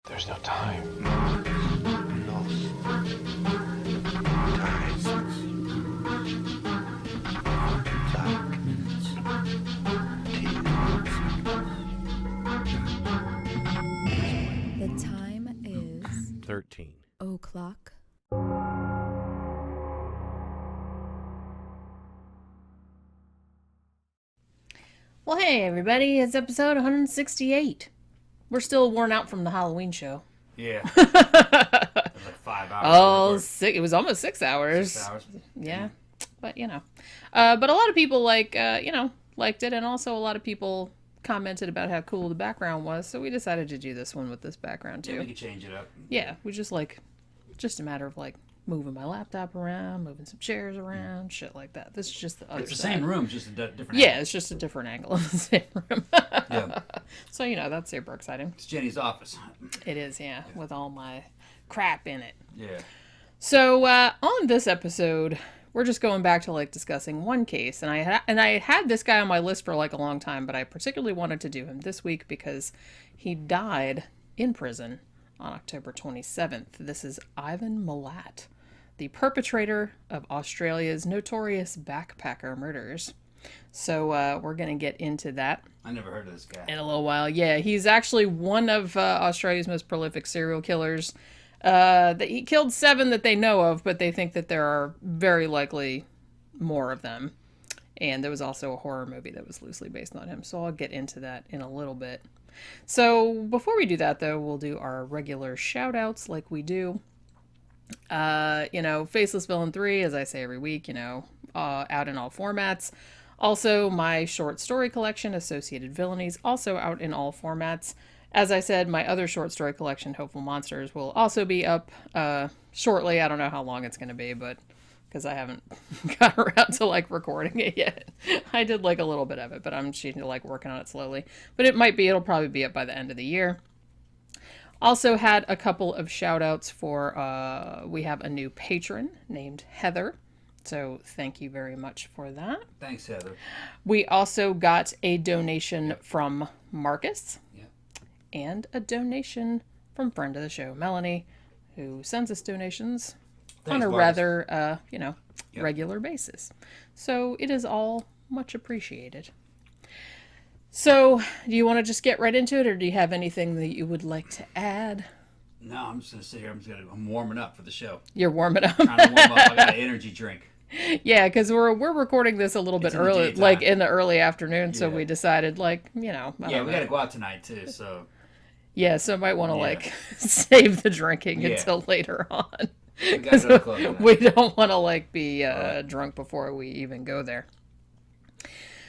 There's no time. The time is 13 o'clock. Well, hey everybody, it's episode 168. We're still worn out from the Halloween show. Yeah. It was like 5 hours. Oh, it was almost 6 hours. 6 hours. Yeah, but but a lot of people liked it, and also a lot of people commented about how cool the background was, so we decided to do this one with this background too. Yeah, we could change it up. Yeah, we just a matter of moving my laptop around, moving some chairs around, shit like that. This is just the other It's the side. same room, just a different Yeah, angle. it's just a different angle of the same room. Yeah. So, that's super exciting. It's Jenny's office. It is, yeah, with all my crap in it. Yeah. So, on this episode, we're just going back to, discussing one case. And I had this guy on my list for, a long time, but I particularly wanted to do him this week because he died in prison on October 27th. This is Ivan Milat, the perpetrator of Australia's notorious backpacker murders. So we're going to get into that I never heard of this guy. in a little while. Yeah, he's actually one of Australia's most prolific serial killers. He killed 7 that they know of, but they think that there are very likely more of them. And there was also a horror movie that was loosely based on him. So I'll get into that in a little bit. So before we do that, though, we'll do our regular shout-outs like we do. Faceless Villain 3, as I say every week, out in all formats. Also, my short story collection, Associated Villainies, also out in all formats. As I said, my other short story collection, Hopeful Monsters, will also be up shortly. I don't know how long it's going to be, but because I haven't got around to recording it yet. I did a little bit of it, but I'm working on it slowly. But it'll probably be up by the end of the year. Also had a couple of shout outs for, we have a new patron named Heather. So thank you very much for that. Thanks, Heather. We also got a donation from Marcus. Yeah. And a donation from friend of the show, Melanie, who sends us donations on a Marcus. rather, regular basis. So it is all much appreciated. So, do you want to just get right into it, or do you have anything that you would like to add? No, I'm just going to sit here. I'm warming up for the show. You're warming up. Trying to warm up. I got an energy drink. Yeah, because we're recording this a little bit in the early, daytime. in the early afternoon, so Yeah. we decided, I don't We know. got to go out tonight, too, so. Yeah, so might want to, Yeah. save the drinking Yeah. until later on. We got to go to the club tonight. We don't want to, be drunk before we even go there.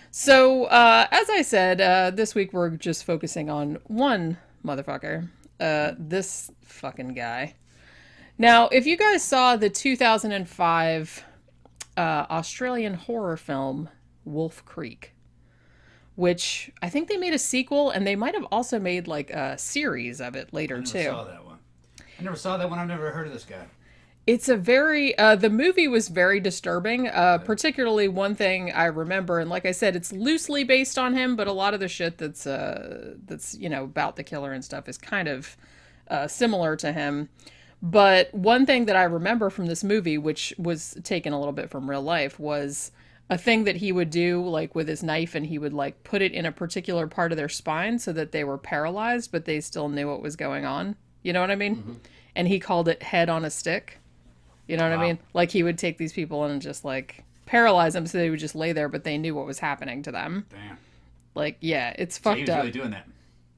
So, as I said, this week we're just focusing on one motherfucker. This fucking guy. Now, if you guys saw the 2005 Australian horror film Wolf Creek, which I think they made a sequel, and they might have also made a series of it later too. I never saw that one. I've never heard of this guy. It's a very, the movie was very disturbing, particularly one thing I remember, and like I said, it's loosely based on him, but a lot of the shit that's about the killer and stuff is kind of similar to him. But one thing that I remember from this movie, which was taken a little bit from real life, was a thing that he would do, with his knife, and he would, put it in a particular part of their spine so that they were paralyzed, but they still knew what was going on. You know what I mean? Mm-hmm. And he called it head on a stick. You know what I mean? He would take these people and just, paralyze them so they would just lay there, but they knew what was happening to them. Damn. Yeah, it's So fucked he was up. really doing that.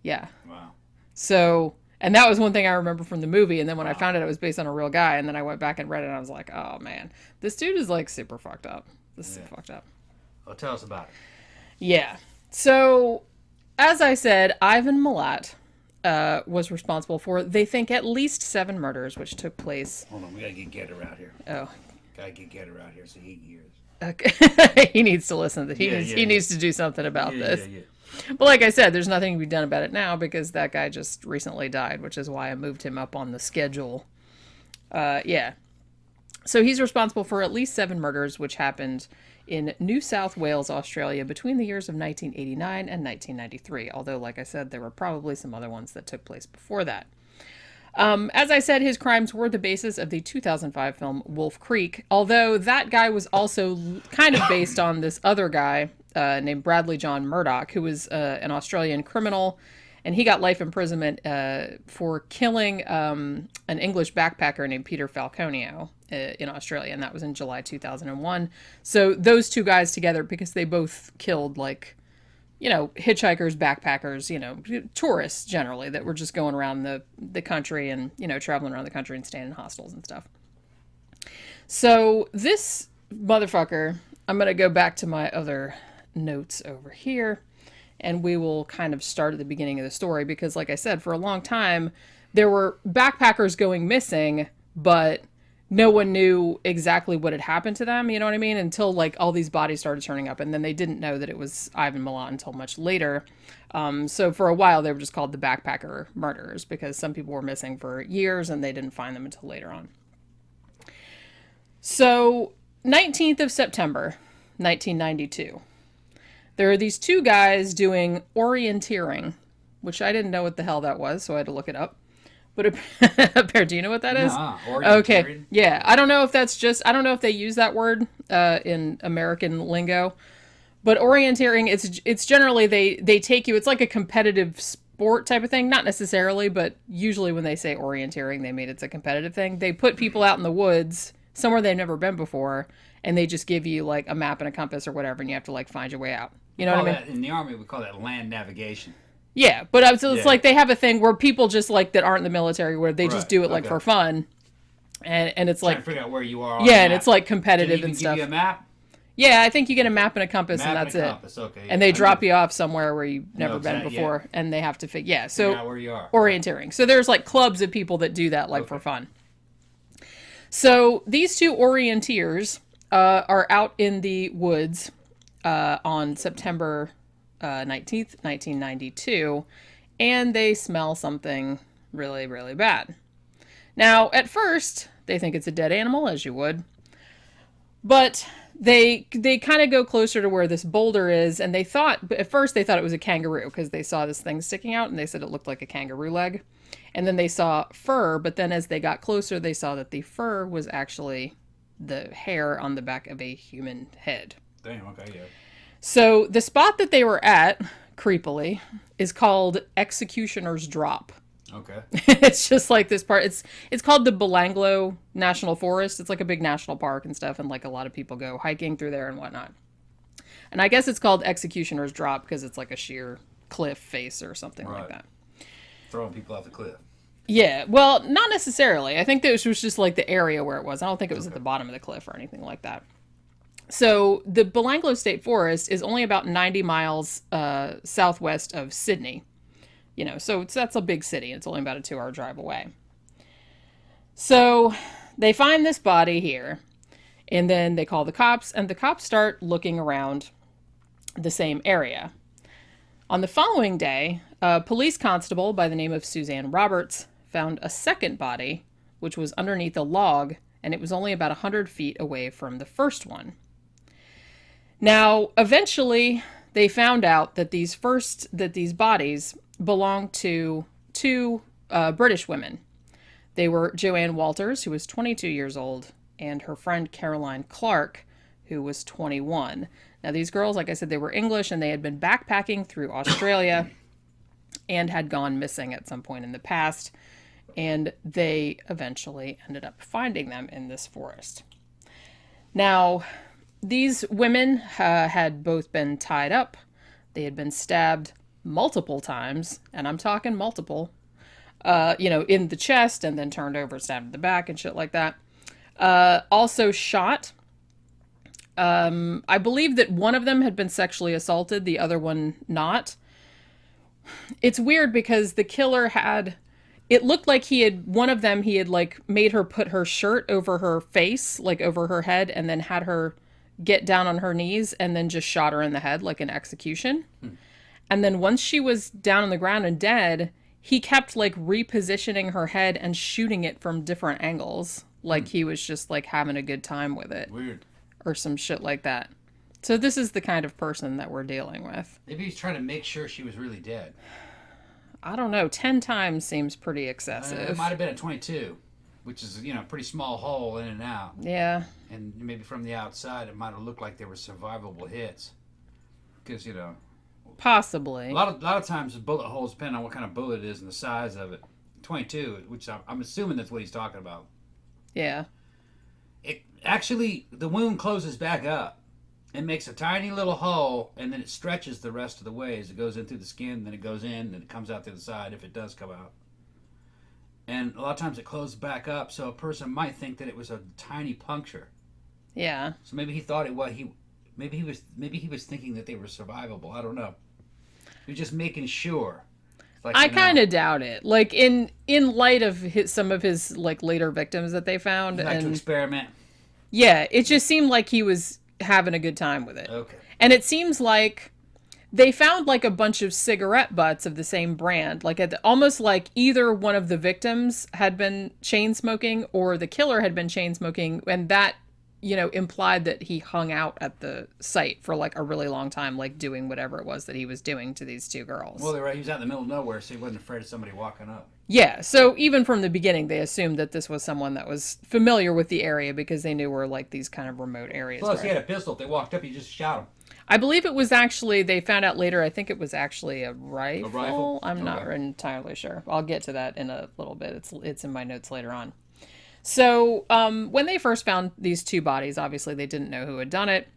Yeah. Wow. So, and that was one thing I remember from the movie, and then when I found out it was based on a real guy, and then I went back and read it, and I was like, oh, man. This dude is, super fucked up. This is fucked up. Well, tell us about it. Yeah. So, as I said, Ivan Milat was responsible for, they think, at least 7 murders, which took place. Hold on, we gotta get Getter out here. Oh. Gotta get Getter out here so he hears. Okay. He needs to listen. He Yeah. needs to do something about this. Yeah. But like I said, there's nothing to be done about it now because that guy just recently died, which is why I moved him up on the schedule. Yeah. So he's responsible for at least 7 murders, which happened in New South Wales, Australia, between the years of 1989 and 1993. Although, like I said, there were probably some other ones that took place before that. As I said, his crimes were the basis of the 2005 film Wolf Creek, although that guy was also kind of based on this other guy named Bradley John Murdoch, who was an Australian criminal, and he got life imprisonment for killing an English backpacker named Peter Falconio in Australia, and that was in July 2001. So those two guys together, because they both killed, like, hitchhikers, backpackers, tourists generally that were just going around the country and, traveling around the country and staying in hostels and stuff. So this motherfucker, I'm going to go back to my other notes over here, and we will kind of start at the beginning of the story because, like I said, for a long time, there were backpackers going missing, but no one knew exactly what had happened to them, you know what I mean? Until, like, all these bodies started turning up, and then they didn't know that it was Ivan Milat until much later. So for a while, they were just called the backpacker murderers because some people were missing for years, and they didn't find them until later on. So, 19th of September, 1992. There are these two guys doing orienteering, which I didn't know what the hell that was, so I had to look it up. But do you know what that is? Okay. Yeah. I don't know if they use that word in American lingo. But orienteering, it's generally they take you, it's like a competitive sport type of thing. Not necessarily, but usually when they say orienteering, they mean it's a competitive thing. They put people out in the woods, somewhere they've never been before, and they just give you like a map and a compass or whatever, and you have to like find your way out. You know what I mean? In the Army, we call that land navigation. Yeah, but it's like they have a thing where people just like that aren't in the military where they just do it like for fun, and it's like trying to figure out where you are. Yeah, and it's like competitive and stuff. Give you a map? Yeah, I think you get a map and a compass, and that's it. Okay, and they drop you off somewhere where you've never been before, and they have to figure. Yeah, so figure out where you are. Orienteering. So there's like clubs of people that do that like for fun. So these two orienteers are out in the woods on September 19th, 1992, and they smell something really, really bad. Now, at first, they think it's a dead animal, as you would, but they kind of go closer to where this boulder is, and at first they thought it was a kangaroo, because they saw this thing sticking out, and they said it looked like a kangaroo leg. And then they saw fur, but then as they got closer, they saw that the fur was actually the hair on the back of a human head. Damn, okay, yeah. So the spot that they were at, creepily, is called Executioner's Drop. Okay. It's just like this part. It's called the Belanglo National Forest. It's like a big national park and stuff, and like a lot of people go hiking through there and whatnot. And I guess it's called Executioner's Drop because it's like a sheer cliff face or something like that. Throwing people off the cliff. Yeah, well, not necessarily. I think this was just like the area where it was. I don't think it was at the bottom of the cliff or anything like that. So the Belanglo State Forest is only about 90 miles southwest of Sydney. So that's a big city. It's only about a 2-hour drive away. So they find this body here, and then they call the cops, and the cops start looking around the same area. On the following day, a police constable by the name of Suzanne Roberts found a second body, which was underneath a log, and it was only about 100 feet away from the first one. Now, eventually, they found out that these bodies belonged to two British women. They were Joanne Walters, who was 22 years old, and her friend Caroline Clark, who was 21. Now, these girls, like I said, they were English, and they had been backpacking through Australia and had gone missing at some point in the past, and they eventually ended up finding them in this forest. Now, these women had both been tied up. They had been stabbed multiple times, and I'm talking multiple, in the chest and then turned over, stabbed in the back and shit like that. Also shot. I believe that one of them had been sexually assaulted, the other one not. It's weird because the killer it looked like he had like made her put her shirt over her face, like over her head, and then had her get down on her knees and then just shot her in the head like an execution. And then once she was down on the ground and dead, he kept like repositioning her head and shooting it from different angles. Like he was just like having a good time with it. Weird. Or some shit like that. So this is the kind of person that we're dealing with. Maybe he's trying to make sure she was really dead. I don't know. 10 times seems pretty It excessive. might have been a 22, which is, a pretty small hole in and out. Yeah. And maybe from the outside, it might have looked like they were survivable hits. Because, Possibly. a lot of times the bullet holes depend on what kind of bullet it is and the size of it. 22, which I'm assuming that's what he's talking about. Yeah. It actually, the wound closes back up. It makes a tiny little hole, and then it stretches the rest of the way as it goes in through the skin, then it goes in, then it comes out the other side if it does come out. And a lot of times it closes back up, so a person might think that it was a tiny puncture. Yeah. So maybe he thought maybe he was thinking that they were survivable. I don't know. He was just making sure. Like, I kind of doubt it. Like in light of some of his like later victims that they found, he liked to and experiment. yeah, it just seemed like he was having a good time with it. Okay. And it seems like they found like a bunch of cigarette butts of the same brand, like almost like either one of the victims had been chain smoking or the killer had been chain smoking, and that implied that he hung out at the site for like a really long time, like doing whatever it was that he was doing to these two girls. Well, he was out in the middle of nowhere, so he wasn't afraid of somebody walking up. Yeah, so even from the beginning, they assumed that this was someone that was familiar with the area because they knew were like these kind of remote areas. Plus, he had a pistol. If they walked up, you just shot him. I believe it was actually, they found out later, I think it was actually a rifle. A rifle? I'm not Okay. entirely sure. I'll get to that in a little bit. It's in my notes later on. So when they first found these two bodies, obviously they didn't know who had done it.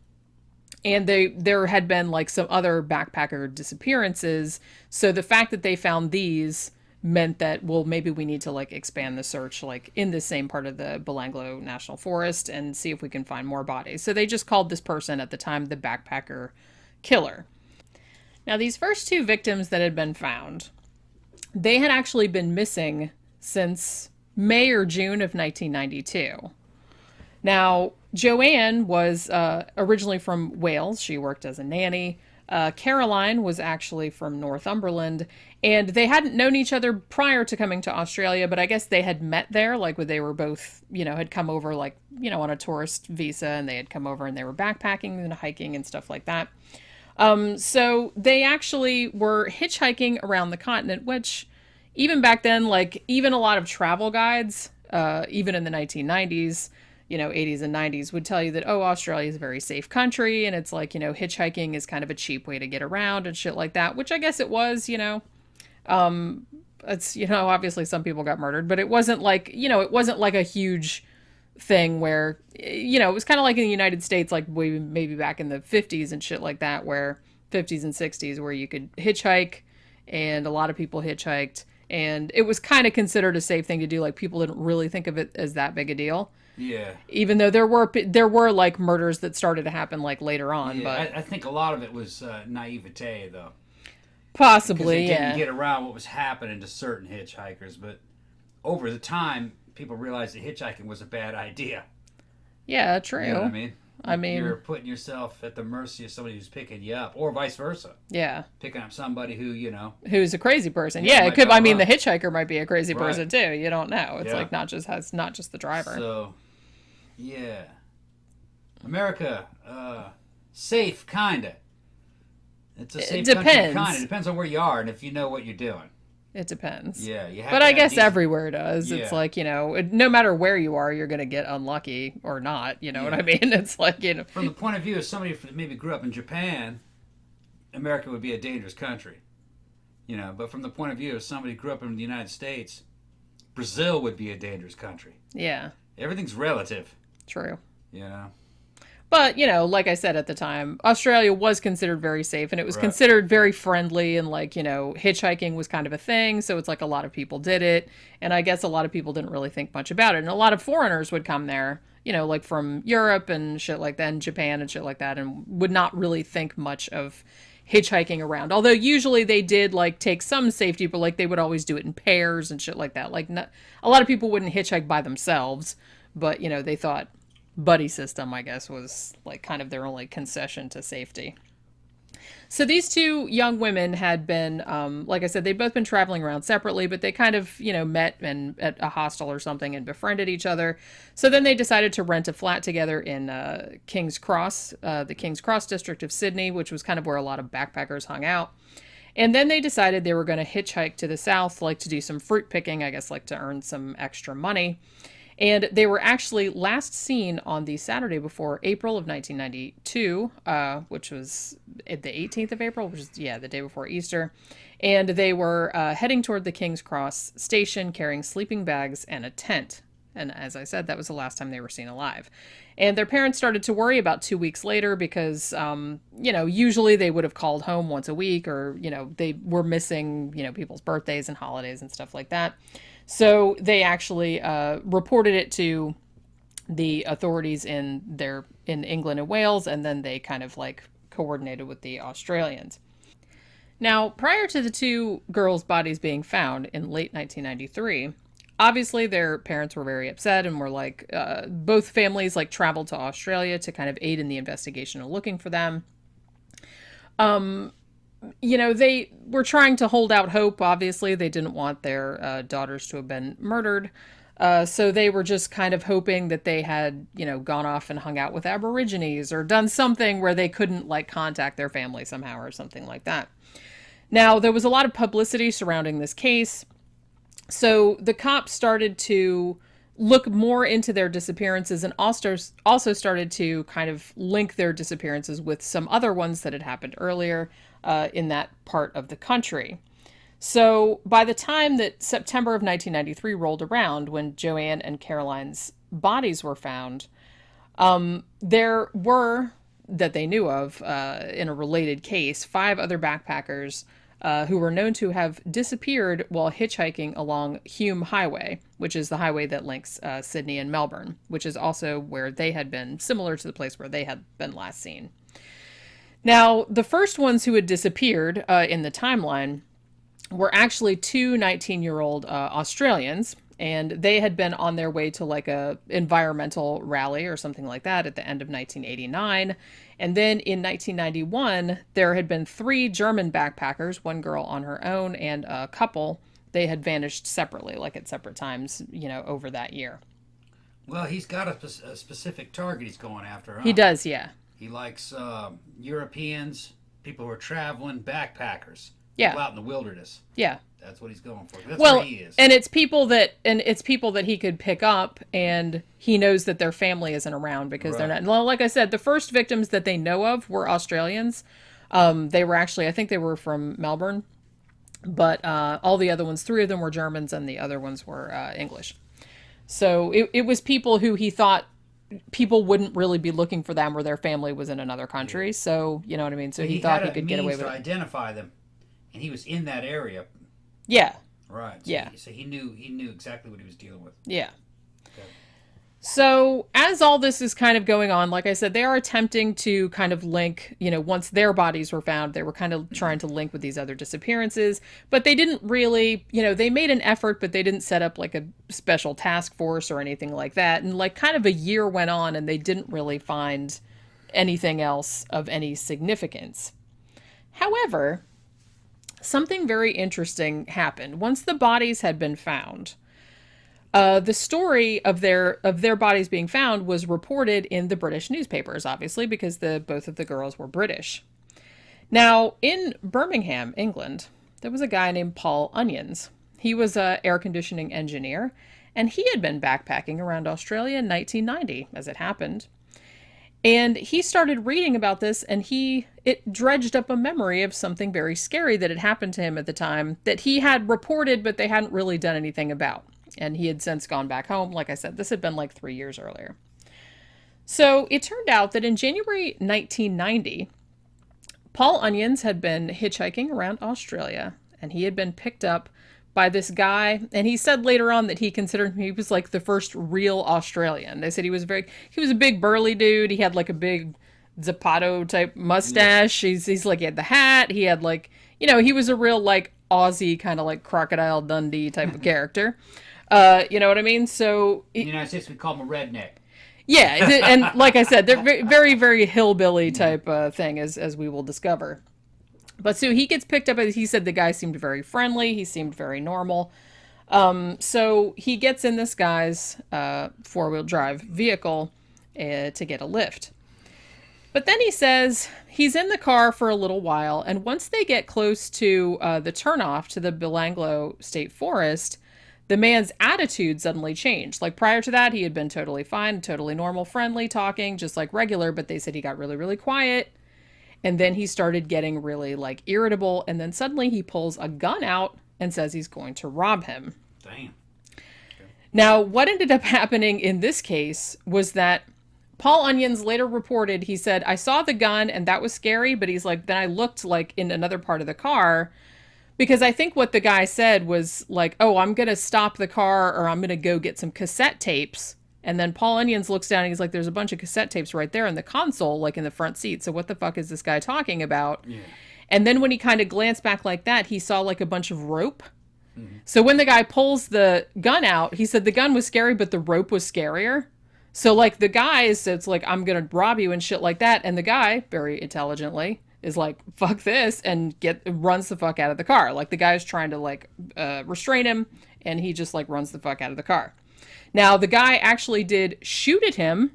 And there had been like some other backpacker disappearances. So the fact that they found these meant that, well, maybe we need to like expand the search like in the same part of the Belanglo National Forest and see if we can find more bodies. So they just called this person at the time the backpacker killer. Now, these first two victims that had been found, they had actually been missing since May or June of 1992. Now, Joanne was originally from Wales. She worked as a nanny. Caroline was actually from Northumberland, and they hadn't known each other prior to coming to Australia, but I guess they had met there, like they were both, had come over like, on a tourist visa, and they had come over and they were backpacking and hiking and stuff like that. So they actually were hitchhiking around the continent, which even back then, like even a lot of travel guides, even in the 1990s, 80s and 90s would tell you that, oh, Australia is a very safe country. And it's like, hitchhiking is kind of a cheap way to get around and shit like that, which I guess it was, it's, obviously some people got murdered, but it wasn't like, it wasn't like a huge thing where, it was kind of like in the United States, like maybe back in the 50s and shit like that, where 50s and 60s, where you could hitchhike and a lot of people hitchhiked and it was kind of considered a safe thing to do. Like people didn't really think of it as that big a deal. Yeah. Even though there were like murders that started to happen like later on, Yeah, but I think a lot of it was naivete, though. possibly, Because they didn't yeah. get around what was happening to certain hitchhikers, but over the time, people realized that hitchhiking was a bad idea. Yeah, true. You know what I mean? I mean, You're putting yourself at the mercy of somebody who's picking you up, or vice versa. yeah. Picking up somebody who, Who's a crazy person? Yeah, Yeah, it might could. go I mean, the wrong. hitchhiker might be a crazy Right. person too. You don't know. It's Yeah. like not just the driver. So, yeah. America, safe, kinda. It's a safe country, depends. kinda. It depends on where you are and if you know what you're doing. It depends. Yeah, you have But to I have guess decent- everywhere does. It's Yeah. like, no matter where you are, you're going to get unlucky or not. You know what I mean? It's like, From the point of view of somebody who maybe grew up in Japan, America would be a dangerous country. But from the point of view of somebody who grew up in the United States, Brazil would be a dangerous country. yeah, Everything's relative, true. you know? But, like I said at the time, Australia was considered very safe and it was Right. considered very friendly and like, hitchhiking was kind of a thing. So it's like a lot of people did it. And I guess a lot of people didn't really think much about it. And a lot of foreigners would come there, like from Europe and shit like that, and Japan and shit like that, and would not really think much of hitchhiking around. Although usually they did like take some safety, but like they would always do it in pairs and shit like that. Like a lot of people wouldn't hitchhike by themselves, but, they thought buddy system, I guess, was like kind of their only concession to safety. So these two young women had been, like I said, they'd both been traveling around separately, but they kind of, met at a hostel or something and befriended each other. So then they decided to rent a flat together in King's Cross, the King's Cross district of Sydney, which was kind of where a lot of backpackers hung out. And then they decided they were going to hitchhike to the south, like to do some fruit picking, I guess, like to earn some extra money. And they were actually last seen on the Saturday before April of 1992, which was the 18th of April, which is, the day before Easter. And they were heading toward the King's Cross station carrying sleeping bags and a tent. And as I said, that was the last time they were seen alive. And their parents started to worry about 2 weeks later because, usually they would have called home once a week or, they were missing, people's birthdays and holidays and stuff like that. So they actually reported it to the authorities in England and Wales, and then they kind of like coordinated with the Australians. Now, prior to the two girls' bodies being found in late 1993, obviously their parents were very upset and were like, both families like traveled to Australia to kind of aid in the investigation of looking for them. They were trying to hold out hope. Obviously, they didn't want their daughters to have been murdered. So they were just kind of hoping that they had, gone off and hung out with Aborigines or done something where they couldn't like contact their family somehow or something like that. Now, there was a lot of publicity surrounding this case. So the cops started to look more into their disappearances and also started to kind of link their disappearances with some other ones that had happened earlier in that part of the country. So by the time that September of 1993 rolled around, when Joanne and Caroline's bodies were found, there were, that they knew of, in a related case, 5 other backpackers who were known to have disappeared while hitchhiking along Hume Highway, which is the highway that links Sydney and Melbourne, which is also where they had been, similar to the place where they had been last seen. Now, the first ones who had disappeared in the timeline were actually 2 19-year-old Australians, and they had been on their way to like a environmental rally or something like that at the end of 1989. And then in 1991, there had been 3 German backpackers, one girl on her own and a couple. They had vanished separately, like at separate times, over that year. Well, he's got a specific target he's going after, huh? He does, yeah. He likes Europeans, people who are traveling, backpackers. Yeah. People out in the wilderness. Yeah. That's what he's going for. That's well, where he is. And it's people that he could pick up, and he knows that their family isn't around because they're not. Well, like I said, the first victims that they know of were Australians. They were actually, I think they were from Melbourne, but all the other ones, 3 of them were Germans, and the other ones were English. So it was people who he thought people wouldn't really be looking for them, or their family was in another country. Yeah. So you know what I mean. So he thought he could get away with it. Identify them, and he was in that area. Yeah. Right. So yeah. So he knew exactly what he was dealing with. Yeah. Okay. So as all this is kind of going on, like I said, they are attempting to kind of link, once their bodies were found, they were kind of trying to link with these other disappearances, but they didn't really, they made an effort, but they didn't set up like a special task force or anything like that. And like kind of a year went on and they didn't really find anything else of any significance. However, something very interesting happened. Once the bodies had been found, the story of their bodies being found was reported in the British newspapers, obviously, because both of the girls were British. Now, in Birmingham, England, there was a guy named Paul Onions. He was an air conditioning engineer, and he had been backpacking around Australia in 1990, as it happened. And he started reading about this, and it dredged up a memory of something very scary that had happened to him at the time that he had reported, but they hadn't really done anything about. And he had since gone back home. Like I said, this had been like 3 years earlier. So it turned out that in January 1990, Paul Onions had been hitchhiking around Australia, and he had been picked up by this guy, and he said later on that he considered he was like the first real Australian. They said he was a big burly dude. He had like a big Zapato type mustache. Yeah. He's like, he had the hat. He had like, he was a real like Aussie kind of like Crocodile Dundee type of character. You know what I mean? So in the United States, we call him a redneck. Yeah, and like I said, they're very, very, very hillbilly type thing, as we will discover. But so he gets picked up, as he said the guy seemed very friendly. He seemed very normal. So he gets in this guy's 4-wheel drive vehicle to get a lift. But then he says he's in the car for a little while, and once they get close to the turnoff to the Belanglo State Forest, the man's attitude suddenly changed. Like prior to that, he had been totally fine, totally normal, friendly, talking, just like regular, but they said he got really, really quiet. And then he started getting really like irritable, and then suddenly he pulls a gun out and says he's going to rob him. Damn. Now, what ended up happening in this case was that Paul Onions later reported, he said, I saw the gun and that was scary, but he's like, then I looked like in another part of the car, because I think what the guy said was like, oh, I'm going to stop the car or I'm going to go get some cassette tapes. And then Paul Onions looks down and he's like, there's a bunch of cassette tapes right there in the console, like in the front seat. So what the fuck is this guy talking about? Yeah. And then when he kind of glanced back like that, he saw like a bunch of rope. So when the guy pulls the gun out, he said the gun was scary, but the rope was scarier. So like the guy so it's like, I'm going to rob you and shit like that. And the guy, very intelligently, is like, fuck this, and runs the fuck out of the car. Like the guy's trying to like restrain him, and he just like runs the fuck out of the car. Now the guy actually did shoot at him,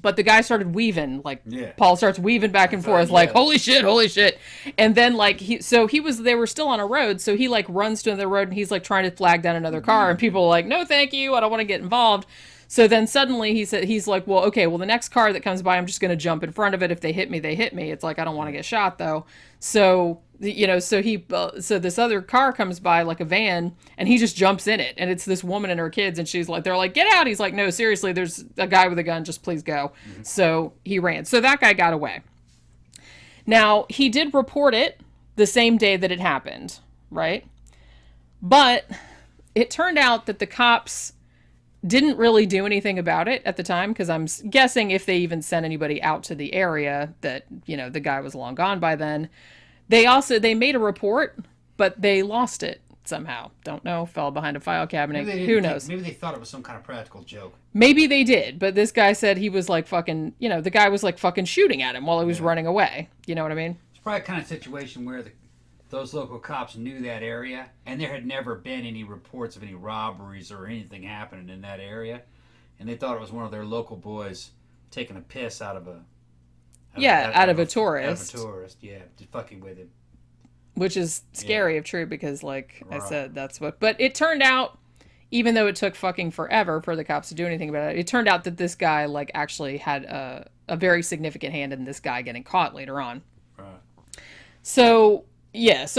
but the guy started weaving, like Paul starts weaving back and forth, like holy shit. And then like they were still on a road, so he like runs to the road and he's like trying to flag down another car, and people are like, no thank you, I don't want to get involved. So then suddenly he's like, well, okay, well the next car that comes by, I'm just going to jump in front of it. If they hit me, they hit me. It's like, I don't want to get shot though. So, so this other car comes by, like a van, and he just jumps in it. And it's this woman and her kids. And they're like, get out. He's like, no, seriously, there's a guy with a gun. Just please go. Mm-hmm. So he ran. So that guy got away. Now he did report it the same day that it happened. Right. But it turned out that the cops didn't really do anything about it at the time, because I'm guessing if they even sent anybody out to the area that, the guy was long gone by then. They made a report, but they lost it somehow. Don't know, fell behind a file cabinet. Who knows? Maybe they thought it was some kind of practical joke. Maybe they did, but this guy said he was like fucking, the guy was like fucking shooting at him while he was running away. You know what I mean? It's probably the kind of situation where those local cops knew that area, and there had never been any reports of any robberies or anything happening in that area, and they thought it was one of their local boys taking a piss out of a tourist. Out of a tourist, just fucking with him. Which is scary if true, because like I said, that's what. But it turned out, even though it took fucking forever for the cops to do anything about it, it turned out that this guy like actually had a very significant hand in this guy getting caught later on. Right. So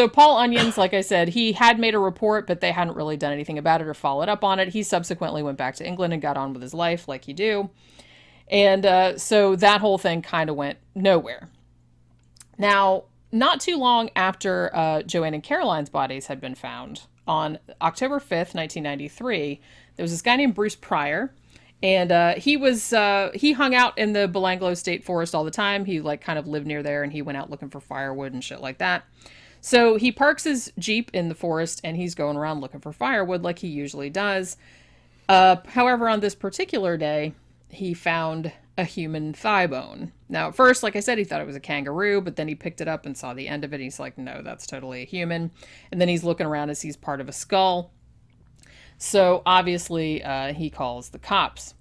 Paul Onions, like I said, he had made a report, but they hadn't really done anything about it or followed up on it. He subsequently went back to England and got on with his life like you do. And so that whole thing kind of went nowhere. Now, not too long after Joanne and Caroline's bodies had been found, on October 5th, 1993, there was this guy named Bruce Pryor. And he hung out in the Belanglo State Forest all the time. He like kind of lived near there, and he went out looking for firewood and shit like that. So he parks his Jeep in the forest, and he's going around looking for firewood like he usually does. However, on this particular day, he found a human thigh bone. Now, at first, like I said, he thought it was a kangaroo, but then he picked it up and saw the end of it. He's like, no, that's totally a human. And then he's looking around and sees part of a skull. So obviously, he calls the cops.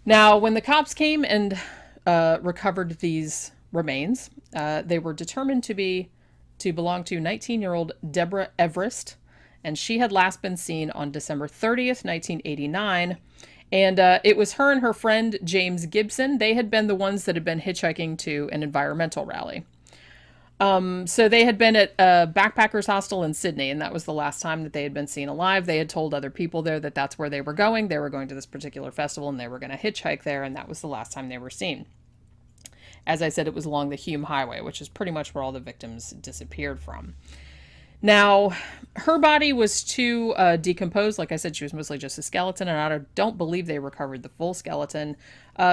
Now, when the cops came and recovered these remains, they were determined to belong to 19-year-old Deborah Everest, and she had last been seen on December 30th, 1989. And it was her and her friend James Gibson. They had been the ones that had been hitchhiking to an environmental rally. So they had been at a backpackers hostel in Sydney, and that was the last time that they had been seen alive. They had told other people there that that's where they were going. They were going to this particular festival, and they were going to hitchhike there, and that was the last time they were seen. As I said, it was along the Hume Highway, which is pretty much where all the victims disappeared from. Now, her body was too decomposed. Like I said, she was mostly just a skeleton, and I don't believe they recovered the full skeleton.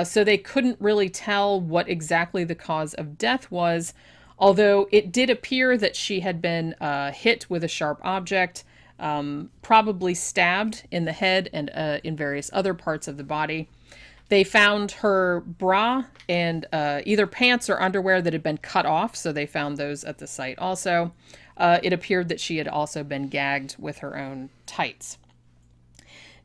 So they couldn't really tell what exactly the cause of death was, although it did appear that she had been hit with a sharp object, probably stabbed in the head and in various other parts of the body. They found her bra and either pants or underwear that had been cut off, so they found those at the site also. It appeared that she had also been gagged with her own tights.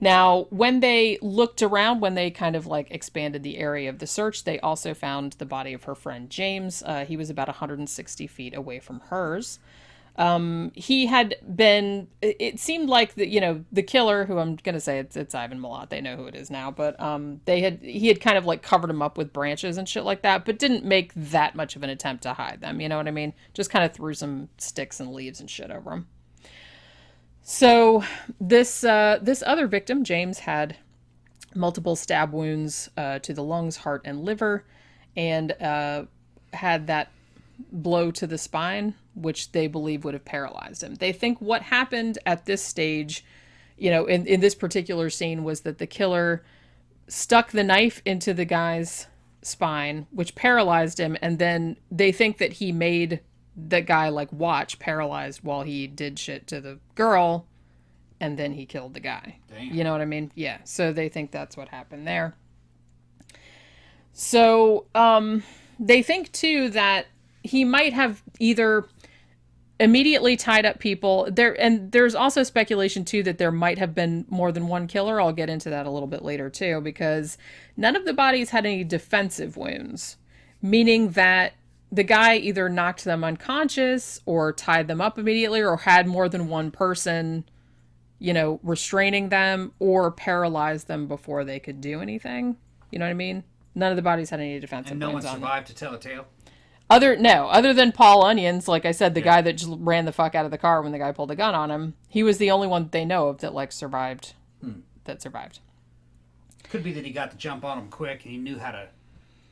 Now, when they looked around, when they kind of like expanded the area of the search, they also found the body of her friend James. He was about 160 feet away from hers. He had been, it seemed like the killer, who I'm going to say it's Ivan Milat. They know who it is now, but, he had kind of like covered him up with branches and shit like that, but didn't make that much of an attempt to hide them. You know what I mean? Just kind of threw some sticks and leaves and shit over him. So this other victim, James, had multiple stab wounds, to the lungs, heart, and liver, and, had that blow to the spine, which they believe would have paralyzed him. They think what happened at this stage, in this particular scene, was that the killer stuck the knife into the guy's spine, which paralyzed him, and then they think that he made the guy like watch paralyzed while he did shit to the girl, and then he killed the guy. Damn. You know what I mean? Yeah. So they think that's what happened there. So they think too that he might have either immediately tied up people there, and there's also speculation too that there might have been more than one killer. I'll get into that a little bit later too, because none of the bodies had any defensive wounds, meaning that the guy either knocked them unconscious or tied them up immediately, or had more than one person, restraining them, or paralyzed them before they could do anything. You know what I mean? None of the bodies had any defensive And no one wounds on them. survived to tell a tale? Other than Paul Onions, like I said, the guy that just ran the fuck out of the car when the guy pulled a gun on him, he was the only one that they know of that like survived. That survived. Could be that he got the jump on him quick, and he knew how to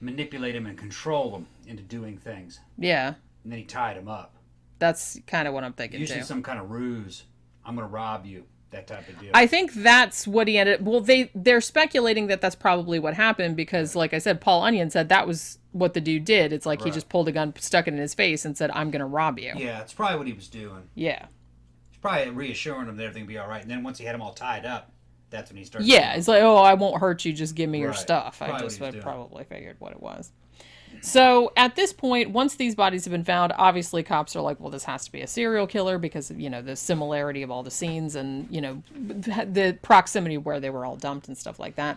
manipulate him and control him into doing things. Yeah, And then he tied him up. that's kind of what I'm thinking Usually too. some kind of ruse. I'm going to rob you. That type of deal. I think that's what he ended. Well, they're speculating that that's probably what happened because, like I said, Paul Onion said that was what the dude did. It's like he just pulled a gun, stuck it in his face, and said, "I'm gonna rob you." Yeah, it's probably what he was doing. Yeah. He's probably reassuring him that everything will be all right. And then once he had them all tied up, that's when he started. Yeah, it's like, "Oh, I won't hurt you. Just give me your Right. stuff." Probably I what just he was doing. probably figured what it was. So at this point, once these bodies have been found, obviously cops are like, well, this has to be a serial killer because, the similarity of all the scenes and, the proximity where they were all dumped and stuff like that.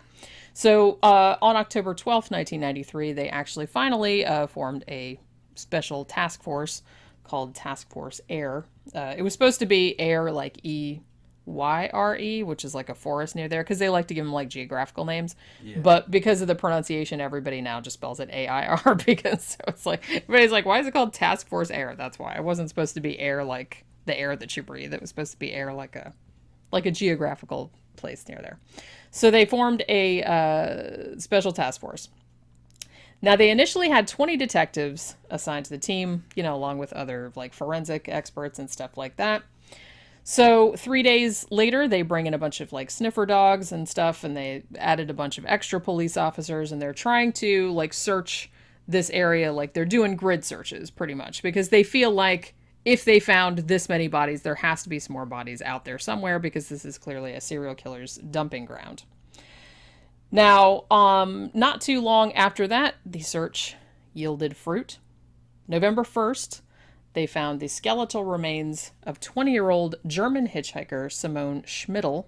So on October 12th, 1993, they actually finally formed a special task force called Task Force AIR. It was supposed to be AIR like EYRE, which is like a forest near there, because they like to give them like geographical names. Yeah. But because of the pronunciation, everybody now just spells it AIR because so it's like everybody's like, why is it called Task Force Air? That's why. It wasn't supposed to be air like the air that you breathe. It was supposed to be air like a geographical place near there. So they formed a special task force. Now, they initially had 20 detectives assigned to the team, along with other like forensic experts and stuff like that. So 3 days later, they bring in a bunch of like sniffer dogs and stuff, and they added a bunch of extra police officers, and they're trying to like search this area. Like they're doing grid searches pretty much because they feel like if they found this many bodies, there has to be some more bodies out there somewhere because this is clearly a serial killer's dumping ground. Now, not too long after that, the search yielded fruit. November 1st, they found the skeletal remains of 20-year-old German hitchhiker Simone Schmidl.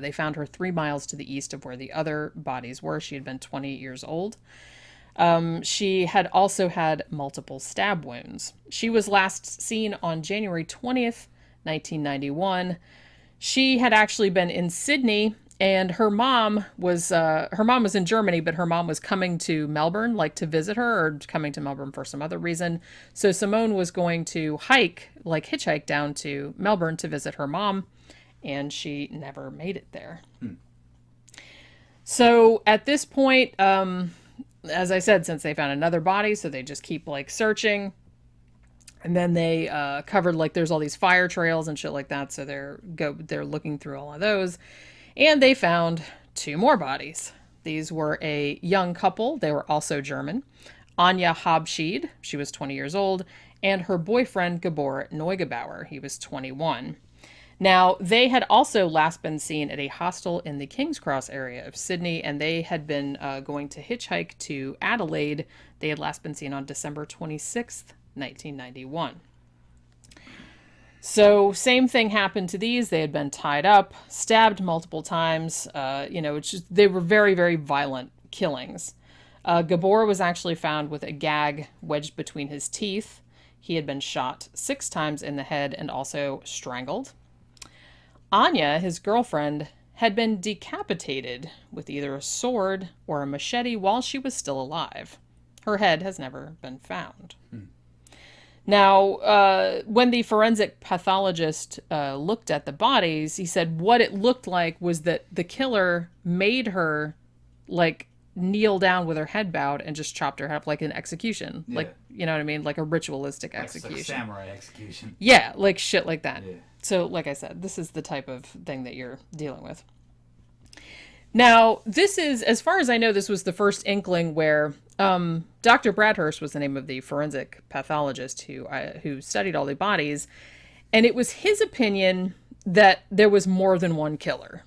They found her 3 miles to the east of where the other bodies were. She had been 20 years old. She had also had multiple stab wounds. She was last seen on January 20th, 1991. She had actually been in Sydney, and her mom was in Germany, but her mom was coming to Melbourne, like to visit her, or coming to Melbourne for some other reason. So Simone was going to hitchhike down to Melbourne to visit her mom, and she never made it there. So at this point, as I said, since they found another body, so they just keep like searching. And then they covered like there's all these fire trails and shit like that, so they're looking through all of those. And they found 2 more bodies. These were a young couple. They were also German. Anja Habschied, she was 20 years old, and her boyfriend, Gabor Neugebauer, he was 21. Now, they had also last been seen at a hostel in the King's Cross area of Sydney, and they had been going to hitchhike to Adelaide. They had last been seen on December 26th, 1991. So same thing happened to these. They had been tied up, stabbed multiple times. It's just, they were very, very violent killings. Gabor was actually found with a gag wedged between his teeth. He had been shot 6 times in the head and also strangled. Anya, his girlfriend, had been decapitated with either a sword or a machete while she was still alive. Her head has never been found. Now, when the forensic pathologist looked at the bodies, he said what it looked like was that the killer made her, like, kneel down with her head bowed and just chopped her head up like an execution. Yeah. Like, you know what I mean? Like a ritualistic Like execution. samurai execution. Yeah, like shit like that. Yeah. So, like I said, this is the type of thing that you're dealing with. Now, this is, as far as I know, this was the first inkling where Dr. Bradhurst was the name of the forensic pathologist who studied all the bodies, and it was his opinion that there was more than one killer.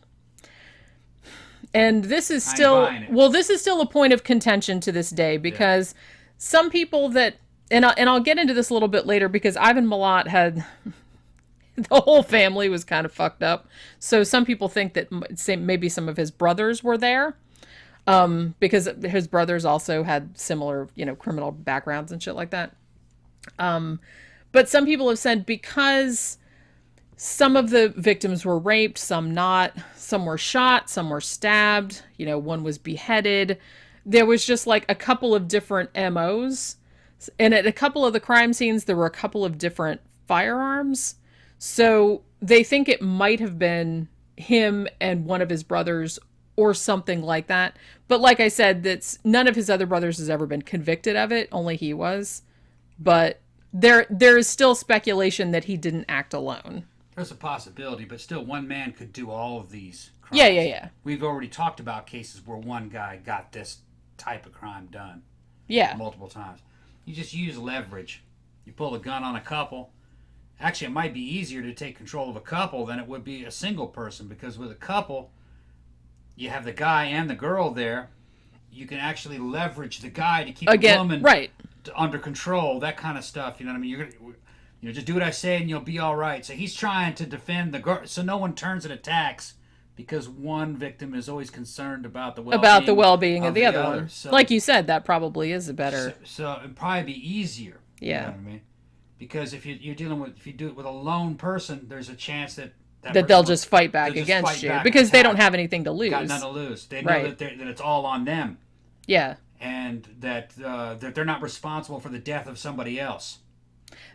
And this is still, this is still a point of contention to this day, because some people that, and I'll get into this a little bit later, because Ivan Milat had, the whole family was kind of fucked up. So some people think that maybe some of his brothers were there, because his brothers also had similar, criminal backgrounds and shit like that. But some people have said because some of the victims were raped, some not, some were shot, some were stabbed, one was beheaded. There was just like a couple of different MOs. And at a couple of the crime scenes, there were a couple of different firearms. So they think it might have been him and one of his brothers or something like that. But like I said, none of his other brothers has ever been convicted of it. Only he was. But there is still speculation that he didn't act alone. There's a possibility, but still one man could do all of these crimes. Yeah. We've already talked about cases where one guy got this type of crime done. Yeah. Multiple times. You just use leverage. You pull a gun on a couple. Actually, it might be easier to take control of a couple than it would be a single person, because with a couple, you have the guy and the girl there. You can actually leverage the guy to keep the woman under control, that kind of stuff. You know what I mean? You're gonna, just do what I say and you'll be all right. So he's trying to defend the girl, so no one turns and attacks, because one victim is always concerned about the well-being of the other one. So, like you said, that probably is a better. So it'd probably be easier. Yeah. You know what I mean? Because if you do it with a lone person, there's a chance that they'll just fight back against you, because they don't have anything to lose. Got nothing to lose. They know that it's all on them. Yeah. And that they're not responsible for the death of somebody else.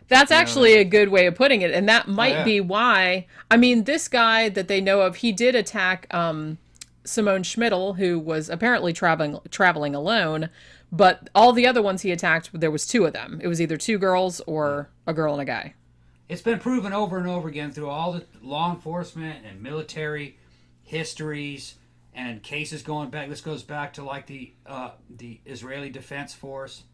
That's actually a good way of putting it, and that might be why. I mean, this guy that they know of, he did attack Simone Schmidl, who was apparently traveling alone. But all the other ones he attacked, there was 2 of them. It was either 2 girls or a girl and a guy. It's been proven over and over again through all the law enforcement and military histories and cases going back. This goes back to like the Israeli Defense Force.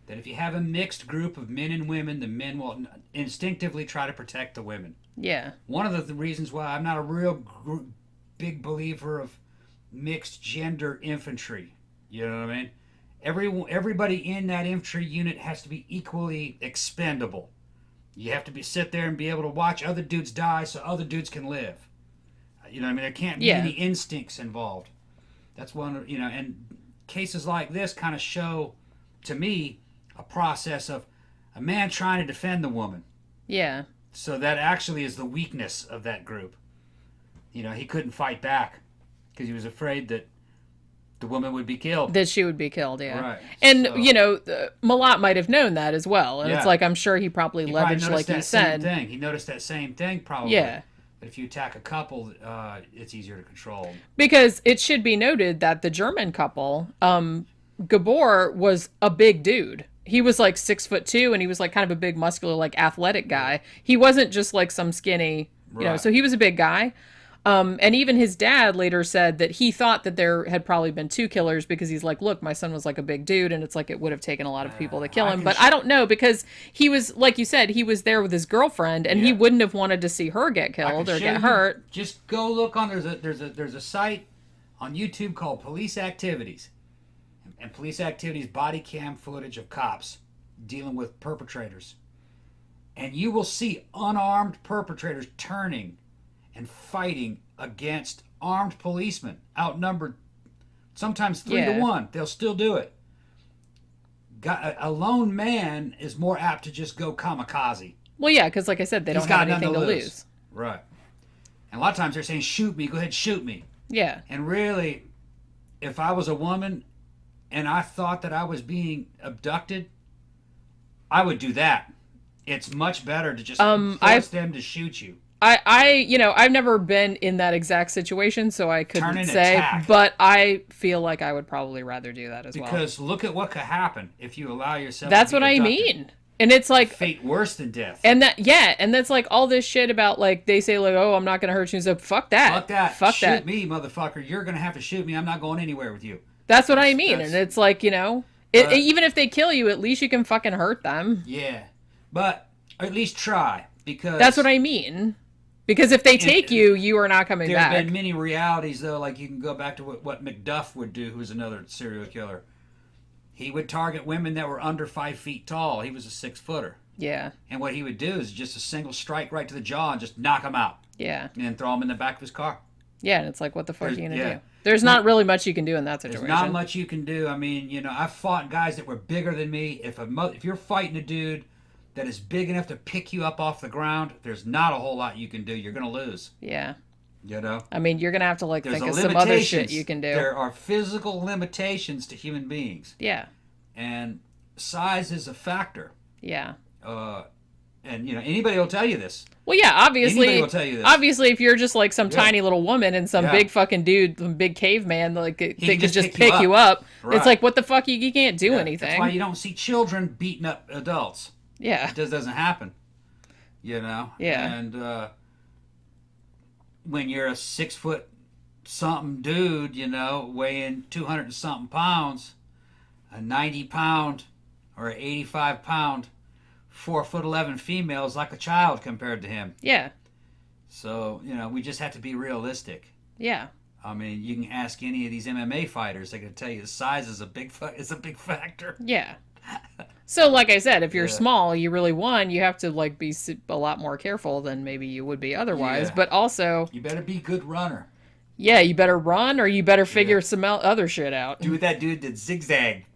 That if you have a mixed group of men and women, the men will instinctively try to protect the women. Yeah. One of the reasons why I'm not a real big believer of mixed gender infantry. You know what I mean? Everybody in that infantry unit has to be equally expendable. You have to sit there and be able to watch other dudes die so other dudes can live. You know what I mean? There can't be any instincts involved. That's one, and cases like this kind of show, to me, a process of a man trying to defend the woman. Yeah. So that actually is the weakness of that group. He couldn't fight back because he was afraid that the woman would be killed. That she would be killed, yeah. Right. And, Milat might have known that as well. And it's like, I'm sure he probably leveraged, like you said. He noticed that same thing, probably. Yeah. But if you attack a couple, it's easier to control. Because it should be noted that the German couple, Gabor was a big dude. He was like 6'2", and he was like kind of a big, muscular, like athletic guy. He wasn't just like some skinny, so he was a big guy. And even his dad later said that he thought that there had probably been 2 killers, because he's like, look, my son was like a big dude, and it's like it would have taken a lot of people to kill him. But I don't know, because he was, like you said, he was there with his girlfriend, and he wouldn't have wanted to see her get killed or get hurt. Just go look on, there's a site on YouTube called Police Activities. And Police Activities body cam footage of cops dealing with perpetrators. And you will see unarmed perpetrators turning and fighting against armed policemen, outnumbered sometimes 3 to 1. They'll still do it. A lone man is more apt to just go kamikaze. Well, yeah, because like I said, they don't have anything to lose. Right. And a lot of times they're saying, shoot me, go ahead, shoot me. Yeah. And really, if I was a woman and I thought that I was being abducted, I would do that. It's much better to just force them to shoot you. I've never been in that exact situation, so I couldn't say. Attack. But I feel like I would probably rather do that as well. Because look at what could happen if you allow yourself. That's to be what abducted. I mean. And it's like fate worse than death. And that's like all this shit about like they say like, oh, I'm not gonna hurt you. So fuck that. Shoot me, motherfucker. You're gonna have to shoot me. I'm not going anywhere with you. That's what I mean. And it's like, even if they kill you, at least you can fucking hurt them. Yeah, but at least try, because that's what I mean. Because if they take you, you are not coming back. There have been many realities though. Like you can go back to what McDuff would do, who's another serial killer. He would target women that were under 5 feet tall. He was a 6-footer. Yeah. And what he would do is just a single strike right to the jaw and just knock him out. Yeah. And then throw him in the back of his car. Yeah, and it's like, what the fuck are you going to do? There's not really much you can do in that situation. There's not much you can do. I mean, I've fought guys that were bigger than me. If you're fighting a dude that is big enough to pick you up off the ground, there's not a whole lot you can do. You're going to lose. Yeah. I mean, you're going to have to think of some other shit you can do. There are physical limitations to human beings. Yeah. And size is a factor. Yeah. And anybody will tell you this. Well, yeah, obviously. Anybody will tell you this. Obviously, if you're just like some tiny little woman and some big fucking dude, some big caveman, like they could just pick you up. Right. It's like, what the fuck? You can't do anything. That's why you don't see children beating up adults. Yeah. It just doesn't happen. Yeah. And when you're a 6 foot something dude, weighing 200 and something pounds, a 90 pound or an 85 pound 4'11" female is like a child compared to him. Yeah. So, we just have to be realistic. Yeah. I mean, you can ask any of these MMA fighters, they can tell you the size is a big factor. Yeah. So, like I said, if you're small, you have to like be a lot more careful than maybe you would be otherwise. Yeah. But also, you better be a good runner. Yeah, you better run, or you better figure some other shit out. Do what that dude did, zigzag.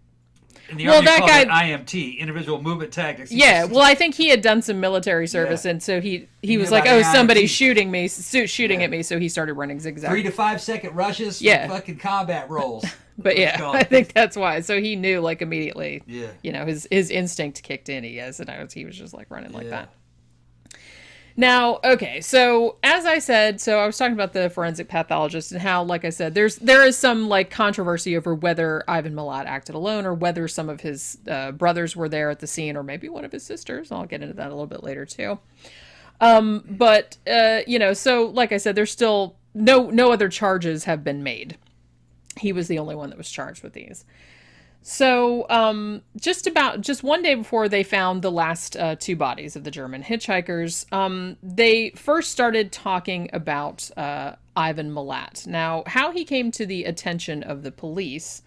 In the Army, that guy IMT, individual movement tactics. Yeah, well, I think he had done some military service, and so he was like, "Oh, somebody's shooting me, at me,so he started running zigzag." 3 to 5 second rushes. Yeah, fucking combat rolls. But I think that's why. So he knew like immediately. Yeah. His instinct kicked in. He was just like running like that. Now, okay, so as I said, I was talking about the forensic pathologist and how, like I said, there is some like controversy over whether Ivan Milat acted alone or whether some of his brothers were there at the scene or maybe one of his sisters. I'll get into that a little bit later too. But so like I said, there's still no other charges have been made. He was the only one that was charged with these. So, just one day before they found the last 2 bodies of the German hitchhikers, they first started talking about Ivan Milat. Now, how he came to the attention of the police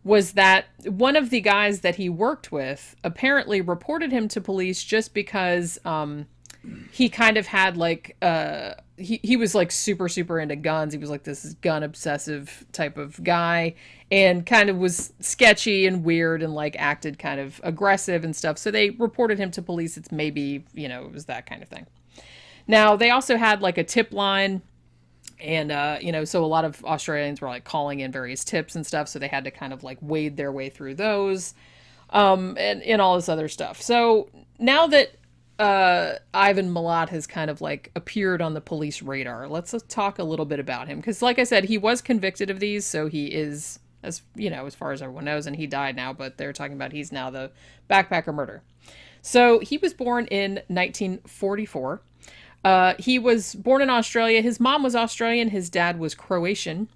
was that one of the guys that he worked with apparently reported him to police just because he kind of had like he was like super, super into guns. He was like this gun obsessive type of guy and kind of was sketchy and weird and like acted kind of aggressive and stuff. So they reported him to police. It's maybe, it was that kind of thing. Now, they also had like a tip line and, so a lot of Australians were like calling in various tips and stuff. So they had to kind of like wade their way through those and all this other stuff. So now that Ivan Milat has kind of like appeared on the police radar, let's talk a little bit about him. Because like I said, he was convicted of these, so he is, as far as everyone knows, and he died now, but they're talking about he's now the backpacker murderer. So he was born in 1944. He was born in Australia. His mom was Australian. His dad was Croatian.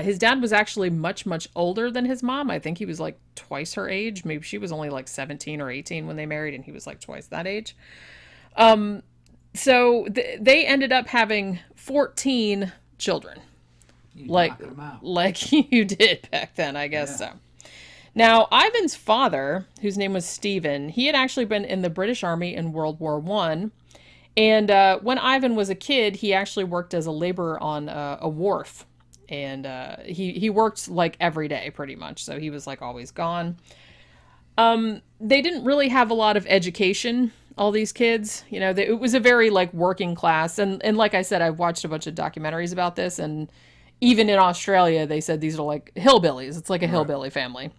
His dad was actually much, much older than his mom. I think he was like twice her age. Maybe she was only like 17 or 18 when they married, and he was like twice that age. So they ended up having 14 children. Like you did back then, I guess so. Now, Ivan's father, whose name was Stephen, he had actually been in the British Army in World War One. And when Ivan was a kid, he actually worked as a laborer on a wharf. And he worked like every day pretty much. So he was like always gone. They didn't really have a lot of education, all these kids. You know, it was a very like working class. And like I said, I've watched a bunch of documentaries about this. And even in Australia, they said these are like hillbillies. It's like a hillbilly family.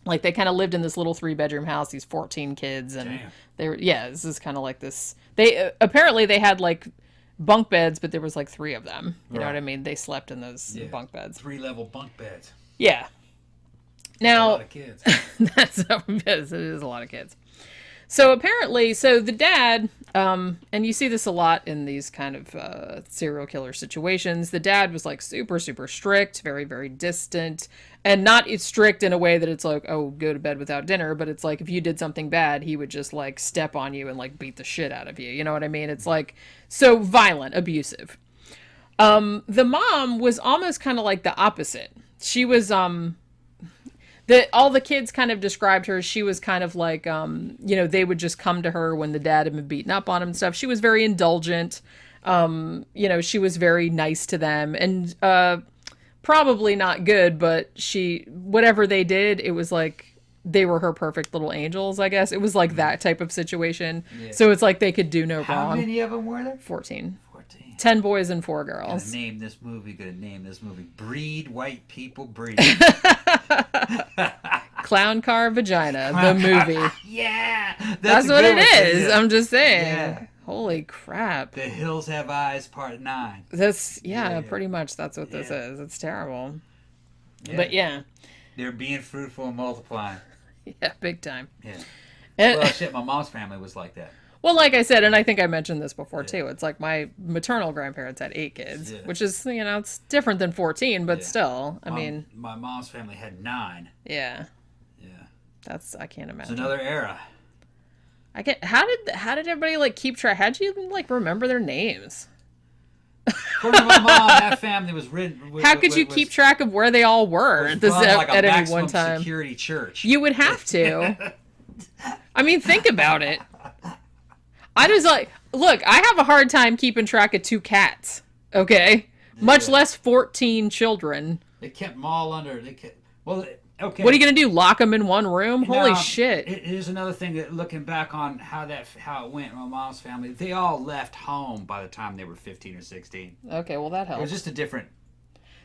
Like they kind of lived in this little 3-bedroom house, these 14 kids. And Damn. they were, this is kind of like this. They apparently they had like bunk beds, but there was like 3 of them. You know what I mean? They slept in those bunk beds. 3-level bunk beds. Yeah. Now, A lot of kids. it is a lot of kids. So apparently, the dad, and you see this a lot in these kind of serial killer situations. The dad was like super, super strict, very, very distant, and not strict in a way that it's like, oh, go to bed without dinner. But it's like if you did something bad, he would just like step on you and like beat the shit out of you. You know what I mean? It's like so violent, abusive. The mom was almost kind of like the opposite. She was, all the kids kind of described her. She was kind of like, they would just come to her when the dad had been beaten up on him and stuff. She was very indulgent. She was very nice to them and probably not good, but whatever they did, it was like they were her perfect little angels, I guess. It was like that type of situation. Yeah. So it's like they could do no wrong. How many of them were there? 14. 10 boys and 4 girls. Gonna name this movie Breed White People Breed. Clown Car Vagina, the movie. Yeah! That's what it is. Yeah. I'm just saying. Yeah. Holy crap. The Hills Have Eyes Part 9. Pretty much that's what this is. It's terrible. Yeah. But yeah. They're being fruitful and multiplying. Yeah, big time. Yeah. Well, shit, my mom's family was like that. Well, like I said, and I think I mentioned this before too, it's like my maternal grandparents had 8 kids, which is, it's different than 14, but still, I mean. My mom's family had 9. Yeah. Yeah. I can't imagine. It's another era. How did everybody like keep track? How'd you even like remember their names? According to my mom, that family was written. How could you keep track of where they all were at any one time? Security church. You would have to. I mean, think about it. I was like, look, I have a hard time keeping track of 2 cats, okay? Much less 14 children. They kept them all under, okay. What are you going to do, lock them in one room? Holy shit. It is another thing that looking back on how it went in my mom's family, they all left home by the time they were 15 or 16. Okay, well that helps. It was just a different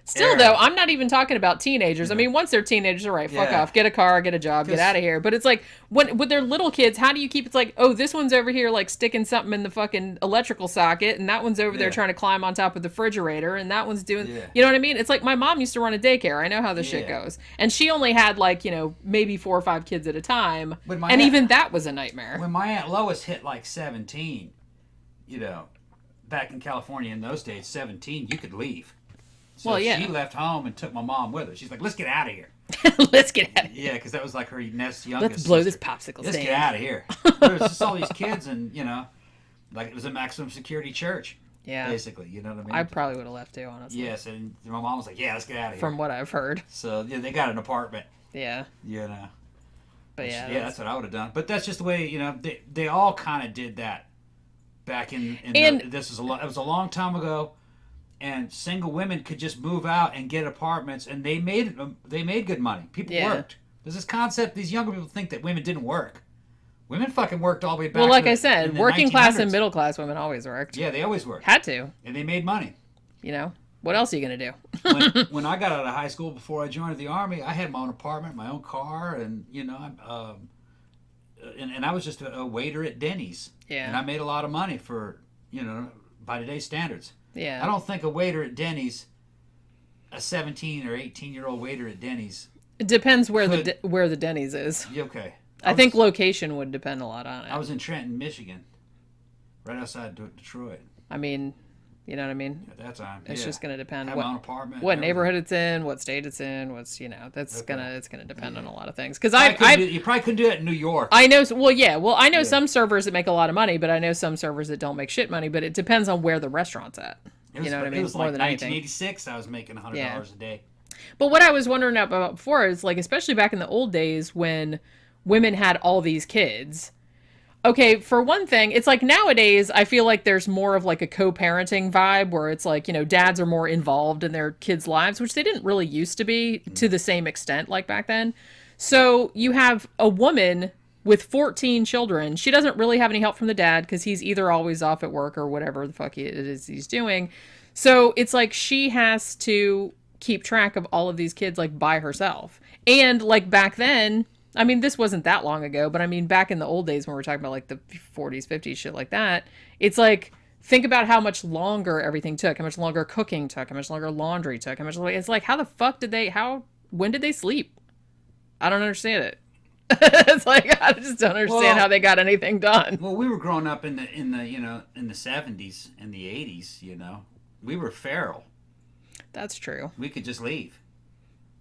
Still, though, I'm not even talking about teenagers. I mean, once they're teenagers, all right, fuck off. Get a car, get a job, get out of here. But it's like, with their little kids, how do you keep, it's like, oh, this one's over here, like, sticking something in the fucking electrical socket, and that one's over there trying to climb on top of the refrigerator, and that one's doing, you know what I mean? It's like, my mom used to run a daycare. I know how this shit goes. And she only had, like, you know, maybe 4 or 5 kids at a time. And even that was a nightmare. When my Aunt Lois hit, like, 17, you know, back in California in those days, 17, you could leave. So she left home and took my mom with her. She's like, let's get out of here. Let's get out of here. Yeah, because that was like her youngest Let's blow sister. This popsicle stand. Let's get out of here. There was just all these kids and, you know, like it was a maximum security church. Yeah. Basically, you know what I mean? I probably would have left too, honestly. Yes, and my mom was like, yeah, let's get out of here. From what I've heard. So, yeah, they got an apartment. Yeah. You know. But yeah. Yeah, that's what I would have done. But that's just the way, you know, they all kind of did that back in it was a long time ago. And single women could just move out and get apartments, and they made good money. People worked. There's this concept: these younger people think that women didn't work. Women fucking worked all the way back. Well, like I said, working class and middle class women always worked. Yeah, they always worked. Had to. And they made money. You know, what else are you gonna do? when I got out of high school, before I joined the Army, I had my own apartment, my own car, and you know, and I was just a waiter at Denny's. Yeah. And I made a lot of money for, you know, by today's standards. Yeah. I don't think a waiter at Denny's, a 17 or 18-year-old waiter at Denny's. It depends where the Denny's is. Okay. I think location would depend a lot on it. I was in Trenton, Michigan, right outside Detroit. I mean, you know what I mean? At that time, it's just going to depend my own apartment, what neighborhood it's in, what state it's in, what's, you know, it's gonna depend on a lot of things. Because you probably couldn't do that in New York. I know. Well, I know some servers that make a lot of money, but I know some servers that don't make shit money. But it depends on where the restaurant's at. You know what I mean? It was like 1986. I was making $100 a day. But what I was wondering about before is, like, especially back in the old days when women had all these kids. Okay, for one thing, it's like nowadays I feel like there's more of like a co-parenting vibe where it's like, dads are more involved in their kids' lives, which they didn't really used to be to the same extent like back then. So you have a woman with 14 children. She doesn't really have any help from the dad because he's either always off at work or whatever the fuck it is he's doing. So it's like she has to keep track of all of these kids like by herself. And like back then, I mean, this wasn't that long ago, but I mean, back in the old days when we're talking about like the 40s, 50s, shit like that, it's like, think about how much longer everything took, how much longer cooking took, how much longer laundry took, how much, it's like, how the fuck when did they sleep? I don't understand it. It's like, I just don't understand how they got anything done. Well, we were growing up in the 70s and the 80s, we were feral. That's true. We could just leave.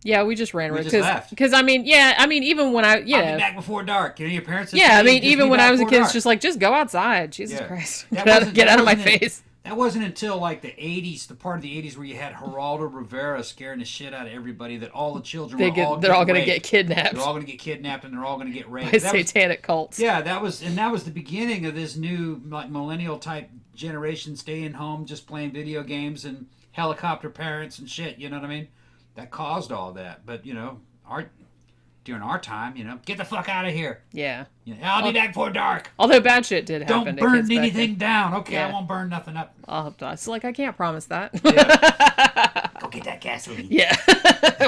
Yeah, we just ran away. Because I mean, even when I'll be back before dark. Your parents. Yeah, I mean, even when I was a kid, it's just like, just go outside. Jesus Christ, get out of my face. That wasn't until like the 80s, the part of the 80s where you had Geraldo Rivera scaring the shit out of everybody that all the children they're all going to get kidnapped. They're all going to get kidnapped and they're all going to get raped. By satanic cults. Yeah, that was the beginning of this new like millennial type generation staying home, just playing video games and helicopter parents and shit. You know what I mean? That caused all that. But during our time, get the fuck out of here. Yeah. I'll be back before dark. Although bad shit did happen. Don't burn anything down. Okay, I won't burn nothing up. It's like, I can't promise that. Yeah. Go get that gasoline. Yeah.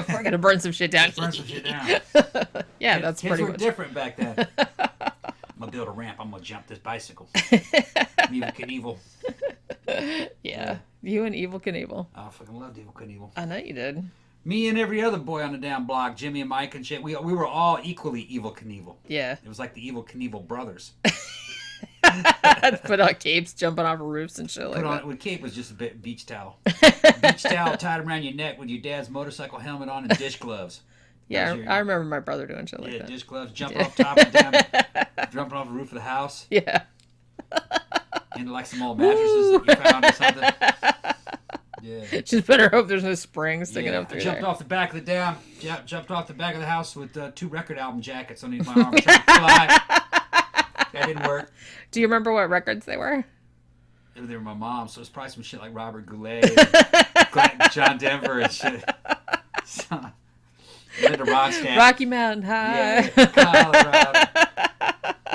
We're going to burn some shit down. Burn some shit down. Yeah, that's pretty much. Kids were different back then. I'm going to build a ramp. I'm going to jump this bicycle. Evil Knievel. Yeah. You and Evil Knievel. I fucking loved Evil Knievel. I know you did. Me and every other boy on the damn block, Jimmy and Mike and shit, we were all equally Evil Knievel. Yeah. It was like the Evil Knievel brothers. Put on capes, jumping off roofs and shit like that. With cape was just a beach towel. Beach towel tied around your neck with your dad's motorcycle helmet on and dish gloves. Yeah, I remember my brother doing shit like that. Yeah, dish gloves, jumping off top of the jumping off the roof of the house. Yeah. Into like some old mattresses that you found or something. Yeah. Just better hope there's no springs sticking up through jumped there. off the back of jumped off the back of the house with 2 record album jackets underneath my arm trying to fly. That didn't work. Do you remember what records they were? They were my mom, so it was probably some shit like Robert Goulet, John Denver and shit. Linda Ronstadt. Rocky Mountain High. Yeah, Colorado.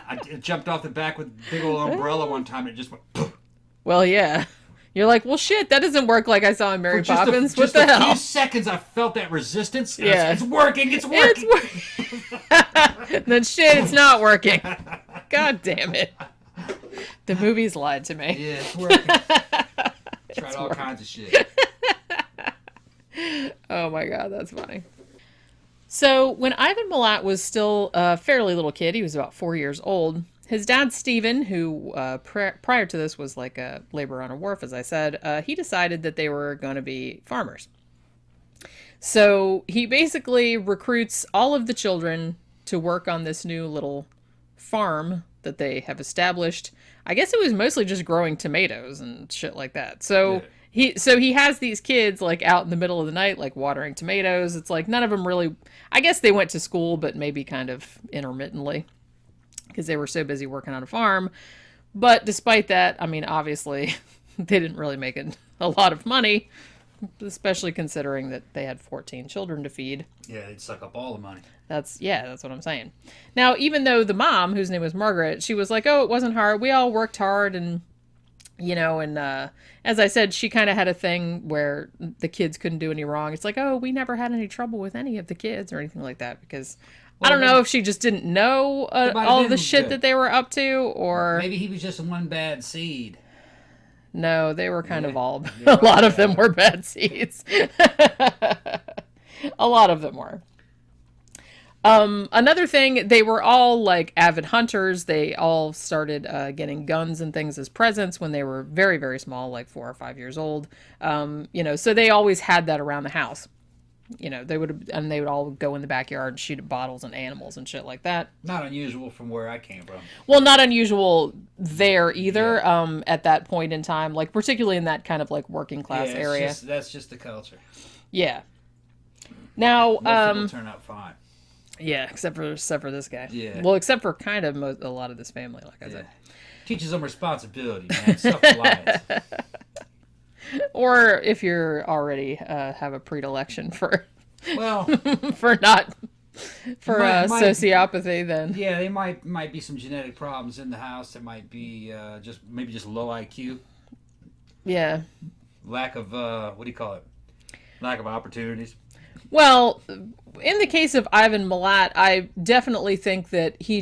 I jumped off the back with a big old umbrella one time and it just went poof. Well, yeah. You're like, well, shit, that doesn't work like I saw in Mary Poppins. What Just the a hell? few seconds I felt that resistance. Yeah. It's working. It's working. Then shit, it's not working. God damn it. The movies lied to me. Yeah, it's working. Tried all kinds of shit. Oh my God, that's funny. So when Ivan Milat was still a fairly little kid, he was about 4 years old, his dad, Stephen, who prior to this was like a laborer on a wharf, as I said, he decided that they were going to be farmers. So he basically recruits all of the children to work on this new little farm that they have established. I guess it was mostly just growing tomatoes and shit like that. So he has these kids like out in the middle of the night, like watering tomatoes. It's like none of them really, I guess they went to school, but maybe kind of intermittently because they were so busy working on a farm. But despite that, I mean, obviously they didn't really make a lot of money, especially considering that they had 14 children to feed. Yeah, they'd suck up all the money. That's what I'm saying. Now, even though the mom, whose name was Margaret, she was like, oh, it wasn't hard. We all worked hard and, as I said, she kind of had a thing where the kids couldn't do any wrong. It's like, oh, we never had any trouble with any of the kids or anything like that because I don't know if she just didn't know all the shit that they were up to or... Maybe he was just one bad seed. No, they were kind of all... A lot of them were bad seeds. A lot of them were. Another thing, they were all like avid hunters. They all started getting guns and things as presents when they were very, very small, like 4 or 5 years old. So they always had that around the house. They would all go in the backyard and shoot at bottles and animals and shit like that. Not unusual from where I came from. Well, not unusual there either. Yeah. At that point in time, like particularly in that kind of like working class area. That's just the culture. Yeah. Now, Most people turn out fine. yeah, except for this guy. Yeah. Well, except for kind of a lot of this family, like I said. Teaches them responsibility, man. Self-reliance. Or if you're already have a predilection for Well, for not for might- sociopathy, then yeah, they might be some genetic problems in the house. There might be just low IQ, yeah. lack of what do you call it? Lack of opportunities. Well, in the case of Ivan Milat, I definitely think that he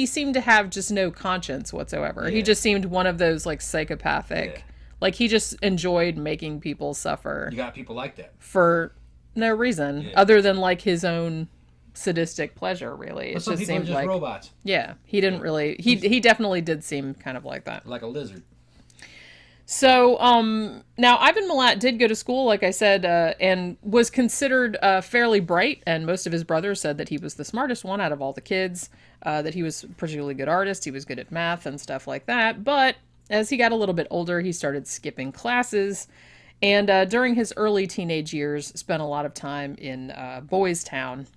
seemed to have just no conscience whatsoever. Yeah. He just seemed one of those like psychopathic, Yeah. like he just enjoyed making people suffer You got people like that. for no reason Yeah. other than like his own sadistic pleasure, really. But It some just people are seemed just like, robots, yeah, he didn't really, he definitely did seem kind of like that. like a lizard. So, now Ivan Milat did go to school, like I said, and was considered fairly bright, and most of his brothers said that he was the smartest one out of all the kids, that he was a particularly good artist, he was good at math and stuff like that, but as he got a little bit older, he started skipping classes, and during his early teenage years, spent a lot of time in Boys Town,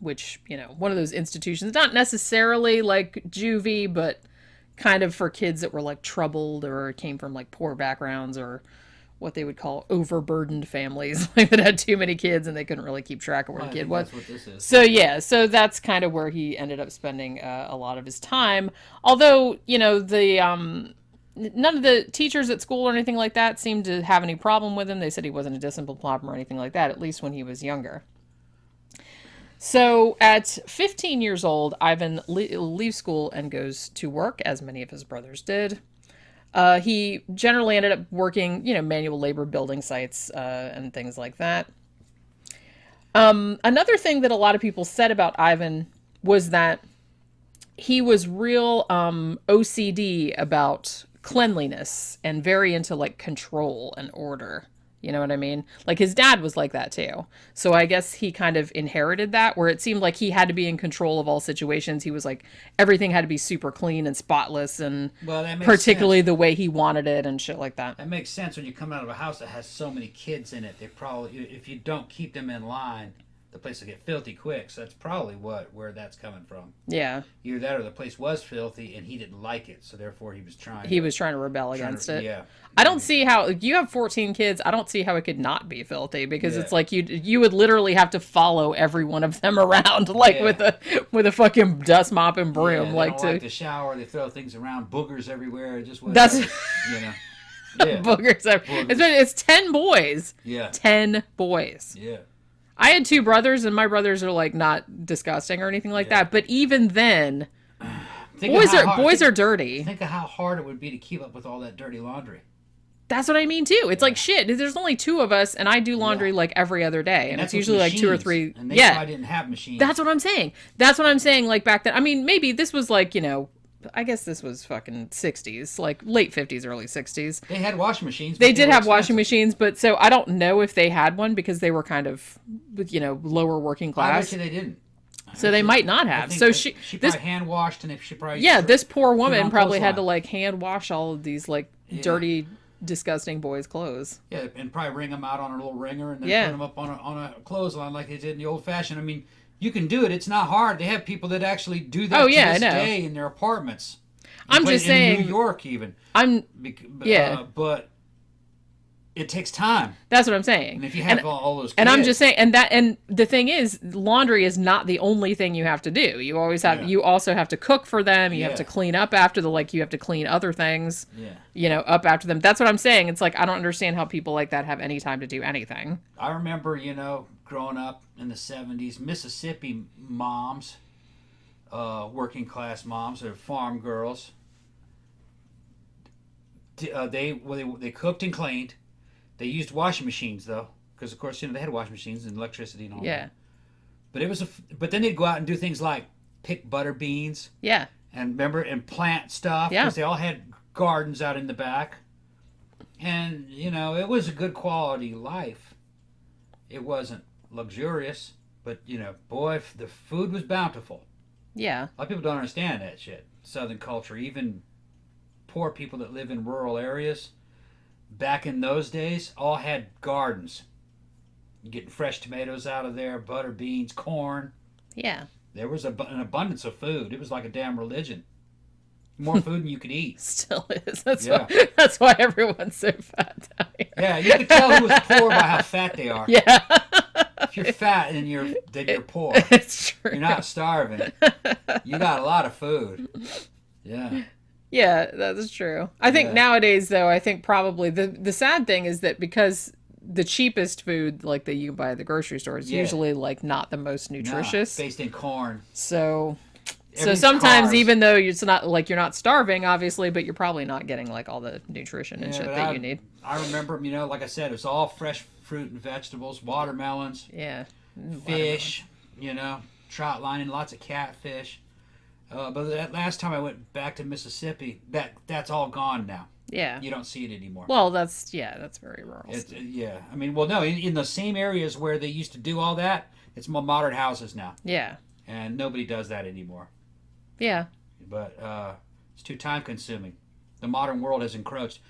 which, one of those institutions, not necessarily like juvie, but kind of for kids that were like troubled or came from like poor backgrounds or what they would call overburdened families, like that had too many kids and they couldn't really keep track of where I the kid think was. that's what this is. So that's kind of where he ended up spending a lot of his time. Although, the none of the teachers at school or anything like that seemed to have any problem with him. They said he wasn't a discipline problem or anything like that, at least when he was younger. So at 15 years old, Ivan leaves school and goes to work, as many of his brothers did. He generally ended up working, manual labor building sites and things like that. Another thing that a lot of people said about Ivan was that he was real OCD about cleanliness and very into like control and order. You know what I mean? Like his dad was like that too. So I guess he kind of inherited that, where it seemed like he had to be in control of all situations. He was like, everything had to be super clean and spotless, and Well, that makes particularly sense. the way he wanted it and shit like that. That makes sense when you come out of a house that has so many kids in it. They probably, if you don't keep them in line, the place will get filthy quick. So that's probably where that's coming from. Yeah. Either that or the place was filthy and he didn't like it, so therefore he was trying. He was trying to rebel against it. Yeah. I don't see how you have 14 kids. I don't see how it could not be filthy, because Yeah. it's like you would literally have to follow every one of them around like Yeah. with a fucking dust mop and broom, Yeah, they like don't to like to shower. They throw things around, boogers everywhere. Just That's- you know. Yeah. boogers. It's 10 boys. Yeah. 10 boys. Yeah. I had 2 brothers, and my brothers are like not disgusting or anything like Yeah. that. But even then, Think of how hard- boys are dirty. Think of how hard it would be to keep up with all that dirty laundry. That's what I mean too. It's like shit. There's only 2 of us, and I do laundry like every other day, and it's that's with usually like 2 or machines, 3. And they Yeah, probably didn't have machines. that's what I'm saying. That's what I'm saying. Like back then, I mean, maybe this was like, I guess this was fucking 60s, like late 50s, early 60s. They had washing machines. They but did were have washing expensive. machines, but so I don't know if they had one because they were kind of, lower working I class. bet you they didn't. So they might not I have. think So that she probably hand washed, and if she probably yeah, this poor it woman on probably had to clothesline. like hand wash all of these like dirty, disgusting boys' clothes. Yeah, and probably wring them out on a little wringer and then Yeah. put them up on a clothesline like they did in the old fashioned. I mean, you can do it. It's not hard. They have people that actually do that Oh, to yeah, this I know. day in their apartments. I'm just In saying- New York even. Yeah. But it takes time. That's what I'm saying. And if you have all those kids, And I'm just saying, and the thing is, laundry is not the only thing you have to do. You always have, Yeah. you also have to cook for them. You have Yeah. to clean up after you have to clean other things, Yeah. up after them. That's what I'm saying. It's like, I don't understand how people like that have any time to do anything. I remember, growing up in the 70s, Mississippi moms, working class moms, or farm girls, they cooked and cleaned. They used washing machines though, because of course they had washing machines and electricity and all Yeah. that. But but then they'd go out and do things like pick butter beans Yeah. and plant stuff, Yeah. because they all had gardens out in the back. And it was a good quality life. It wasn't luxurious, but boy, the food was bountiful. Yeah. A lot of people don't understand that shit. Southern culture, even poor people that live in rural areas, back in those days, all had gardens. Getting fresh tomatoes out of there, butter, beans, corn. Yeah. There was an abundance of food. It was like a damn religion. More food than you could eat. Still is. That's Yeah. why everyone's so fat down here. Yeah, you could tell who was poor by how fat they are. Yeah. If you're fat, then you're poor. It's true. You're not starving. You got a lot of food. Yeah. Yeah, that's true. I think nowadays, though, I think probably the sad thing is that because the cheapest food, like that you can buy at the grocery store, is usually like not the most nutritious. No, based in corn. So Everything's sometimes carbs. even though it's not like you're not starving, obviously, but you're probably not getting like all the nutrition and shit that you need. I remember, like I said, it was all fresh fruit and vegetables, watermelons, Yeah. fish, trout lining, lots of catfish. But that last time I went back to Mississippi, that's all gone now. Yeah. You don't see it anymore. Well, that's very rural. I mean, well, no, in the same areas where they used to do all that, it's more modern houses now. Yeah. And nobody does that anymore. Yeah. But it's too time consuming. The modern world has encroached.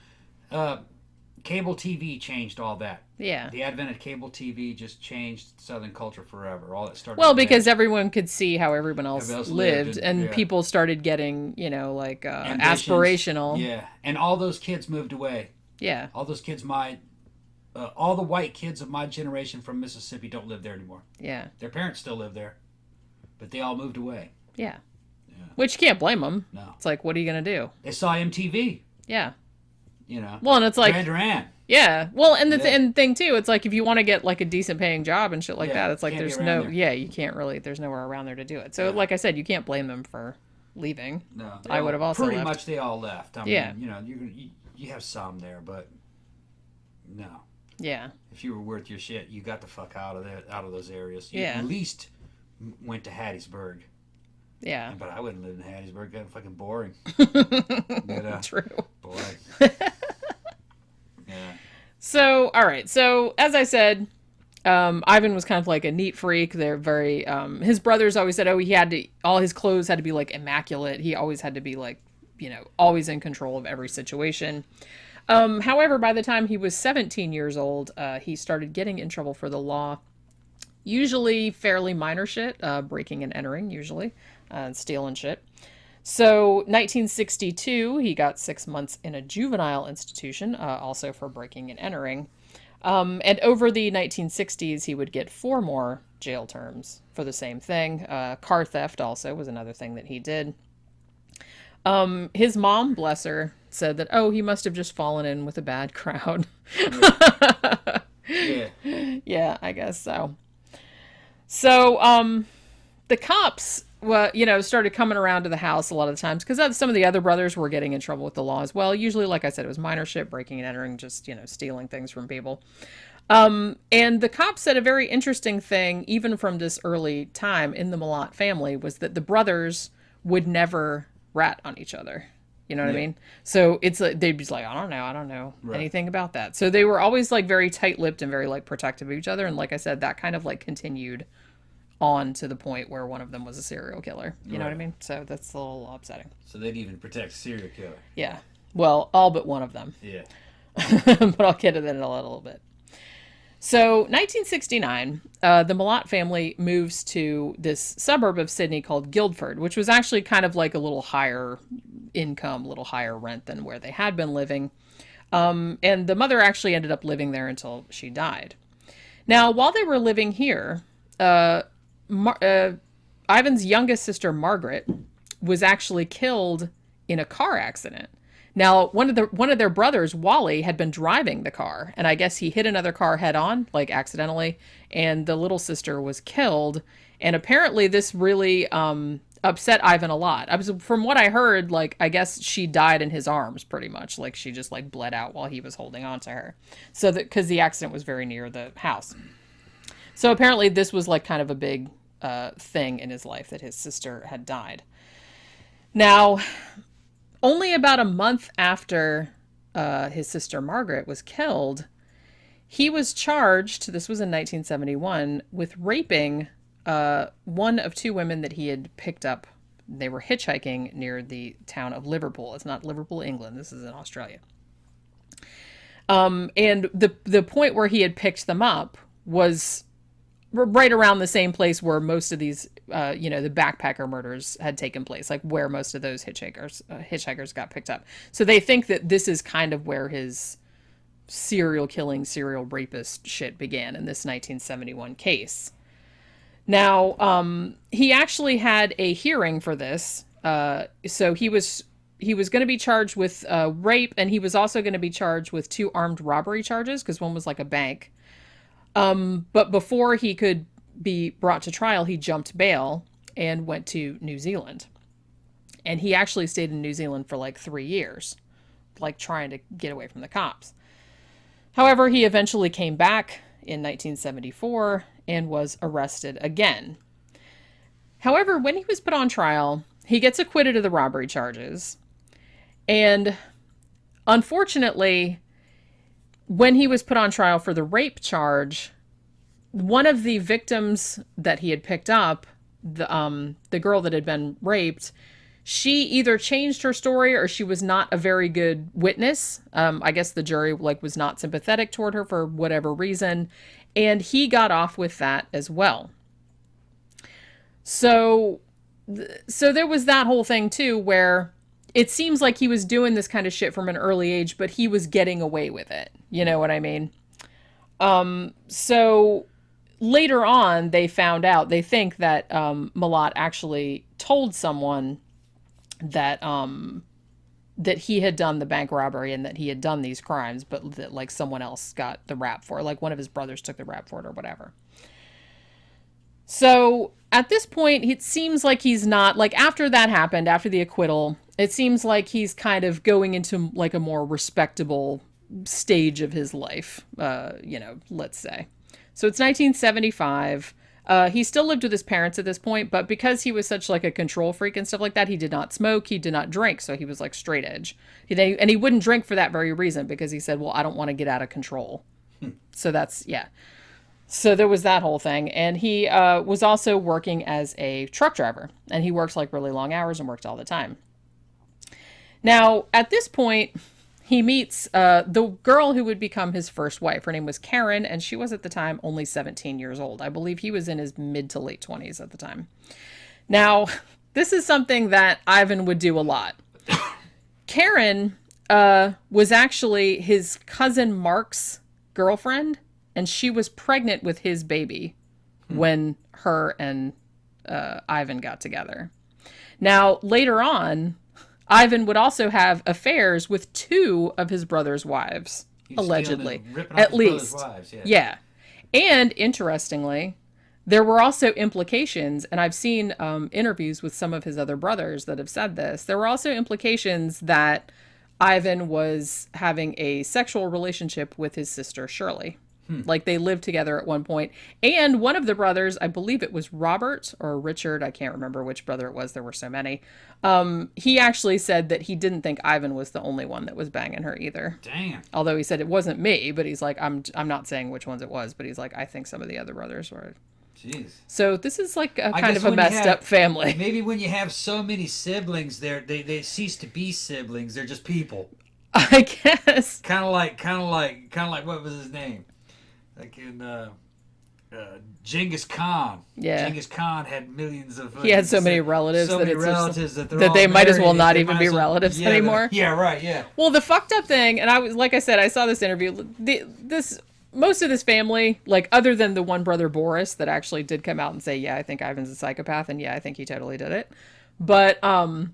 Cable TV changed all that. Yeah. The advent of cable TV just changed Southern culture forever. All that started. Well, because everyone could see how everyone else lived, and yeah. people started getting, like Ambitions. aspirational. Yeah, and all those kids moved away. Yeah. All those kids, all the white kids of my generation from Mississippi don't live there anymore. Yeah. Their parents still live there, but they all moved away. Yeah. Which you can't blame them. No. It's like, what are you gonna do? They saw MTV. Yeah. Well, and it's like Duran Duran. Yeah. Well, and the thing too, it's like if you want to get like a decent paying job and shit like that, it's like there's no you can't really there's nowhere around there to do it. So like I said, you can't blame them for leaving. No. I would have also pretty left. much they all left. I mean, you have some there, but no. Yeah. If you were worth your shit, you got the fuck out of those areas. You Yeah. at least went to Hattiesburg. Yeah. But I wouldn't live in Hattiesburg. That's fucking boring. True. Boy. Yeah. So, all right. So, as I said, Ivan was kind of like a neat freak. They're very, his brothers always said, all his clothes had to be like immaculate. He always had to be like, always in control of every situation. However, by the time he was 17 years old, he started getting in trouble for the law. Usually fairly minor shit, breaking and entering, usually, stealing shit. So, 1962, he got 6 months in a juvenile institution, also for breaking and entering. And over the 1960s, he would get 4 more jail terms for the same thing. Car theft also was another thing that he did. His mom, bless her, said that, he must have just fallen in with a bad crowd. Yeah. Yeah, I guess so. So, the cops, started coming around to the house a lot of the times because some of the other brothers were getting in trouble with the law as well. Usually, like I said, it was minor shit, breaking and entering, just, stealing things from people. And the cops said a very interesting thing, even from this early time in the Milat family, was that the brothers would never rat on each other. You know what I mean? So it's like, they'd be like, I don't know anything about that. So they were always like very tight-lipped and very like protective of each other. And like I said, that kind of like continued on to the point where one of them was a serial killer. You know what I mean? So that's a little upsetting. So they'd even protect serial killer. Yeah. Well, all but one of them. Yeah. But I'll get to that in a little bit. So 1969, the Milat family moves to this suburb of Sydney called Guildford, which was actually kind of like a little higher income, little higher rent than where they had been living. And the mother actually ended up living there until she died. Now, while they were living here, Ivan's youngest sister, Margaret, was actually killed in a car accident. Now, one of their brothers, Wally, had been driving the car, and I guess he hit another car head on, like accidentally, and the little sister was killed. And apparently this really upset Ivan a lot. From what I heard, like, I guess she died in his arms pretty much. Like, she just like bled out while he was holding on to her. So that, because the accident was very near the house. So apparently this was like kind of a big thing in his life that his sister had died. Now, only about a month after his sister Margaret was killed, he was charged, this was in 1971, with raping one of 2 women that he had picked up. They were hitchhiking near the town of Liverpool. It's not Liverpool, England. This is in Australia. And the point where he had picked them up was right around the same place where most of these, the backpacker murders had taken place, like where most of those hitchhikers got picked up. So they think that this is kind of where his serial killing, serial rapist shit began in this 1971 case. Now, he actually had a hearing for this. So he was going to be charged with rape, and he was also going to be charged with 2 armed robbery charges, because one was like a bank. But before he could be brought to trial, he jumped bail and went to New Zealand. And he actually stayed in New Zealand for like 3 years, like trying to get away from the cops. However, he eventually came back in 1974 and was arrested again. However, when he was put on trial, he gets acquitted of the robbery charges. And unfortunately, when he was put on trial for the rape charge, one of the victims that he had picked up, the girl that had been raped, she either changed her story or she was not a very good witness. I guess the jury was not sympathetic toward her for whatever reason, and he got off with that as well. So there was that whole thing too, where it seems like he was doing this kind of shit from an early age, but he was getting away with it. You know what I mean? So later on, they think that Milat actually told someone that that he had done the bank robbery and that he had done these crimes, but that someone else got the rap for it. Like one of his brothers took the rap for it or whatever. So at this point, it seems like he's not, after that happened, after the acquittal, it seems like he's kind of going into a more respectable stage of his life, let's say. So it's 1975. He still lived with his parents at this point, but because he was such a control freak and stuff like that, he did not smoke, he did not drink, so he was straight edge. And he wouldn't drink for that very reason, because he said, well, I don't want to get out of control. So that's, yeah. So there was that whole thing. And he was also working as a truck driver, and he worked really long hours and worked all the time. Now, at this point, he meets the girl who would become his first wife. Her name was Kieron, and she was at the time only 17 years old. I believe he was in his mid to late 20s at the time. Now, this is something that Ivan would do a lot. Kieron was actually his cousin Mark's girlfriend, and she was pregnant with his baby when her and Ivan got together. Now, later on, Ivan would also have affairs with 2 of his brother's wives, allegedly. At least. Wives, yeah. Yeah. And interestingly, there were also implications, and I've seen interviews with some of his other brothers that have said this. There were also implications that Ivan was having a sexual relationship with his sister, Shirley. They lived together at one point. And one of the brothers, I believe it was Robert or Richard, I can't remember which brother it was, there were so many. He actually said that he didn't think Ivan was the only one that was banging her either. Damn. Although he said it wasn't me, but he's like, I'm not saying which ones it was, but he's like, I think some of the other brothers were. Jeez. So this is a kind of a messed up family. Maybe when you have so many siblings, they cease to be siblings. They're just people. I guess. Kind of like what was his name? Like in Genghis Khan. Yeah. Genghis Khan had millions of. He had so many relatives that they might as well not even be relatives anymore. Yeah, right. Yeah. Well, the fucked up thing, and like I said, I saw this interview. Most of this family, other than the one brother Boris that actually did come out and say, yeah, I think Ivan's a psychopath, and yeah, I think he totally did it. But all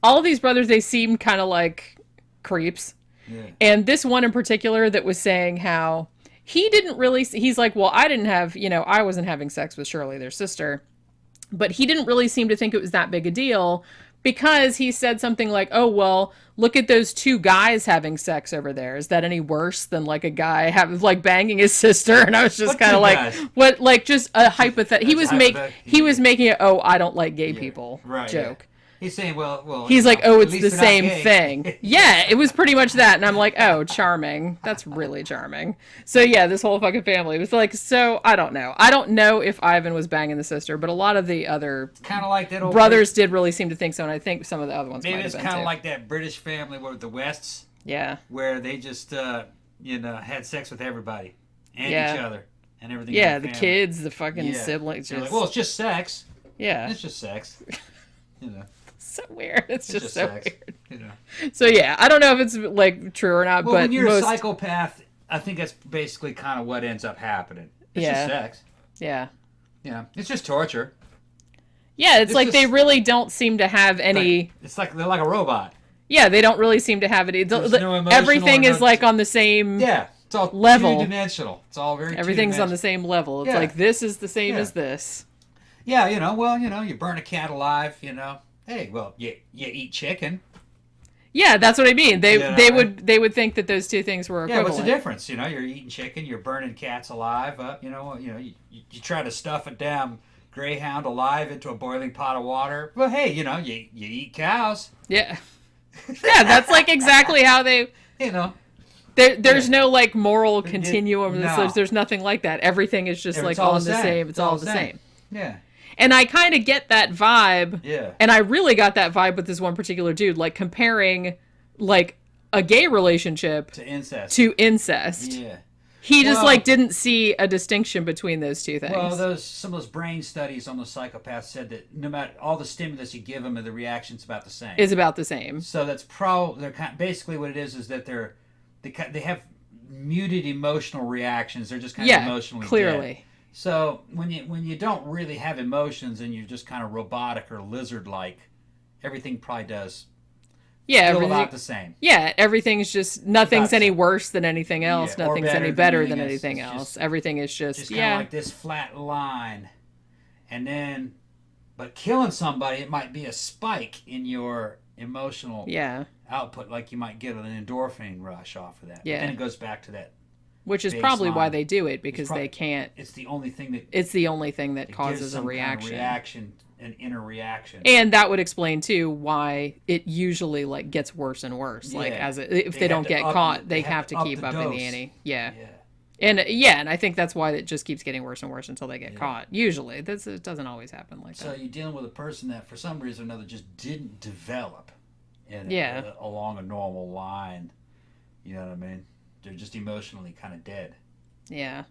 of these brothers, they seem kind of like creeps. Yeah. And this one in particular that was saying how he didn't really, he's like, well, I didn't have, I wasn't having sex with Shirley, their sister, but he didn't really seem to think it was that big a deal, because he said something like, oh, well, look at those 2 guys having sex over there. Is that any worse than a guy banging his sister? And I was just kind of what, just a hypothetical. He was making it, oh, I don't like gay people joke. Yeah. He's saying, well. He's like, oh, it's the same thing. Yeah, it was pretty much that. And I'm like, oh, charming. That's really charming. So yeah, this whole fucking family was so I don't know. I don't know if Ivan was banging the sister, but a lot of the other kind of like that old brothers did really seem to think so. And I think some of the other ones maybe might it's have been kind of too. like that British family with the Wests. Yeah. Where they just, had sex with everybody and each other. and everything. Yeah, in the family. kids, the fucking Yeah. siblings. They're Just, like, well, it's just sex. yeah. It's just sex. You know. So weird. It's just so sex. weird. You know. So yeah, I don't know if it's like true or not, Well, but when you're most a psychopath, I think that's basically kind of what ends up happening. It's Yeah. just sex. yeah. Yeah. It's just torture. Yeah, it's like just- they really don't seem to have any. It's like they're like a robot. Yeah, they don't really seem to have any. There's no emotional Everything or is no- like on the same Yeah. It's all Level. two-dimensional. It's all very Everything's on the two-dimensional. same level. It's Yeah. like this is the same Yeah. as this. Yeah, you know, well, you know, you burn a cat alive, you know. Hey, well, you eat chicken. Yeah, that's what I mean. They Yeah. they would think that those two things were Yeah, equivalent. what's the difference? You know, you're eating chicken, you're burning cats alive. You try to stuff a damn greyhound alive into a boiling pot of water. Well, hey, you know, you eat cows. Yeah. Yeah, that's like exactly how they. You know, There's no like moral continuum. No. There's nothing like that. Everything is just It's like all on the the same. same. It's all the same. Yeah, And I kind of get that vibe. yeah. And I really got that vibe with this one particular dude, like comparing like a gay relationship To incest. to incest. Yeah. He just Well- like didn't see a distinction between those two things. Well, some of those brain studies on the psychopaths said that no matter all the stimulus you give them, the reaction's about the same. is about the same. So that's basically what it is that they have muted emotional reactions. They're just kind of Yeah, emotionally clearly. dead. So when you don't really have emotions and you're just kind of robotic or lizard-like, everything probably does Yeah, feel everything, about the same. yeah, everything's just nothing's About any the same. worse than anything else. Yeah, or Nothing's better any than better anything than else. anything It's else. just- Everything is just Just kind yeah. of like this flat line, but killing somebody, it might be a spike in your emotional yeah, output, like you might get an endorphin rush off of that. Yeah. But then it goes back to that. which is probably why baseline. they do it because prob- they can't. It's the only thing that It's the only thing that gives causes a some reaction. kind of reaction, an inner reaction. And that would explain too why it usually like gets worse and worse. Like Yeah. if They they don't have to get up- caught, they they have have to to up keep the up in dose. the ante. Yeah. Yeah. And I think that's why it just keeps getting worse and worse until they get Yeah. caught. Usually, it doesn't always happen like So that. you're dealing with a person that, for some reason or another, just didn't develop Yeah. along a normal line. You know what I mean? They're just emotionally kind of dead. Yeah.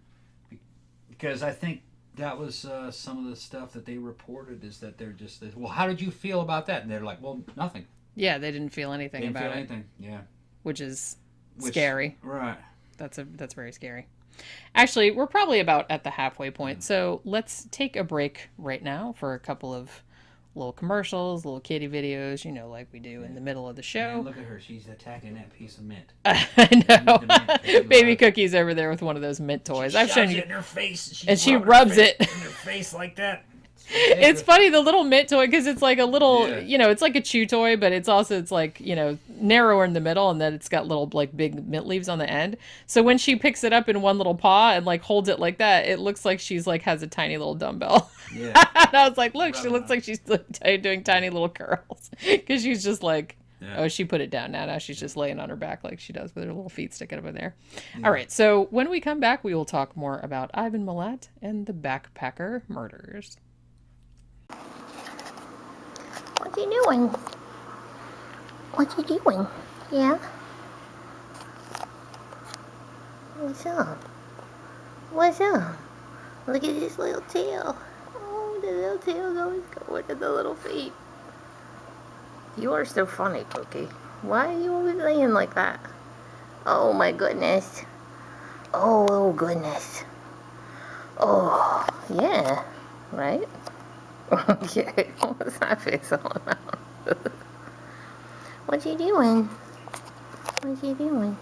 Because I think that was some of the stuff that they reported is that they're just, well, how did you feel about that? And they're like, well, nothing. Yeah, they didn't feel anything Didn't about feel it, anything. Yeah. which is Which- scary. Right. That's very scary. Actually, we're probably about at the halfway point, so let's take a break right now for a couple of little commercials, little kitty videos, like we do in the middle of the And show. look at her. She's attacking that piece of mint. I The know. mint. Baby Cookie's over there with one of those mint toys. I've shown Shoves you. it in her face. And she rubbing her rubs face it. in her face like that. It's funny, the little mint toy, because it's like a little, Yeah. it's like a chew toy, but it's like, narrower in the middle, and then it's got little, like, big mint leaves on the end. So when she picks it up in one little paw and, like, holds it like that, it looks like she's, like, has a tiny little dumbbell. Yeah. And I was like, look, she Rubbing looks on like she's like, doing tiny little curls. Because she's just like, Yeah. oh, she put it down now. Now she's just laying on her back like she does with her little feet sticking up in there. All right, so when we come back, we will talk more about Ivan Milat and the backpacker murders. What you doing? What you doing? Yeah? What's up? What's up? Look at this little tail. Oh, the little tail's always going to the little feet. You are so funny, Pokey. Why are you always laying like that? Oh my goodness. Oh goodness. Oh, yeah. Right? Okay, what's that face all about? What you doing? What you doing?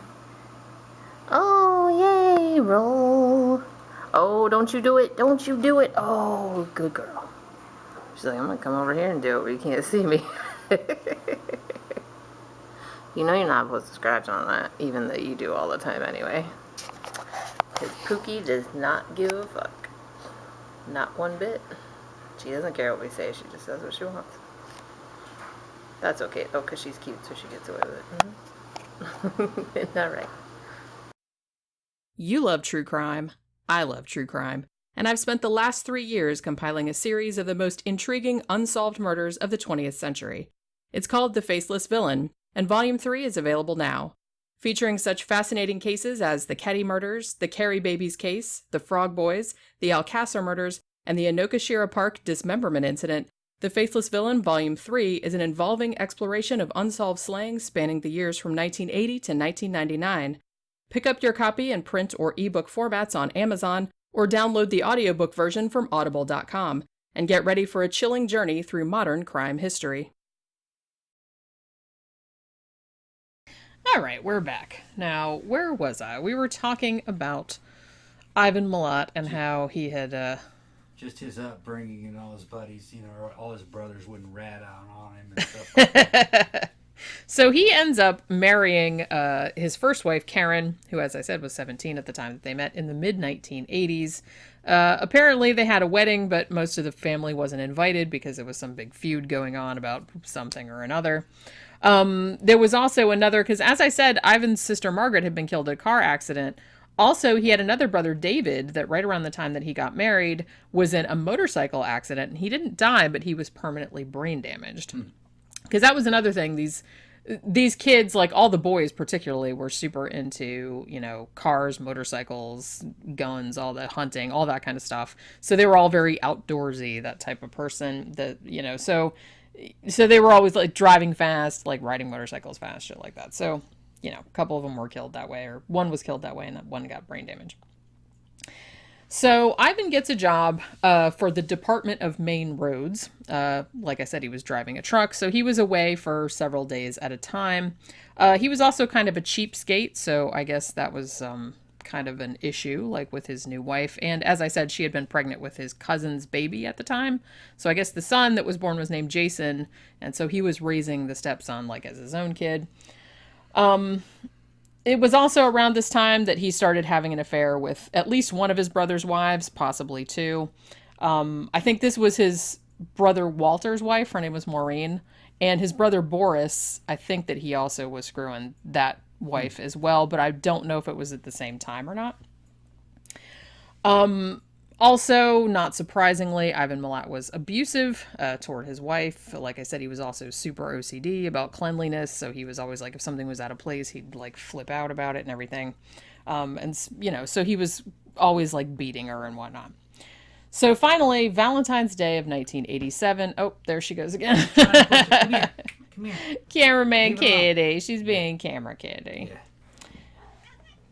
Oh, yay, roll. Oh, don't you do it. Don't you do it. Oh, good girl. She's like, I'm going to come over here and do it, but you can't see me. You know you're not supposed to scratch on that, even though you do all the time anyway. Because Pookie does not give a fuck. Not one bit. She doesn't care what we say, she just does what she wants. That's okay, though, because she's cute, so she gets away with it. Isn't that right? You love true crime. I love true crime. And I've spent the last 3 years compiling a series of the most intriguing unsolved murders of the 20th century. It's called The Faceless Villain, and Volume 3 is available now. featuring such fascinating cases as the Ketty murders, the Carey babies case, the Frog Boys, the Alcasar murders, and the Inokashira Park dismemberment incident. The Faithless Villain, Volume 3, is an involving exploration of unsolved slayings spanning the years from 1980 to 1999. Pick up your copy in print or ebook formats on Amazon, or download the audiobook version from audible.com, and get ready for a chilling journey through modern crime history. All right, we're back. Now, where was I? We were talking about Ivan Milat and how he had... Just his upbringing and all his buddies, all his brothers wouldn't rat out on him and stuff like that. So he ends up marrying his first wife, Kieron, who, as I said, was 17 at the time that they met in the mid-1980s. Apparently they had a wedding, but most of the family wasn't invited because there was some big feud going on about something or another. There was also another, because as I said, Ivan's sister Margaret had been killed in a car accident. Also, he had another brother, David, that right around the time that he got married was in a motorcycle accident. And he didn't die, but he was permanently brain damaged. Because that was another thing. These kids, like all the boys particularly, were super into, cars, motorcycles, guns, all the hunting, all that kind of stuff. So they were all very outdoorsy, that type of person. So they were always like driving fast, like riding motorcycles fast, shit like that. So, a couple of them were killed that way, or one was killed that way, and that one got brain damage. So Ivan gets a job for the Department of Main Roads. Like I said, he was driving a truck, so he was away for several days at a time. He was also kind of a cheapskate, so I guess that was kind of an issue, like with his new wife. And as I said, she had been pregnant with his cousin's baby at the time. So I guess the son that was born was named Jason, and so he was raising the stepson like as his own kid. It was also around this time that he started having an affair with at least one of his brother's wives, possibly two. I think this was his brother Walter's wife. Her name was Maureen. And his brother Boris, I think that he also was screwing that wife as well, but I don't know if it was at the same time or not. Also, not surprisingly, Ivan Milat was abusive toward his wife. Like I said, he was also super OCD about cleanliness, so he was always like, if something was out of place, he'd like flip out about it and everything. So he was always like beating her and whatnot. So finally, Valentine's Day of 1987. Oh, there she goes again. Come here. Cameraman Kitty. She's being camera kitty.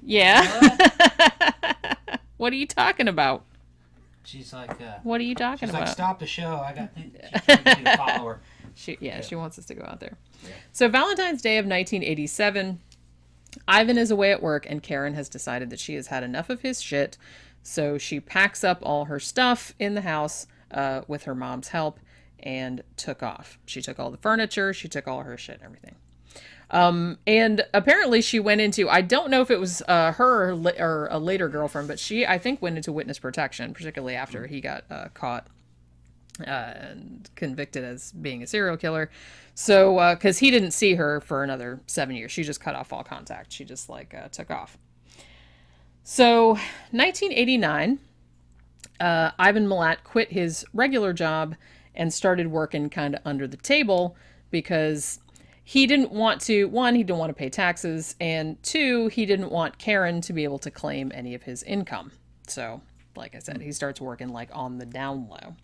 Yeah. What are you talking about? She's like, what are you talking she's about? like, stop the show. I got things. She's trying to follow her. She wants us to go out there. Yeah. So Valentine's Day of 1987, Ivan is away at work, and Kieron has decided that she has had enough of his shit. So she packs up all her stuff in the house with her mom's help and took off. She took all the furniture. She took all her shit and everything. And apparently she went into, I don't know if it was her or a later girlfriend, but she, I think, went into witness protection, particularly after he got caught and convicted as being a serial killer. So, because he didn't see her for another 7 years. She just cut off all contact. She just took off. So 1989, Ivan Milat quit his regular job and started working kind of under the table because he didn't want to, one, he didn't want to pay taxes, and two, he didn't want Kieron to be able to claim any of his income. So, like I said, he starts working like on the down low.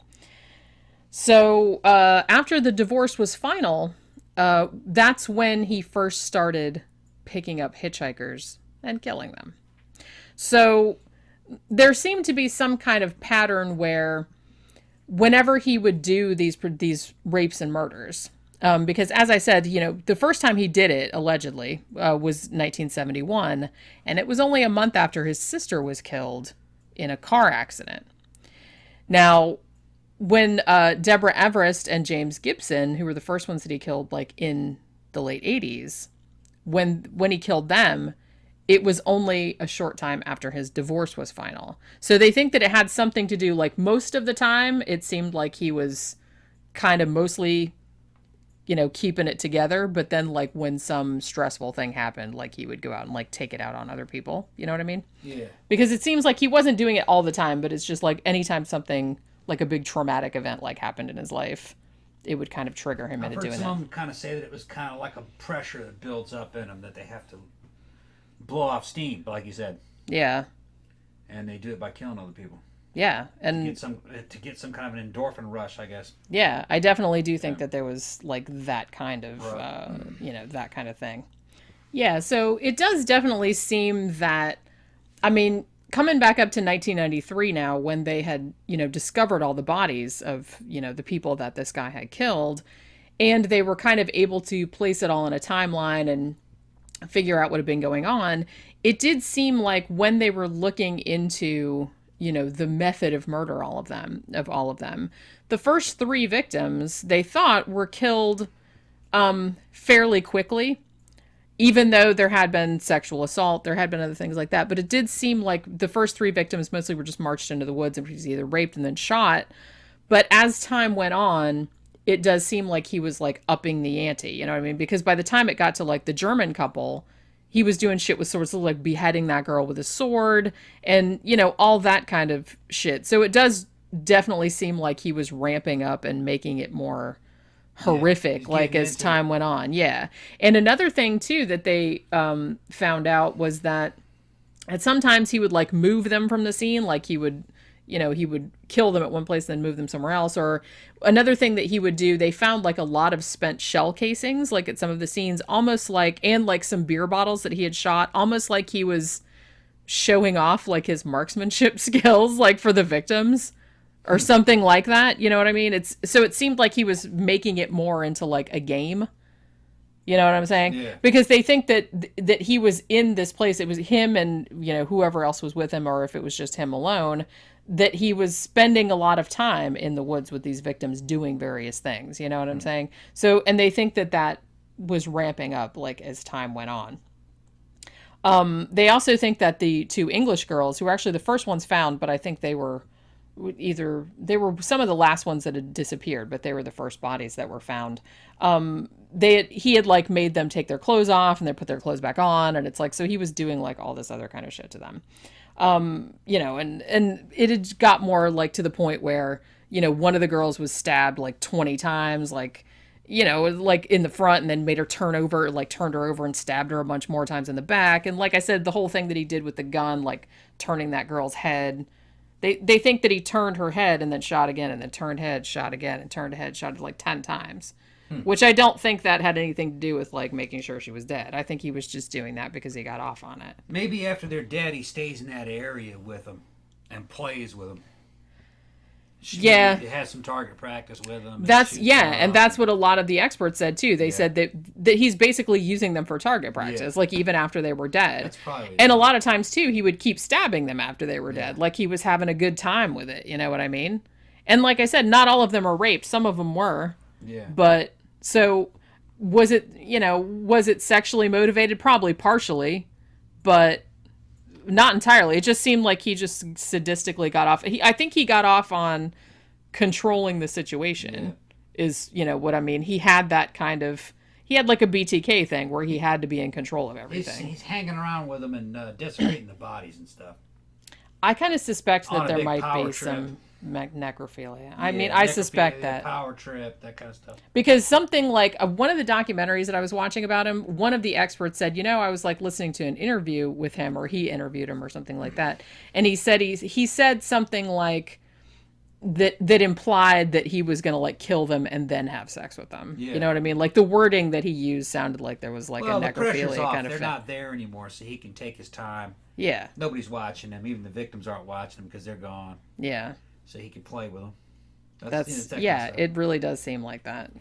So, after the divorce was final, that's when he first started picking up hitchhikers and killing them. So, there seemed to be some kind of pattern where whenever he would do these rapes and murders, because as I said, the first time he did it, allegedly, was 1971, and it was only a month after his sister was killed in a car accident. Now, when Deborah Everest and James Gibson, who were the first ones that he killed, like in the late 80s, when he killed them, it was only a short time after his divorce was final. So they think that it had something to do, like most of the time, it seemed like he was kind of mostly, keeping it together. But then like when some stressful thing happened, like he would go out and like take it out on other people. You know what I mean? Yeah. Because it seems like he wasn't doing it all the time, but it's just like anytime something like a big traumatic event like happened in his life, it would kind of trigger him into doing that. I've heard some kind of say that it was kind of like a pressure that builds up in him that they have to blow off steam, like you said. Yeah. And they do it by killing other people. Yeah, and to get some kind of an endorphin rush, I guess. Yeah, I definitely do think that there was like that kind of, Right. that kind of thing. Yeah, so it does definitely seem that, I mean, coming back up to 1993 now, when they had, discovered all the bodies of, the people that this guy had killed, and they were kind of able to place it all in a timeline and figure out what had been going on, it did seem like when they were looking into the method of murder, all of them, the first 3 victims they thought were killed fairly quickly, even though there had been sexual assault, there had been other things like that. But it did seem like the first 3 victims mostly were just marched into the woods and was either raped and then shot. But as time went on, it does seem like he was like upping the ante, you know what I mean? Because by the time it got to like the German couple, he was doing shit with swords, like beheading that girl with a sword and, all that kind of shit. So it does definitely seem like he was ramping up and making it more horrific, like as time went on. Yeah. And another thing too that they found out was that sometimes he would like move them from the scene, like he would kill them at one place and then move them somewhere else. Or another thing that he would do, they found like a lot of spent shell casings, like at some of the scenes, almost like, and like some beer bottles that he had shot, almost like he was showing off like his marksmanship skills, like for the victims or something like that. You know what I mean? So it seemed like he was making it more into like a game. You know what I'm saying? Yeah. Because they think that he was in this place. It was him and, whoever else was with him, or if it was just him alone, that he was spending a lot of time in the woods with these victims doing various things. You know what I'm saying? So, and they think that was ramping up like as time went on. They also think that the 2 English girls, who were actually the first ones found, but I think they were some of the last ones that had disappeared, but they were the first bodies that were found. He had like made them take their clothes off and they put their clothes back on. And it's like, so he was doing like all this other kind of shit to them. And it had got more like to the point where, one of the girls was stabbed like 20 times, like, like in the front, and then made her turned her over and stabbed her a bunch more times in the back. And like I said, the whole thing that he did with the gun, like turning that girl's head, they think that he turned her head and then shot again and then turned head, shot again and turned head, shot like 10 times. Which I don't think that had anything to do with like making sure she was dead. I think he was just doing that because he got off on it. Maybe after they're dead, he stays in that area with them and plays with them. Yeah, He has some target practice with them. And that's what a lot of the experts said too. They said that he's basically using them for target practice, like even after they were dead. That's probably and a lot of times too, he would keep stabbing them after they were dead, like he was having a good time with it. You know what I mean? And like I said, not all of them were raped. Some of them were. Yeah. But so was it sexually motivated? Probably partially, but not entirely. It just seemed like he just sadistically got off. I think he got off on controlling the situation is, what I mean? He had that kind of, he had like a BTK thing where he had to be in control of everything. He's hanging around with them and desecrating the bodies and stuff. I kind of suspect that there might be trip. some necrophilia. I mean, I suspect that. Power trip, that kind of stuff. Because something like one of the documentaries that I was watching about him, one of the experts said, I was like listening to an interview with him, or he interviewed him or something like that. And he said, he said something like that implied that he was going to like kill them and then have sex with them. Yeah. You know what I mean? Like the wording that he used sounded like there was like a necrophilia kind of They're thing. not there anymore, so he can take his time. Yeah. Nobody's watching them. Even the victims aren't watching them because they're gone. Yeah. So he can play with them. It really does seem like that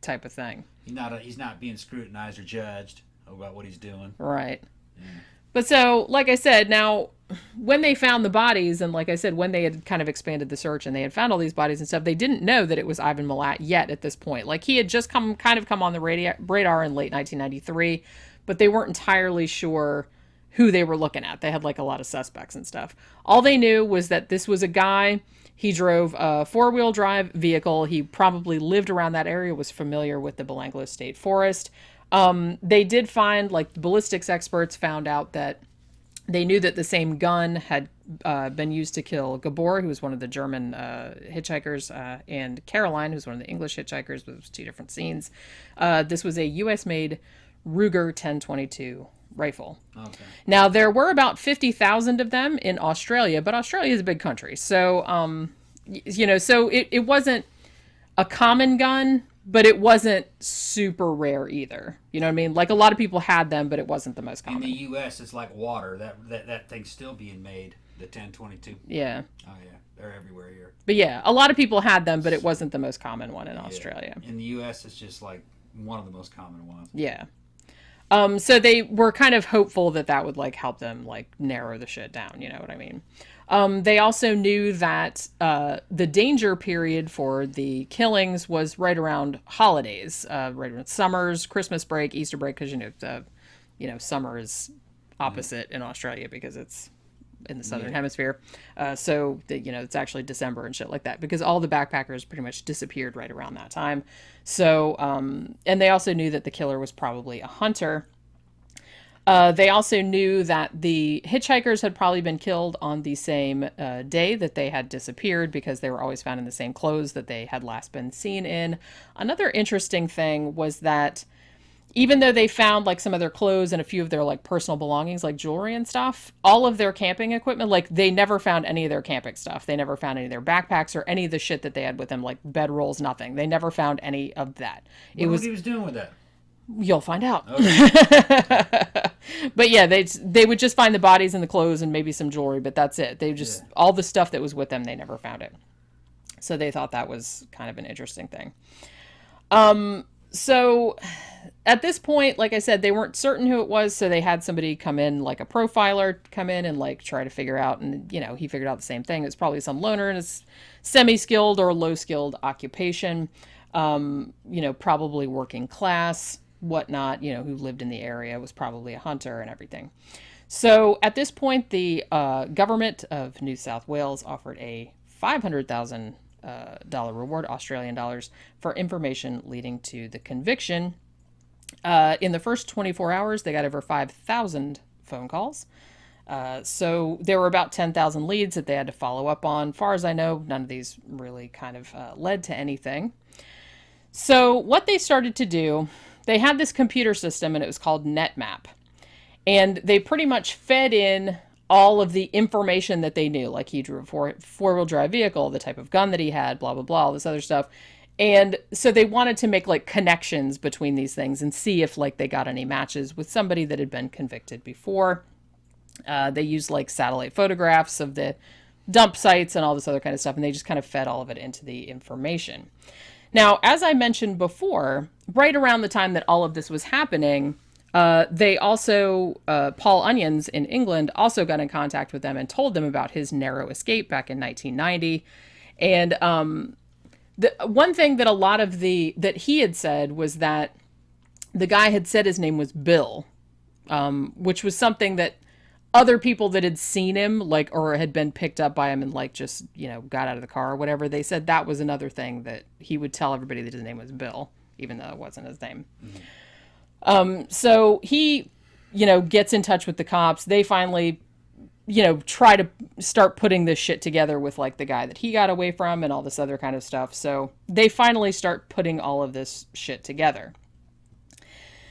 type of thing. He's not being scrutinized or judged about what he's doing. Right. Yeah. But so, like I said, now when they found the bodies, and like I said, when they had kind of expanded the search and they had found all these bodies and stuff, they didn't know that it was Ivan Milat yet at this point. Like he had just come on the radar in late 1993, but they weren't entirely sure who they were looking at. They had like a lot of suspects and stuff. All they knew was that this was a guy. He drove a 4-wheel drive vehicle. He probably lived around that area, was familiar with the Belanglo State Forest. They did find, like, ballistics experts found out that they knew that the same gun had been used to kill Gabor, who was one of the German hitchhikers, and Caroline, who's one of the English hitchhikers, but it was 2 different scenes. This was a U.S.-made Ruger 10/22 rifle. Okay. Now, there were about 50,000 of them in Australia, but Australia is a big country. So, so it wasn't a common gun, but it wasn't super rare either. You know what I mean? Like, a lot of people had them, but it wasn't the most common. In the U.S., it's like water. That thing's still being made, the 1022. Yeah. Oh, yeah. They're everywhere here. But yeah, a lot of people had them, but it wasn't the most common one in Australia. In the U.S., it's just like one of the most common ones. Yeah. So they were kind of hopeful that would like help them like narrow the shit down. You know what I mean? They also knew that the danger period for the killings was right around holidays, right around summers, Christmas break, Easter break, because summer is opposite in Australia because it's in the southern hemisphere. So it's actually December and shit like that because all the backpackers pretty much disappeared right around that time. So and they also knew that the killer was probably a hunter. They also knew that the hitchhikers had probably been killed on the same day that they had disappeared because they were always found in the same clothes that they had last been seen in. Another interesting thing was that even though they found like some of their clothes and a few of their like personal belongings, like jewelry and stuff, all of their camping equipment, like they never found any of their camping stuff. They never found any of their backpacks or any of the shit that they had with them, like bedrolls, nothing. They never found any of that. What he was doing with that? You'll find out. Okay. But yeah, they would just find the bodies and the clothes and maybe some jewelry, but that's it. They just, all the stuff that was with them, they never found it. So they thought that was kind of an interesting thing. So at this point, like I said, they weren't certain who it was. So they had somebody come in, like a profiler come in and like try to figure out. And, he figured out the same thing. It's probably some loner in a semi-skilled or low-skilled occupation, probably working class, whatnot, who lived in the area, was probably a hunter and everything. So at this point, the government of New South Wales offered a $500,000 reward, Australian dollars, for information leading to the conviction. In the first 24 hours, they got over 5,000 phone calls. So there were about 10,000 leads that they had to follow up on. Far as I know, none of these really kind of led to anything. So what they started to do, they had this computer system and it was called NetMap. And they pretty much fed in all of the information that they knew, like he drew a four-wheel drive vehicle, the type of gun that he had, blah, blah, blah, all this other stuff. And so they wanted to make like connections between these things and see if like they got any matches with somebody that had been convicted before. They used like satellite photographs of the dump sites and all this other kind of stuff. And they just kind of fed all of it into the information. Now, as I mentioned before, right around the time that all of this was happening, they also, Paul Onions in England also got in contact with them and told them about his narrow escape back in 1990. And the one thing that that he had said was that the guy had said his name was Bill, which was something that other people that had seen him, like, or had been picked up by him and like just, got out of the car or whatever, they said that was another thing that he would tell everybody that his name was Bill, even though it wasn't his name. Mm-hmm. So he, gets in touch with the cops. They finally, try to start putting this shit together with like the guy that he got away from and all this other kind of stuff. So they finally start putting all of this shit together.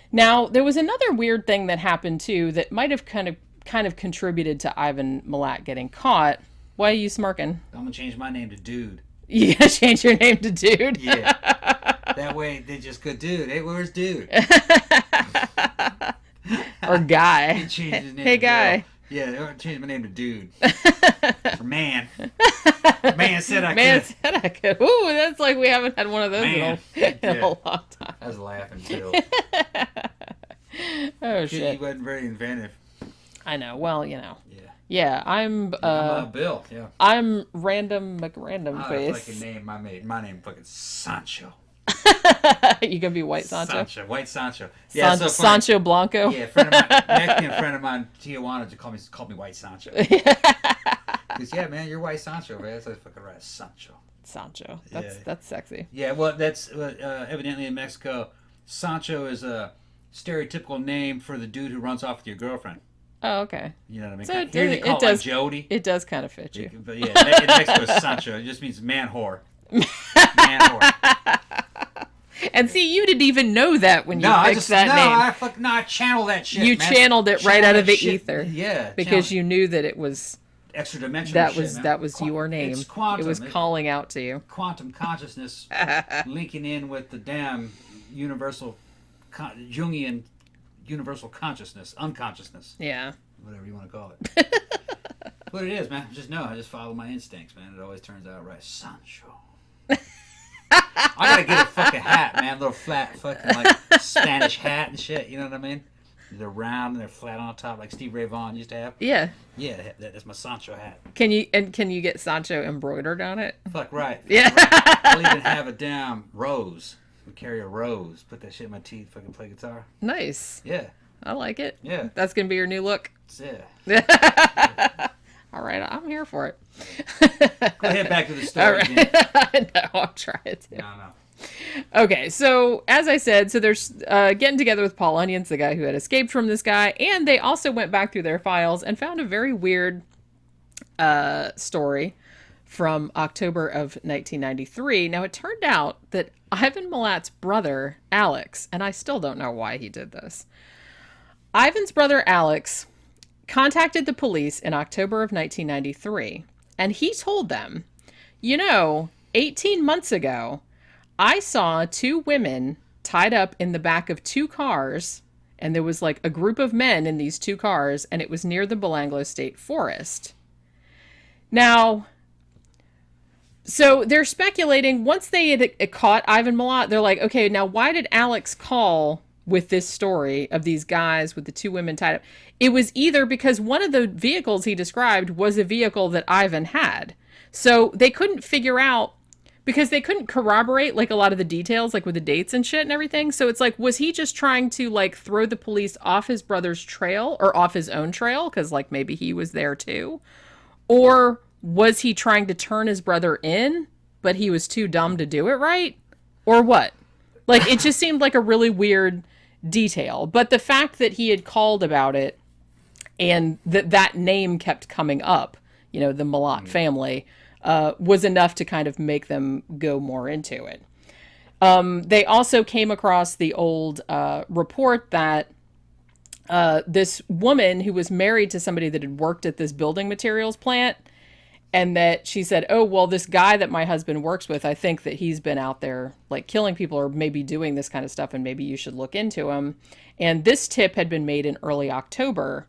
Now, there was another weird thing that happened too that might have kind of contributed to Ivan Milat getting caught. Why are you smirking? I'm gonna change my name to Dude. You gotta change your name to Dude? Yeah. That way they just go, Dude. Hey, where's Dude? Or Guy. He changed his name Hey, to Guy. Bill. Yeah, they're gonna change my name to Dude. Or Man. Man said I Man could. said I could. Ooh, that's like we haven't had one of those Man. in a Yeah. long time. I was laughing too. Oh, He shit. wasn't very inventive. I know. Well, Yeah. Yeah, I'm Bill. Yeah. I'm Random McRandom I Face. fucking name my name fucking Sancho. You gonna be White Sancho? White Sancho. Yeah, so funny. Sancho Blanco. Yeah, Mexican friend of mine, Tijuana, just called me White Sancho. Because yeah, man, you're White Sancho, man. That's like fucking right, Sancho. Sancho. Yeah. That's sexy. Yeah, well, that's evidently in Mexico, Sancho is a stereotypical name for the dude who runs off with your girlfriend. Oh, okay. You know what I mean? So Here they call it like Jody. It does kind of fit you. But yeah, in Mexico, it's Sancho. It just means man whore. Man whore. And see, you didn't even know that when you picked that name. I channel that shit. You man. channeled it right out of the ether. Yeah, because you knew that it was extra dimensional. That was your name. It's quantum. It was calling out to you. Quantum consciousness linking in with the damn universal Jungian universal consciousness, unconsciousness. Yeah. Whatever you want to call it. What it is, man. I just follow my instincts, man. It always turns out right. Sancho. I gotta get a fucking hat, man. A little flat fucking like Spanish hat and shit. You know what I mean? They're round and they're flat on top, like Steve Ray Vaughan used to have. Yeah. Yeah, that's my Sancho hat. Can you get Sancho embroidered on it? Fuck right. Yeah. Right. I'll even have a damn rose. I'll carry a rose. Put that shit in my teeth. Fucking play guitar. Nice. Yeah. I like it. Yeah. That's gonna be your new look. Yeah. All right, I'm here for it. Go ahead, back to the story. All right. No, I'm trying to. No. Okay, so as I said, so they're getting together with Paul Onions, the guy who had escaped from this guy, and they also went back through their files and found a very weird story from October of 1993. Now, it turned out that Ivan Milat's brother, Alex, and I still don't know why he did this. Ivan's brother, Alex, contacted the police in October of 1993, and he told them, 18 months ago, I saw two women tied up in the back of two cars, and there was like a group of men in these two cars, and it was near the Belanglo State Forest. Now, so they're speculating, once they had caught Ivan Milat, they're like, okay, now why did Alex call with this story of these guys with the two women tied up? It was either because one of the vehicles he described was a vehicle that Ivan had. So they couldn't figure out, because they couldn't corroborate like a lot of the details, like with the dates and shit and everything. So it's like, was he just trying to like throw the police off his brother's trail or off his own trail? Because like maybe he was there too. Or was he trying to turn his brother in, but he was too dumb to do it right? Or what? Like, it just seemed like a really weird detail. But the fact that he had called about it and that name kept coming up, the Milat family, was enough to kind of make them go more into it. They also came across the old report that this woman who was married to somebody that had worked at this building materials plant, and that she said, oh, well, this guy that my husband works with, I think that he's been out there like killing people or maybe doing this kind of stuff, and maybe you should look into him. And this tip had been made in early October.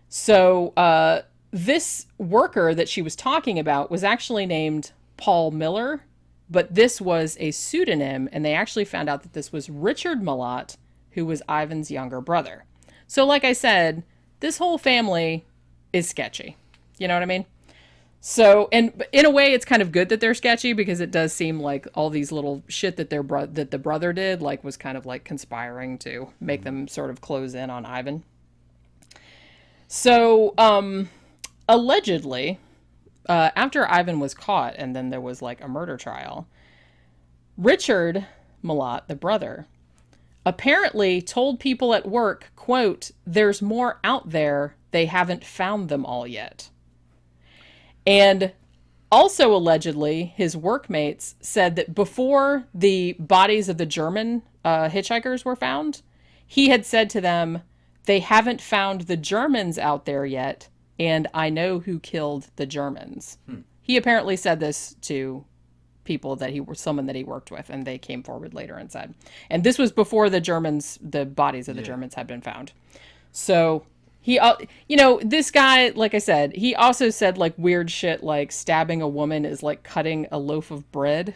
So this worker that she was talking about was actually named Paul Miller, but this was a pseudonym, and they actually found out that this was Richard Milat, who was Ivan's younger brother. So like I said, this whole family is sketchy. You know what I mean? So, and in a way, it's kind of good that they're sketchy, because it does seem like all these little shit that that the brother did, like, was kind of like conspiring to make them sort of close in on Ivan. So, allegedly, after Ivan was caught and then there was like a murder trial, Richard Milat, the brother, apparently told people at work, quote, "There's more out there. They haven't found them all yet." And also allegedly, his workmates said that before the bodies of the German hitchhikers were found, he had said to them, "They haven't found the Germans out there yet, and I know who killed the Germans." He apparently said this to people that someone that he worked with, and they came forward later and said. And this was before the bodies of the Germans had been found. So he, this guy, like I said, he also said like weird shit, like stabbing a woman is like cutting a loaf of bread.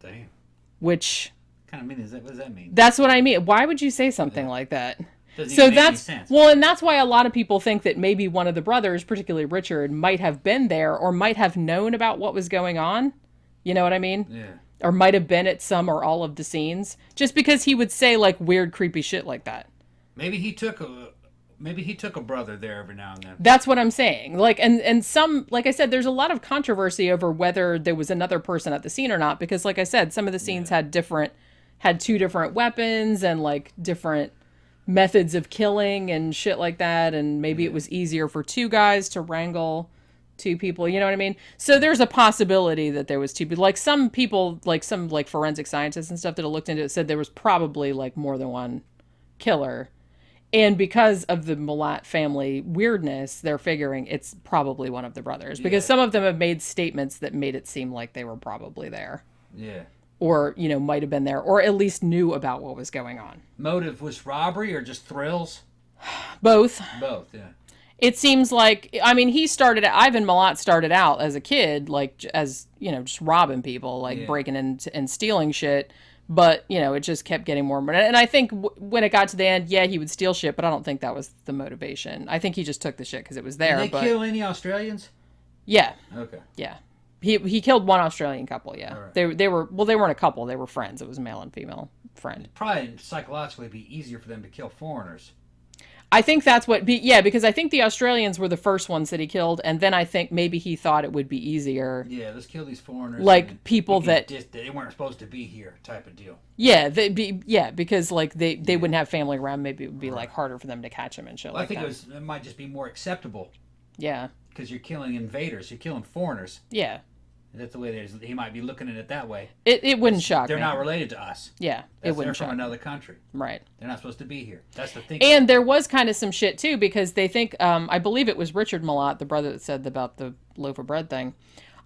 Damn. Which kind of mean is that? What does that mean? That's what I mean. Why would you say something like that? Doesn't So even make any that's sense. well, and that's why a lot of people think that maybe one of the brothers, particularly Richard, might have been there or might have known about what was going on. You know what I mean? Yeah. Or might have been at some or all of the scenes, just because he would say like weird, creepy shit like that. Maybe he took a brother there every now and then. That's what I'm saying. Like, and some, like I said, there's a lot of controversy over whether there was another person at the scene or not, because like I said, some of the scenes had two different weapons and like different methods of killing and shit like that, and maybe it was easier for two guys to wrangle two people, you know what I mean? So there's a possibility that there was two people. Like some people, like some like forensic scientists and stuff that have looked into it said there was probably like more than one killer. And because of the Milat family weirdness, they're figuring it's probably one of the brothers. Because some of them have made statements that made it seem like they were probably there. Yeah. Or, you know, might have been there. Or at least knew about what was going on. Motive was robbery or just thrills? Both. Both, yeah. It seems like, I mean, Ivan Milat started out as a kid, like, as, you know, just robbing people, like breaking in and stealing shit. But, you know, it just kept getting more. And I think when it got to the end, yeah, he would steal shit, but I don't think that was the motivation. I think he just took the shit because it was there. Did they kill any Australians? Yeah. Okay. Yeah. He killed one Australian couple, yeah. Right. They weren't a couple, they were friends. It was a male and female friend. It'd probably psychologically be easier for them to kill foreigners. I think that's because I think the Australians were the first ones that he killed, and then I think maybe he thought it would be easier. Yeah, let's kill these foreigners. Like people that they weren't supposed to be here, type of deal. Yeah, because like they wouldn't have family around. Maybe it would be like harder for them to catch them and shit. Well, like I think it might just be more acceptable. Yeah, because you're killing invaders, you're killing foreigners. Yeah. That's the way he might be looking at it that way. It wouldn't shock me. They're not related to us. Yeah, it wouldn't shock me. They're from another country. Right. They're not supposed to be here. That's the thing. And there was kind of some shit, too, because they think, I believe it was Richard Milat, the brother that said about the loaf of bread thing.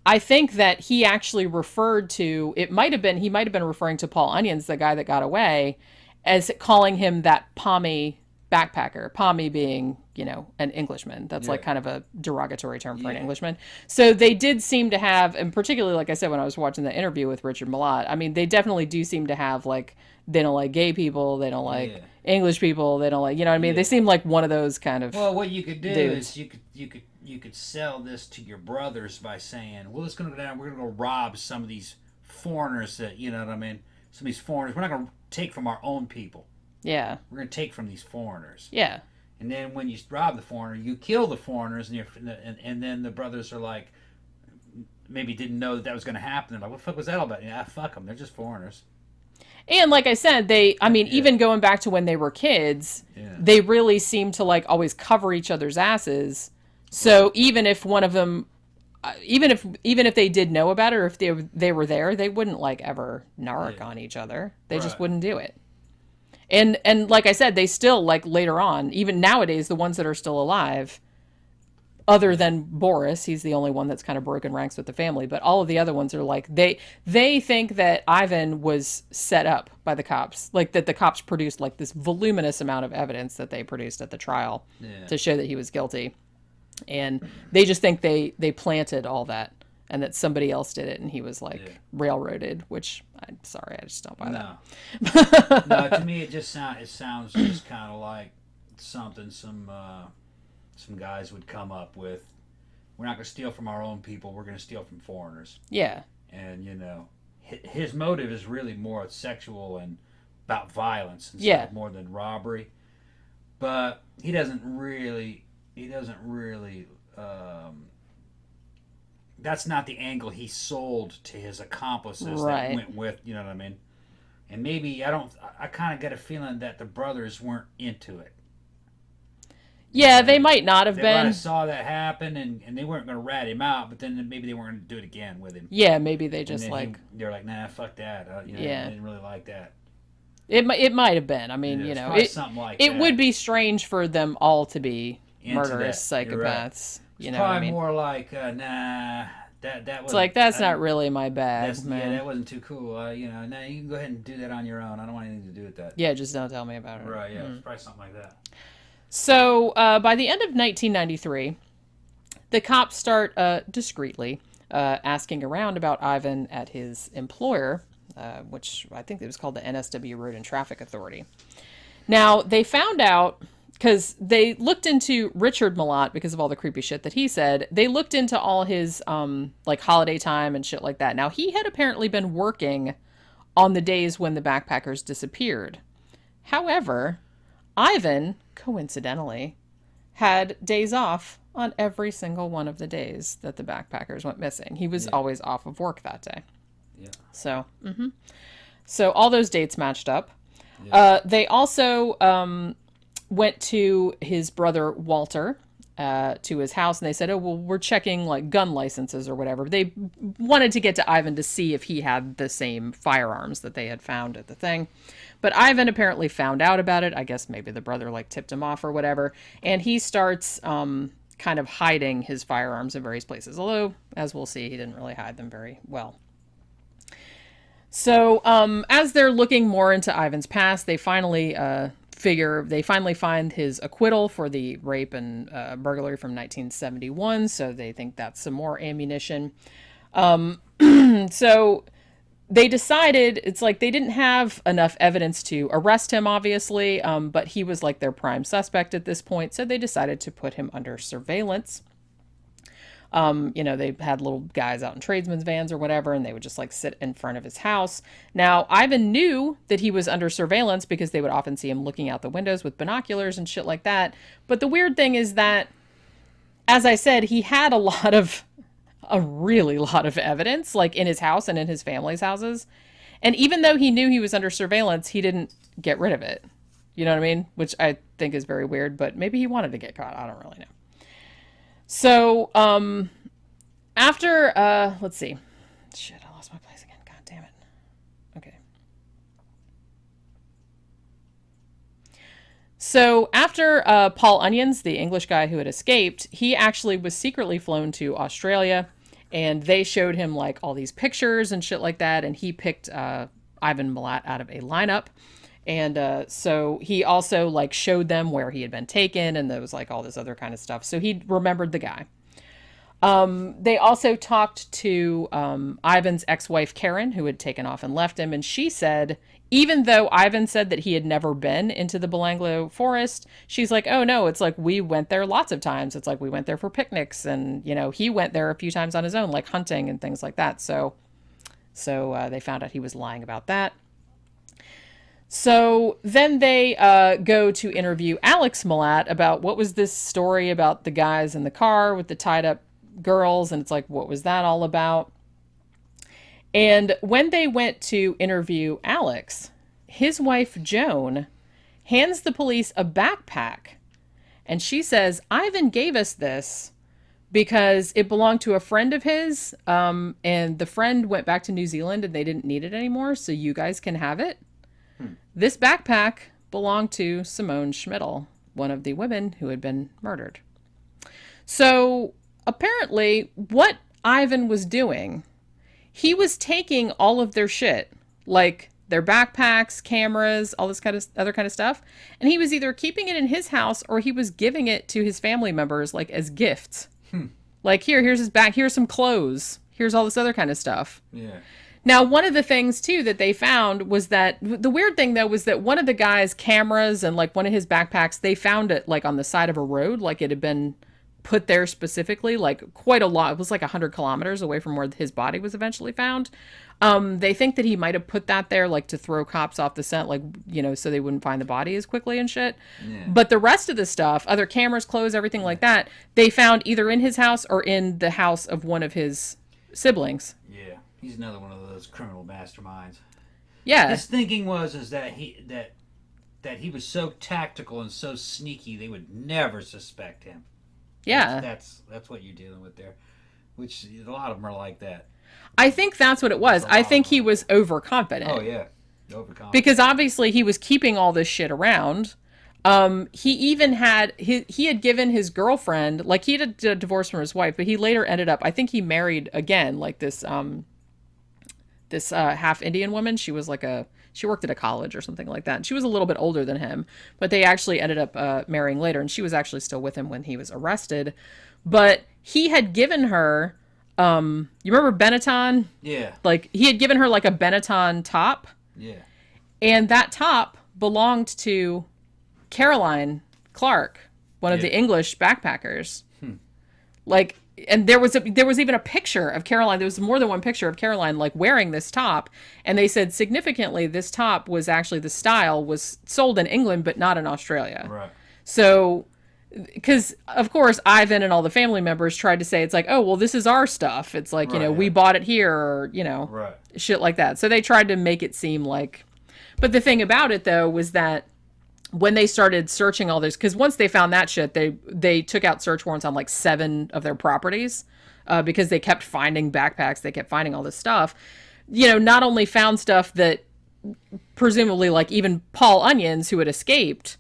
I think that he actually referred to, he might have been referring to Paul Onions, the guy that got away, as calling him that pommy backpacker. Pommy being, you know, an Englishman. That's like kind of a derogatory term for an Englishman. So they did seem to have, and particularly, like I said, when I was watching the interview with Richard Milat, I mean, they definitely do seem to have, like, they don't like gay people, they don't like English people, they don't like, you know what I mean? They seem like one of those kind of what you could do dudes. is you could sell this to your brothers by saying, well, let's go down, we're going to go rob some of these foreigners that, you know what I mean? Some of these foreigners, we're not going to take from our own people. Yeah. We're going to take from these foreigners. Yeah. And then when you rob the foreigner, you kill the foreigners, and then the brothers are like, maybe didn't know that was going to happen. They're like, what the fuck was that all about? Yeah, fuck them. They're just foreigners. And like I said, even going back to when they were kids, they really seemed to like always cover each other's asses. So even if one of them, even if they did know about it, or if they were there, they wouldn't like ever narc on each other. They just wouldn't do it. And like I said, they still, like, later on, even nowadays, the ones that are still alive, other than Boris, he's the only one that's kind of broken ranks with the family, but all of the other ones are like, they think that Ivan was set up by the cops, like that the cops produced like this voluminous amount of evidence that they produced at the trial to show that he was guilty. And they just think they planted all that and that somebody else did it and he was like railroaded, which I'm sorry, I just don't buy that. No, to me it sounds just kind of like something some guys would come up with. We're not going to steal from our own people, we're going to steal from foreigners. Yeah. And you know, his motive is really more sexual and about violence and stuff more than robbery. But he doesn't really that's not the angle he sold to his accomplices that went with, you know what I mean? And maybe I kind of get a feeling that the brothers weren't into it. Yeah, they might not have been. They saw that happen and they weren't going to rat him out, but then maybe they weren't going to do it again with him. Yeah, maybe they just like... They're like, nah, fuck that. I didn't really like that. It might have been. I mean, you know, it would be strange for them all to be murderous psychopaths. You know, probably more like, nah, that was. It's like that's not really my bag, man. Yeah, that wasn't too cool. Nah, you can go ahead and do that on your own. I don't want anything to do with that. Yeah, just don't tell me about it. Right? Yeah, it's probably something like that. So by the end of 1993, the cops start discreetly asking around about Ivan at his employer, which I think it was called the NSW Road and Traffic Authority. Now they found out. Because they looked into Richard Milat because of all the creepy shit that he said. They looked into all his, like, holiday time and shit like that. Now, he had apparently been working on the days when the backpackers disappeared. However, Ivan, coincidentally, had days off on every single one of the days that the backpackers went missing. He was always off of work that day. Yeah. So, So all those dates matched up. Yeah. They also... went to his brother Walter to his house, and they said, oh, well, we're checking like gun licenses or whatever. They wanted to get to Ivan to see if he had the same firearms that they had found at the thing. But Ivan apparently found out about it. I guess maybe the brother like tipped him off or whatever. And he starts kind of hiding his firearms in various places. Although, as we'll see, he didn't really hide them very well. So as they're looking more into Ivan's past, they finally find his acquittal for the rape and burglary from 1971. So they think that's some more ammunition. So they decided, it's like they didn't have enough evidence to arrest him, obviously, but he was like their prime suspect at this point, so they decided to put him under surveillance. They had little guys out in tradesmen's vans or whatever, and they would just like sit in front of his house. Now, Ivan knew that he was under surveillance because they would often see him looking out the windows with binoculars and shit like that. But the weird thing is that, as I said, he had a really lot of evidence, like in his house and in his family's houses. And even though he knew he was under surveillance, he didn't get rid of it. You know what I mean? Which I think is very weird, but maybe he wanted to get caught. I don't really know. So, after, let's see. Shit, I lost my place again. God damn it. Okay. So after Paul Onions, the English guy who had escaped, he actually was secretly flown to Australia, and they showed him like all these pictures and shit like that, and he picked Ivan Milat out of a lineup. And so he also like showed them where he had been taken, and there was like all this other kind of stuff. So he remembered the guy. They also talked to Ivan's ex-wife, Kieron, who had taken off and left him. And she said, even though Ivan said that he had never been into the Belanglo forest, she's like, oh no, it's like we went there lots of times. It's like we went there for picnics, and, he went there a few times on his own, like hunting and things like that. So they found out he was lying about that. So then they go to interview Alex Milat about what was this story about the guys in the car with the tied up girls. And it's like, what was that all about? And when they went to interview Alex, his wife, Joan, hands the police a backpack. And she says, Ivan gave us this because it belonged to a friend of his. And the friend went back to New Zealand and they didn't need it anymore. So you guys can have it. This backpack belonged to Simone Schmidl, one of the women who had been murdered. So apparently what Ivan was doing, he was taking all of their shit, like their backpacks, cameras, all this kind of other kind of stuff. And he was either keeping it in his house or he was giving it to his family members, like as gifts. Like, here's his back. Here's some clothes. Here's all this other kind of stuff. Yeah. Now, one of the things, too, that they found was that the weird thing, though, was that one of the guy's cameras and like one of his backpacks, they found it like on the side of a road, like it had been put there specifically, like quite a lot. It was like 100 kilometers away from where his body was eventually found. They think that he might have put that there like to throw cops off the scent, like, so they wouldn't find the body as quickly and shit. Yeah. But the rest of the stuff, other cameras, clothes, everything like that, they found either in his house or in the house of one of his siblings. Yeah. He's another one of those criminal masterminds. Yeah. His thinking was that he was so tactical and so sneaky they would never suspect him. Yeah. That's what you're dealing with there. Which a lot of them are like that. I think that's what it was. I think he was overconfident. Oh yeah. Overconfident. Because obviously he was keeping all this shit around. He even had he had given his girlfriend, like he had a divorce from his wife, but he later ended up, I think he married again, like this half Indian woman. She was like she worked at a college or something like that. And she was a little bit older than him, but they actually ended up marrying later. And she was actually still with him when he was arrested. But he had given her, you remember Benetton? Yeah. Like he had given her like a Benetton top. Yeah. And that top belonged to Caroline Clark, one of the English backpackers. Like, and there was even a picture of Caroline. There was more than one picture of Caroline like wearing this top. And they said significantly this top was actually, the style was sold in England, but not in Australia. Right. So, because of course Ivan and all the family members tried to say, it's like, oh, well, this is our stuff. It's like, we bought it here, or, shit like that. So they tried to make it seem like, but the thing about it though, was that when they started searching all this, because once they found that shit, they took out search warrants on like 7 of their properties, because they kept finding backpacks, they kept finding all this stuff. Not only found stuff that presumably, like, even Paul Onions, who had escaped,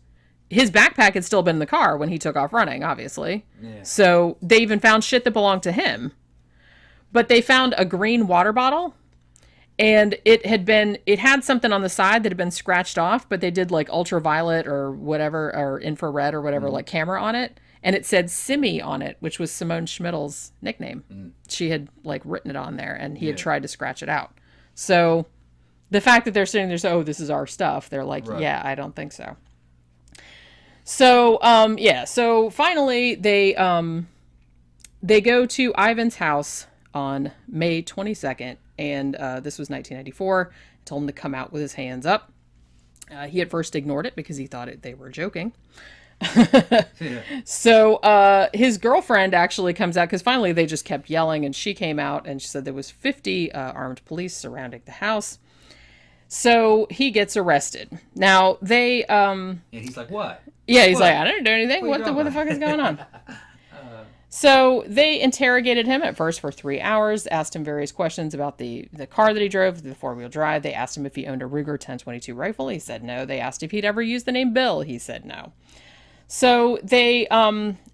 his backpack had still been in the car when he took off running, obviously. Yeah. So they even found shit that belonged to him. But they found a green water bottle, and it had something on the side that had been scratched off, but they did like ultraviolet or whatever, or infrared or whatever, like camera on it. And it said Simi on it, which was Simone Schmidl's nickname. She had like written it on there, and he had tried to scratch it out. So the fact that they're sitting there, oh, this is our stuff, they're like, yeah, I don't think so. So, so finally they go to Ivan's house on May 22nd, and this was 1994. Told him to come out with his hands up. He at first ignored it because he thought they were joking. Yeah. So his girlfriend actually comes out, because finally they just kept yelling, and she came out and she said there was 50 armed police surrounding the house. So he gets arrested. Now they And he's like, what? yeah, he's What? like, I didn't do anything. What What the fuck is going on? Uh, So they interrogated him at first for 3 hours, asked him various questions about the car that he drove, the 4-wheel drive. They asked him if he owned a Ruger 1022 rifle. He said no. They asked if he'd ever used the name Bill. He said no. So they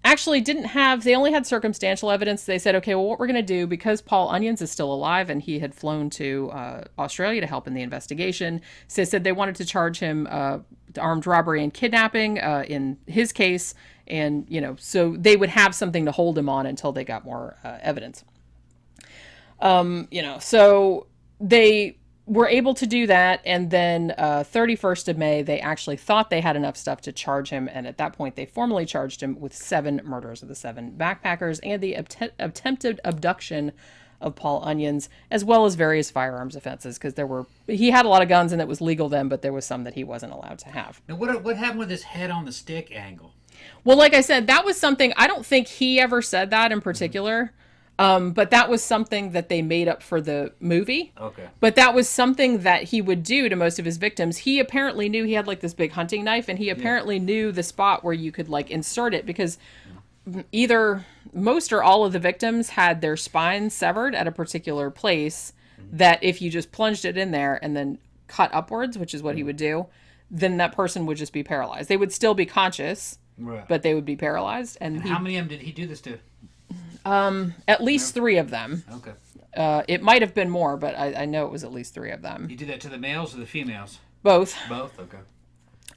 actually they only had circumstantial evidence. They said, okay, well, what we're going to do, because Paul Onions is still alive and he had flown to Australia to help in the investigation, so they said they wanted to charge him armed robbery and kidnapping in his case. And, so they would have something to hold him on until they got more evidence. So they were able to do that. And then 31st of May, they actually thought they had enough stuff to charge him. And at that point, they formally charged him with 7 murders of the 7 backpackers and the attempted abduction of Paul Onions, as well as various firearms offenses, because he had a lot of guns and it was legal then, but there was some that he wasn't allowed to have. Now, what happened with his head on the stick angle? Well, like I said, that was something, I don't think he ever said that in particular, but that was something that they made up for the movie. Okay. But that was something that he would do to most of his victims. He apparently knew he had like this big hunting knife, and he apparently knew the spot where you could like insert it, because either most or all of the victims had their spines severed at a particular place that if you just plunged it in there and then cut upwards, which is what he would do, then that person would just be paralyzed. They would still be conscious, Right. but they would be paralyzed. And how many of them did he do this to? at least 3 of them. Okay. It might have been more, but I know it was at least 3 of them. He did that to the males or the females? Both. Both. Okay.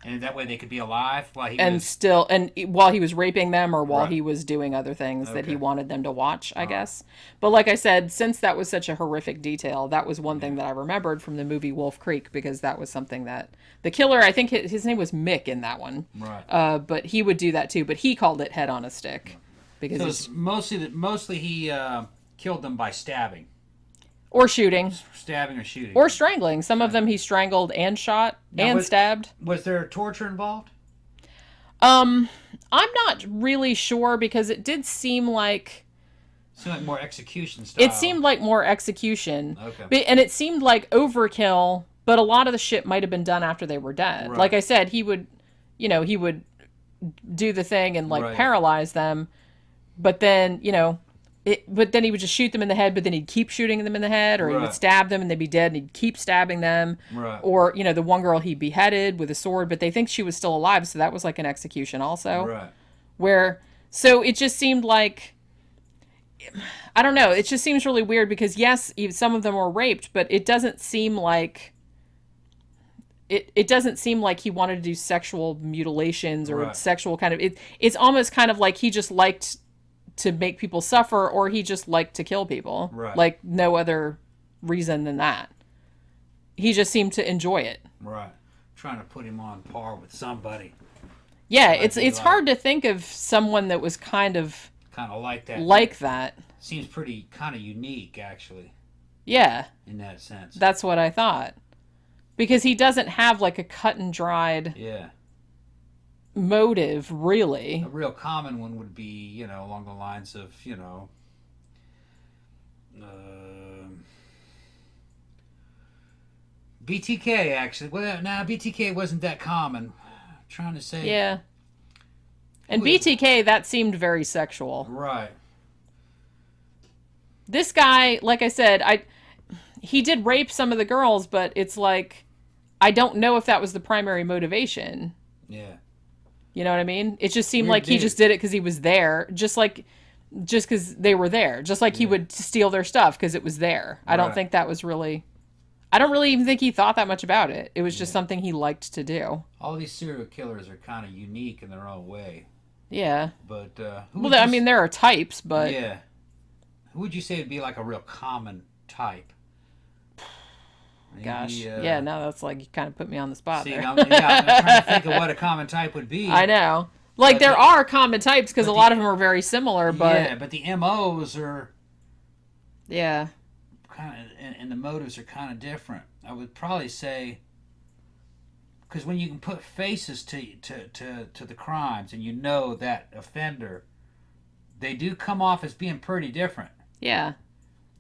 And that way they could be alive while he And was... still, and while he was raping them, or while Right. he was doing other things that he Okay. wanted them to watch, I guess. But like I said, since that was such a horrific detail, that was one thing that I remembered from the movie Wolf Creek, because that was something that the killer, I think his name was Mick in that one. Right. But he would do that too, but he called it head on a stick. Because So he's, it's mostly he killed them by stabbing. or shooting. Stabbing or shooting. Or strangling. Some of them he strangled and shot and stabbed. Was there torture involved? I'm not really sure, because it did seem like... Seemed like more execution style. It seemed like more execution. Okay. And it seemed like overkill, but a lot of the shit might have been done after they were dead. Right. Like I said, he would do the thing and like Right. paralyze them, but then, but then he would just shoot them in the head, but then he'd keep shooting them in the head, or he would Right. stab them and they'd be dead, and he'd keep stabbing them. Right. Or, the one girl he beheaded with a sword, but they think she was still alive, so that was like an execution also. Right. So it just seemed like, I don't know, it just seems really weird, because yes, some of them were raped, but it doesn't seem like, it doesn't seem like he wanted to do sexual mutilations or Right. sexual kind of, it's almost kind of like he just liked to make people suffer, or he just liked to kill people. Right. Like no other reason than that. He just seemed to enjoy it. Right. Trying to put him on par with somebody. Yeah, Like it's he liked. hard to think of someone that was kind of Kind of like that. like that. Seems pretty kind of unique, actually, Yeah, in that sense. that's what I thought. Because he doesn't have like a cut and dried Yeah. motive, really. A real common one would be, along the lines of, BTK, actually. Well, BTK wasn't that common. trying to say. Yeah. And Who is- BTK, that seemed very sexual. Right. This guy, like I said, he did rape some of the girls, but it's like, I don't know if that was the primary motivation. Yeah. You know what I mean? It just seemed Weird like he dude. just did it because he was there, just because they were there, just like he would steal their stuff because it was there. I don't Right. think that was really. I don't really even think he thought that much about it. It was just something he liked to do. All these serial killers are kind of unique in their own way. Yeah. But who Well, would I you mean, there are types, but yeah. Who would you say would be like a real common type? Maybe, gosh, yeah, no, that's like you kind of put me on the spot See, there. I'm trying to think of what a common type would be. I know. Like, But there the- are common types because a but lot the- of them are very similar, but Yeah, but the MOs are yeah. kind of, and the motives are kind of different. I would probably say, because when you can put faces to the crimes and you know that offender, they do come off as being pretty different. Yeah.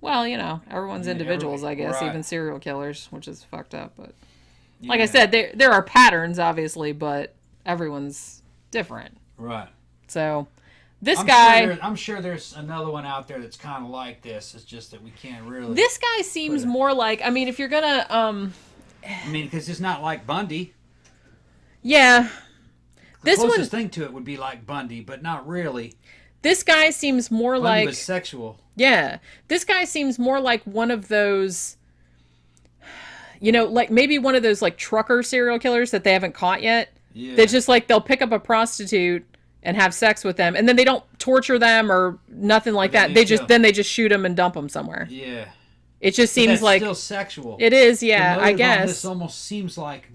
Well, you know, everyone's Yeah, individuals, I guess, right. even serial killers, which is fucked up. But like Yeah. I said, there are patterns, obviously, but everyone's different. Right. So this I'm guy, Sure I'm sure there's another one out there that's kind of like this. It's just that we can't really. this guy seems more like. I mean, if you're gonna, I mean, because it's not like Bundy. yeah, The this closest one, thing to it would be like Bundy, but not really. this guy seems more Bundy like. was sexual. Yeah. This guy seems more like one of those, you know, like maybe one of those like trucker serial killers that they haven't caught yet. Yeah. They just like, they'll pick up a prostitute and have sex with them. And then they don't torture them or nothing like Then that. they They just, kill. then they just shoot them and dump them somewhere. Yeah. It just But seems that's like still sexual. it is. The Yeah, motive I on guess. This almost seems like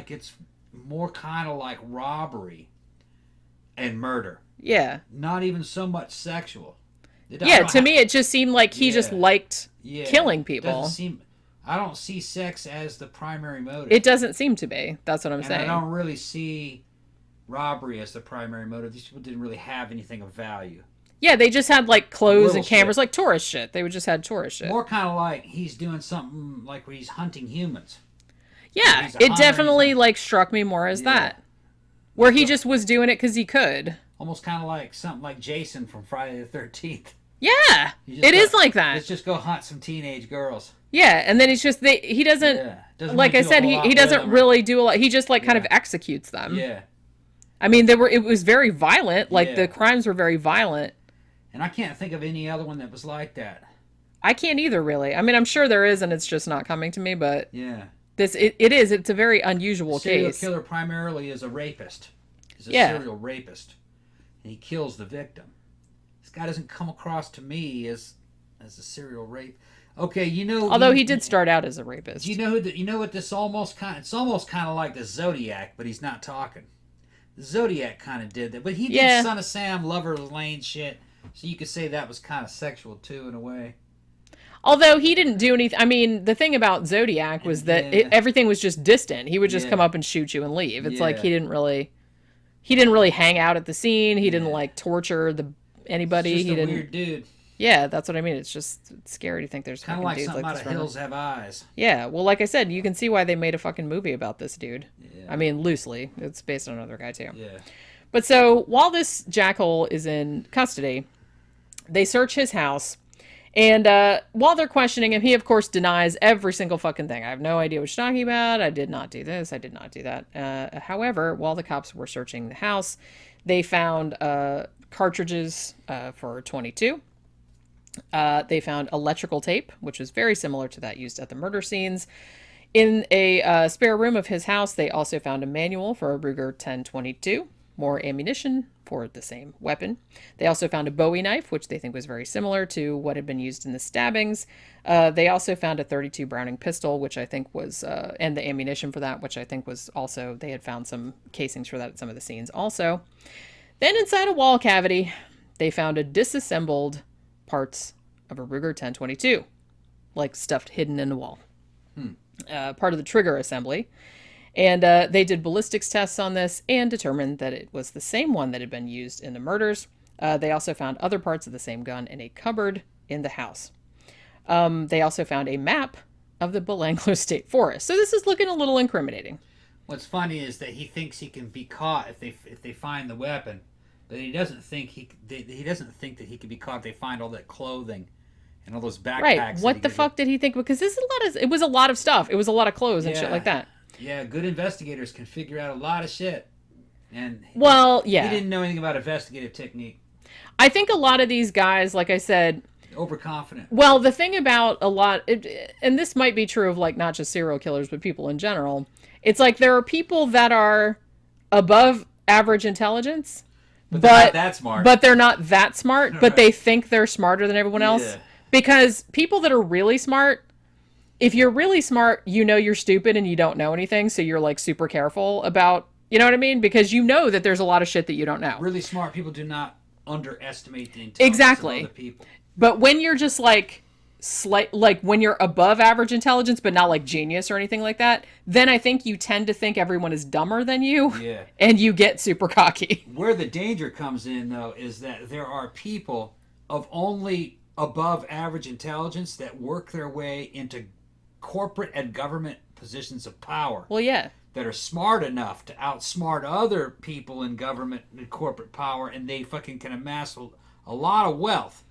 it's more kind of like robbery and murder. Yeah. Not even so much sexual. Yeah. To me, it just seemed like he just Yeah. liked Yeah, killing people. doesn't seem. I don't see sex as the primary motive. It doesn't seem to be. That's what I'm and saying. I don't really see robbery as the primary motive. These people didn't really have anything of value. Yeah, they just had like clothes Little and cameras, shit. like tourist shit. They would just had tourist shit. More kind of like he's doing something like where he's hunting humans. Yeah, he's a it hunter, definitely he's like struck me more as Yeah. that. Where he just was doing it because he could. Almost kind of like something like Jason from Friday the 13th. Yeah, You just it is go- like that. Let's just go hunt some teenage girls. Yeah, and then he's just he doesn't Yeah. Doesn't like really I do a said whole he lot he with doesn't them. really do a lot. He just like kind of Yeah. executes them. Yeah. I mean, it was very violent. Like Yeah. the crimes were very violent. And I can't think of any other one that was like that. I can't either really. I mean, I'm sure there is, and it's just not coming to me. But Yeah. it's a very unusual Serial case. killer primarily is a rapist. He's a Yeah. serial rapist. And he kills the victim. This guy doesn't come across to me as a serial rape. Okay, you know. Although he did start out as a rapist. You know who? You know what? It's almost kind of like the Zodiac, but he's not talking. The Zodiac kind of did that, but he did Yeah. Son of Sam, Lover Lane shit. So you could say that was kind of sexual too, in a way. Although he didn't do anything. I mean, the thing about Zodiac was that Yeah. everything was just distant. He would just Yeah. come up and shoot you and leave. It's like Yeah. he didn't really hang out at the scene. He didn't like torture anybody. He's just He a didn't. weird dude. Yeah, that's what I mean. It's scary to think there's Kind of fucking like dudes something like out this of around. Hills Have Eyes. Yeah, well, like I said, you can see why they made a fucking movie about this dude. Yeah. I mean, loosely. It's based on another guy too. Yeah. But so while this jackhole is in custody, they search his house. And while they're questioning him, he, of course, denies every single fucking thing. I have no idea what you're talking about. I did not do this. I did not do that. However, while the cops were searching the house, they found cartridges for 22. They found electrical tape, which was very similar to that used at the murder scenes. In a spare room of his house, they also found a manual for a Ruger 10-22, more ammunition for the same weapon. They also found a Bowie knife, which they think was very similar to what had been used in the stabbings. They also found a .32 Browning pistol, which I think was, and the ammunition for that, which I think was also, they had found some casings for that at some of the scenes also. Then inside a wall cavity, they found a disassembled parts of a Ruger 10-22, like stuffed hidden in the wall. Part of the trigger assembly. And they did ballistics tests on this and determined that it was the same one that had been used in the murders. They also found other parts of the same gun in a cupboard in the house. They also found a map of the Belanglo State Forest. So this is looking a little incriminating. What's funny is that he thinks he can be caught if they find the weapon, but he doesn't think he doesn't think that he can be caught if they find all that clothing and all those backpacks. Right. What the fuck did he think? Because it was a lot of stuff. It was a lot of clothes and shit like that. Yeah, good investigators can figure out a lot of shit. And he didn't know anything about investigative technique. I think a lot of these guys, like I said, overconfident. Well, the thing about a lot, and this might be true of like not just serial killers, but people in general. It's like there are people that are above average intelligence, but they're not that smart. But they're not that smart, but they think they're smarter than everyone else. Yeah. Because people that are really smart, if you're really smart, you know you're stupid and you don't know anything, so you're like super careful about, you know what I mean? Because you know that there's a lot of shit that you don't know. Really smart people do not underestimate the intelligence of other people. But when you're just like when you're above average intelligence, but not like genius or anything like that, then I think you tend to think everyone is dumber than you. Yeah. And you get super cocky. Where the danger comes in, though, is that there are people of only above average intelligence that work their way into corporate and government positions of power. Well, yeah. That are smart enough to outsmart other people in government and corporate power, and they fucking can amass a lot of wealth.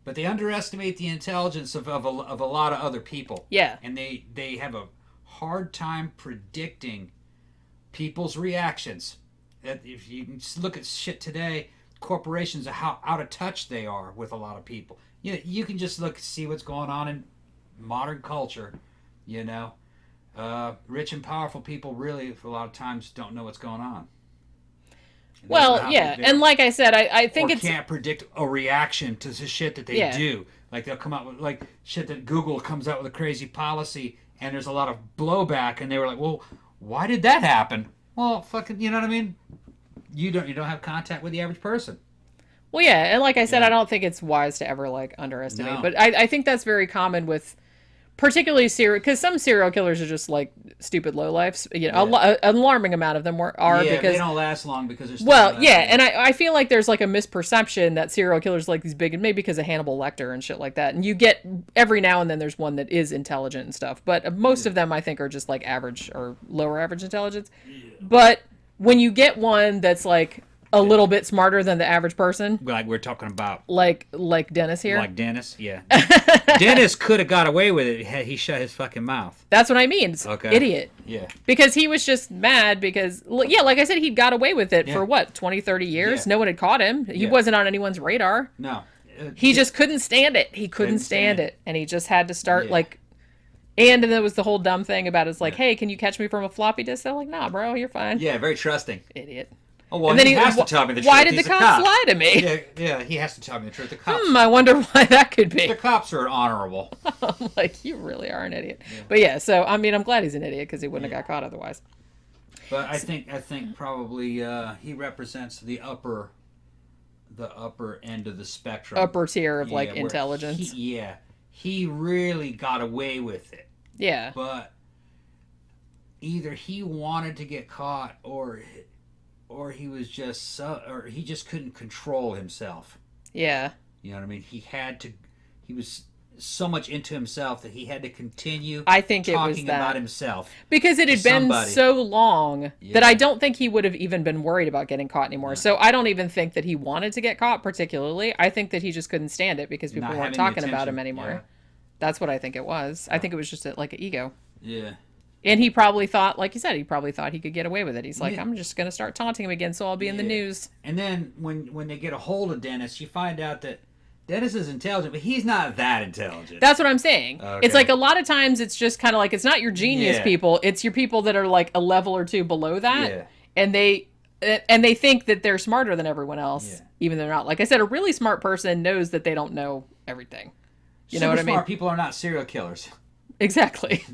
But they underestimate the intelligence of a lot of other people. Yeah. And they have a hard time predicting people's reactions. If you can look at shit today, corporations, how out of touch they are with a lot of people. You can just see what's going on in modern culture, you know. Rich and powerful people really, a lot of times, don't know what's going on. Well, yeah, and like I said, I think or can't predict a reaction to the shit that they do. Like they'll come out with like shit that Google comes out with a crazy policy, and there's a lot of blowback, and they were like, "Well, why did that happen?" Well, fucking, you know what I mean? You don't have contact with the average person. Well, yeah, and like I said, I don't think it's wise to ever like underestimate. No. But I think that's very common with. Particularly because some serial killers are just like stupid lowlifes. You know, an alarming amount of them are because they don't last long because there's and I feel like there's like a misperception that serial killers like these big, and maybe because of Hannibal Lecter and shit like that. And you get every now and then there's one that is intelligent and stuff, but most of them I think are just like average or lower average intelligence. Yeah. But when you get one that's like a little bit smarter than the average person. Like we're talking about. Like Dennis here. Like Dennis, yeah. Dennis could have got away with it had he shut his fucking mouth. That's what I mean. It's idiot. Yeah. Because he was just mad because, like I said, he'd got away with it for what, 20, 30 years? Yeah. No one had caught him. He wasn't on anyone's radar. No. He just couldn't stand it. He couldn't stand it. And he just had to start like... And then there was the whole dumb thing about it's like, hey, can you catch me from a floppy disk? They're like, nah, bro, you're fine. Yeah, very trusting. Idiot. Oh, well, and then he has to tell me the truth. Why did the cops lie to me? Yeah, he has to tell me the truth. The cops. I wonder why that could be. The cops are honorable. I'm like, you really are an idiot. Yeah. But yeah, so I mean, I'm glad he's an idiot because he wouldn't have got caught otherwise. But I think probably he represents the upper end of the spectrum. Upper tier of like intelligence. He really got away with it. Yeah. But either he wanted to get caught or he was just or he just couldn't control himself. Yeah. You know what I mean? He was so much into himself that he had to continue talking about himself. Because it had been so long that I don't think he would have even been worried about getting caught anymore. Yeah. So I don't even think that he wanted to get caught particularly. I think that he just couldn't stand it because people weren't talking about him anymore. Yeah. That's what I think it was. I think it was just like an ego. Yeah. And he probably thought, like you said, he could get away with it. He's like, I'm just going to start taunting him again so I'll be in the news. And then when they get a hold of Dennis, you find out that Dennis is intelligent, but he's not that intelligent. That's what I'm saying. Okay. It's like a lot of times it's just kind of like, it's not your genius people. It's your people that are like a level or two below that. Yeah. And they think that they're smarter than everyone else, even though they're not. Like I said, a really smart person knows that they don't know everything. You know what I mean? Smart people are not serial killers. Exactly.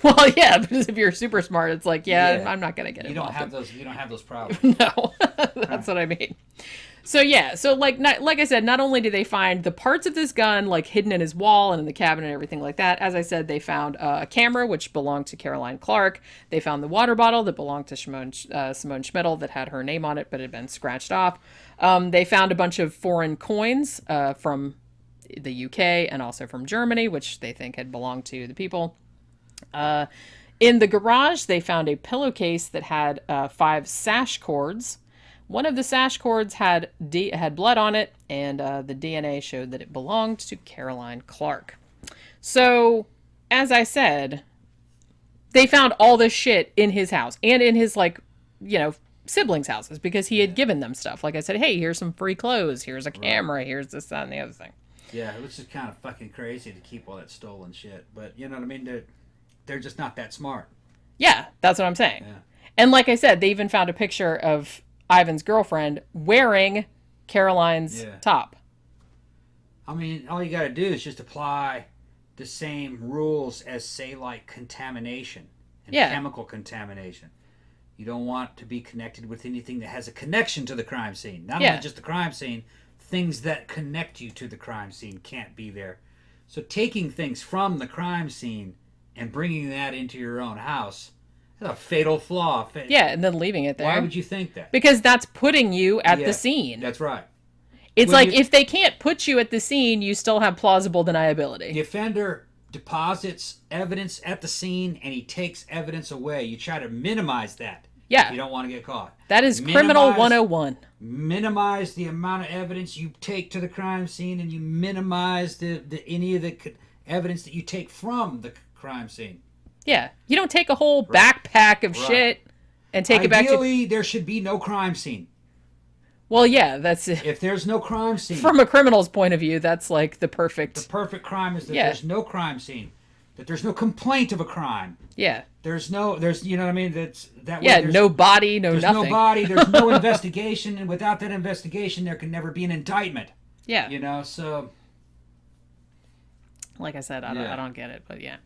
Well, yeah, because if you're super smart, it's like, I'm not gonna get it. You don't have those problems. No, that's what I mean. So like I said, not only did they find the parts of this gun like hidden in his wall and in the cabinet and everything like that. As I said, they found a camera which belonged to Caroline Clark. They found the water bottle that belonged to Simone Schmidl that had her name on it but had been scratched off. They found a bunch of foreign coins from the UK and also from Germany, which they think had belonged to the people. In the garage, they found a pillowcase that had 5 sash cords. One of the sash cords had blood on it, and the DNA showed that it belonged to Caroline Clark. So, as I said, they found all this shit in his house and in his, siblings' houses because he had given them stuff. Like I said, hey, here's some free clothes, here's a camera, here's this, that, and the other thing. Yeah, it was just kind of fucking crazy to keep all that stolen shit. But you know what I mean? They're just not that smart. Yeah, that's what I'm saying. Yeah. And like I said, they even found a picture of Ivan's girlfriend wearing Caroline's top. I mean, all you got to do is just apply the same rules as, say, like contamination and chemical contamination. You don't want to be connected with anything that has a connection to the crime scene. Not only just the crime scene, things that connect you to the crime scene can't be there. So taking things from the crime scene and bringing that into your own house is a fatal flaw. Yeah, and then leaving it there. Why would you think that? Because that's putting you at the scene. That's right. It's if they can't put you at the scene, you still have plausible deniability. The offender deposits evidence at the scene and he takes evidence away. You try to minimize that. Yeah. You don't want to get caught. That is criminal 101. Minimize the amount of evidence you take to the crime scene, and you minimize any of the evidence that you take from the crime scene. Yeah. You don't take a whole backpack of shit and take it back to... Ideally, there should be no crime scene. Well, yeah, that's it. If there's no crime scene... From a criminal's point of view, that's like the perfect... The perfect crime is that there's no crime scene. That there's no complaint of a crime. Yeah. There's you know what I mean? That way no body, there's nothing. There's no body, there's no investigation, and without that investigation, there can never be an indictment. Yeah. You know, so... Like I said, I don't get it, but yeah.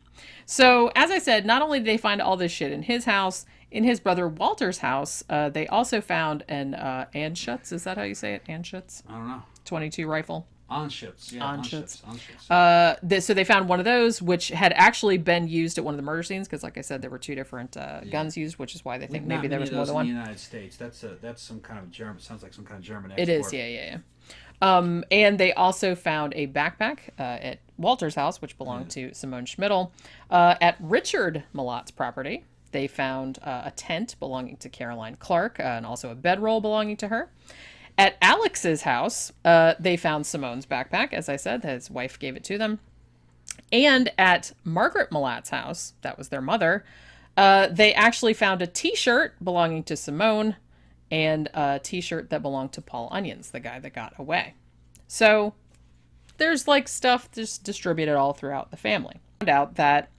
So, as I said, not only did they find all this shit in his house, in his brother Walter's house, they also found an Anschutz. Is that how you say it? Anschutz? I don't know. 22 rifle. Anschutz, yeah. Anschutz. So they found one of those, which had actually been used at one of the murder scenes, because, like I said, there were 2 different guns used, which is why they think maybe there was more than one. In the United States, that's some kind of German. Sounds like some kind of German export. It is, yeah. And they also found a backpack at Walter's house, which belonged to Simone Schmidl. At Richard Milat's property, they found a tent belonging to Caroline Clark, and also a bedroll belonging to her. At Alex's house, they found Simone's backpack, as I said, his wife gave it to them. And at Margaret Milat's house, that was their mother, they actually found a t-shirt belonging to Simone and a t-shirt that belonged to Paul Onions, the guy that got away. So there's like stuff just distributed all throughout the family. Found out that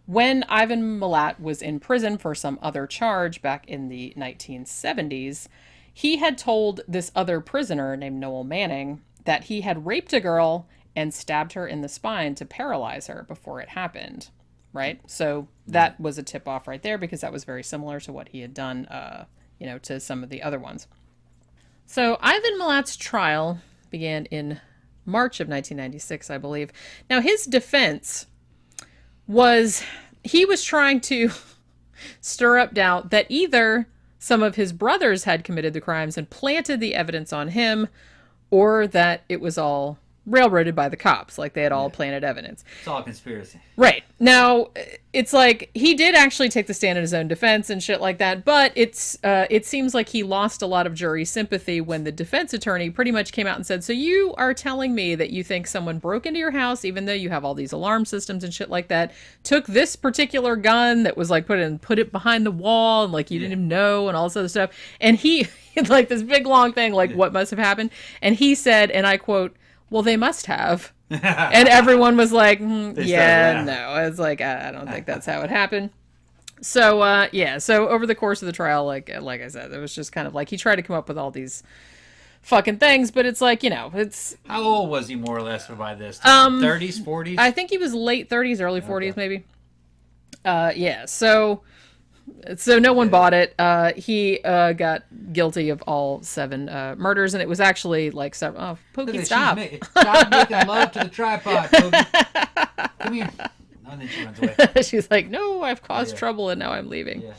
when Ivan Milat was in prison for some other charge back in the 1970s, he had told this other prisoner named Noel Manning that he had raped a girl and stabbed her in the spine to paralyze her before it happened, right? So that was a tip-off right there, because that was very similar to what he had done, to some of the other ones. So Ivan Milat's trial began in March of 1996, I believe. Now, his defense was he was trying to stir up doubt that either some of his brothers had committed the crimes and planted the evidence on him, or that it was all railroaded by the cops, like they had all planted evidence. It's all a conspiracy. Right. Now, it's like he did actually take the stand in his own defense and shit like that, but it seems like he lost a lot of jury sympathy when the defense attorney pretty much came out and said, so you are telling me that you think someone broke into your house, even though you have all these alarm systems and shit like that, took this particular gun that was like put it behind the wall, and like you didn't even know, and all this other stuff. And he, like this big long thing, like what must have happened. And he said, and I quote, well, they must have. And everyone was like, no. It's like, I don't think that's how it happened. So, so over the course of the trial, like I said, it was just kind of like he tried to come up with all these fucking things, but it's like, it's... How old was he more or less by this time? 30s, 40s? I think he was late 30s, early 40s, maybe. So no one bought it. He got guilty of all 7 murders, and it was actually like 7. Oh, Pookie, stop! Stop making love to the tripod, Pookie. Come here. Oh, and then she runs away. She's like, no, I've caused trouble, and now I'm leaving. Yeah.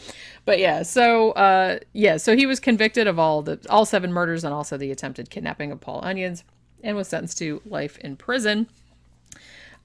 But so he was convicted of all 7 murders and also the attempted kidnapping of Paul Onions, and was sentenced to life in prison.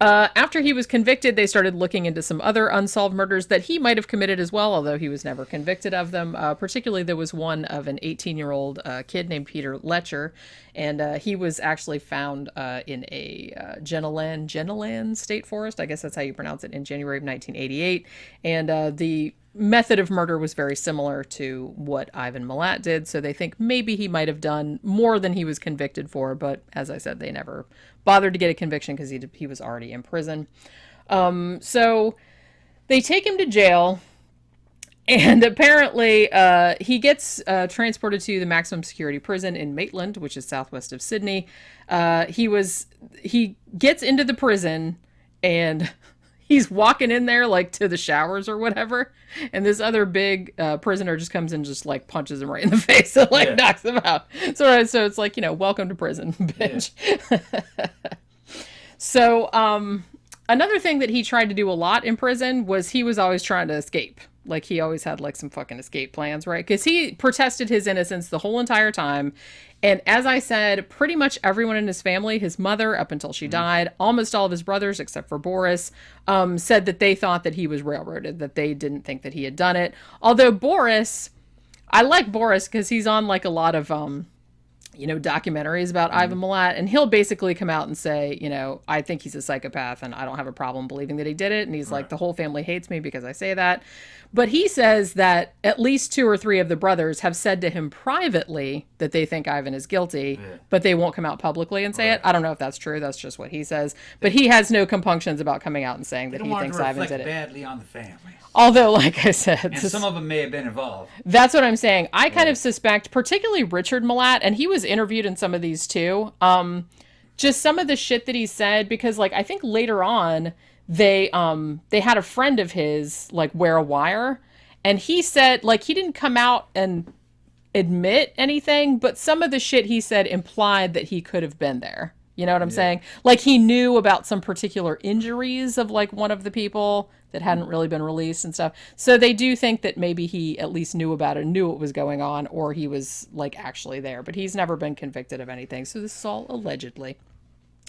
After he was convicted, they started looking into some other unsolved murders that he might have committed as well, although he was never convicted of them. Particularly, there was one of an 18-year-old kid named Peter Letcher, and he was actually found in a Genaland State Forest. I guess that's how you pronounce it, in January of 1988. And the method of murder was very similar to what Ivan Milat did, so they think maybe he might have done more than he was convicted for, but as I said, they never bothered to get a conviction because he was already in prison. So they take him to jail, and apparently he gets transported to the maximum security prison in Maitland, which is southwest of Sydney. He gets into the prison, and he's walking in there like to the showers or whatever, and this other big prisoner just comes in and just like punches him right in the face and like knocks him out. So it's like, welcome to prison, bitch. Yeah. So another thing that he tried to do a lot in prison was he was always trying to escape. Like, he always had like some fucking escape plans, right? Because he protested his innocence the whole entire time. And as I said, pretty much everyone in his family, his mother, up until she died, almost all of his brothers, except for Boris, said that they thought that he was railroaded, that they didn't think that he had done it. Although Boris, I like Boris because he's on like a lot of, documentaries about Ivan Milat, and he'll basically come out and say, I think he's a psychopath and I don't have a problem believing that he did it. And he's like, the whole family hates me because I say that. But he says that at least 2 or 3 of the brothers have said to him privately that they think Ivan is guilty, but they won't come out publicly and say it. I don't know if that's true. That's just what he says. But he has no compunctions about coming out and saying that he thinks Ivan did it. Badly on the family. Although, like I said, and some of them may have been involved. That's what I'm saying. I kind of suspect, particularly Richard Milat, and he was interviewed in some of these too. Just some of the shit that he said, because like I think later on they had a friend of his like wear a wire, and he said like he didn't come out and admit anything, but some of the shit he said implied that he could have been there. You know what I'm saying? Like he knew about some particular injuries of like one of the people that hadn't really been released and stuff. So they do think that maybe he at least knew about it, knew what was going on, or he was like actually there, but he's never been convicted of anything. So this is all allegedly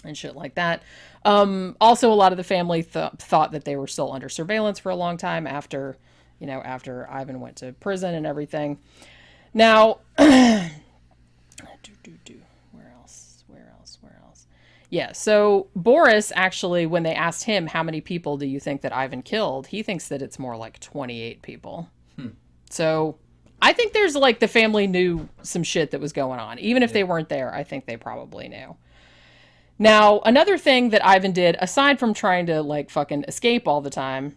and shit like that. Also, a lot of the family thought that they were still under surveillance for a long time after Ivan went to prison and everything. Now, yeah, so Boris actually, when they asked him how many people do you think that Ivan killed, he thinks that it's more like 28 people. So I think there's like the family knew some shit that was going on. Even if they weren't there, I think they probably knew. Now, another thing that Ivan did, aside from trying to like fucking escape all the time,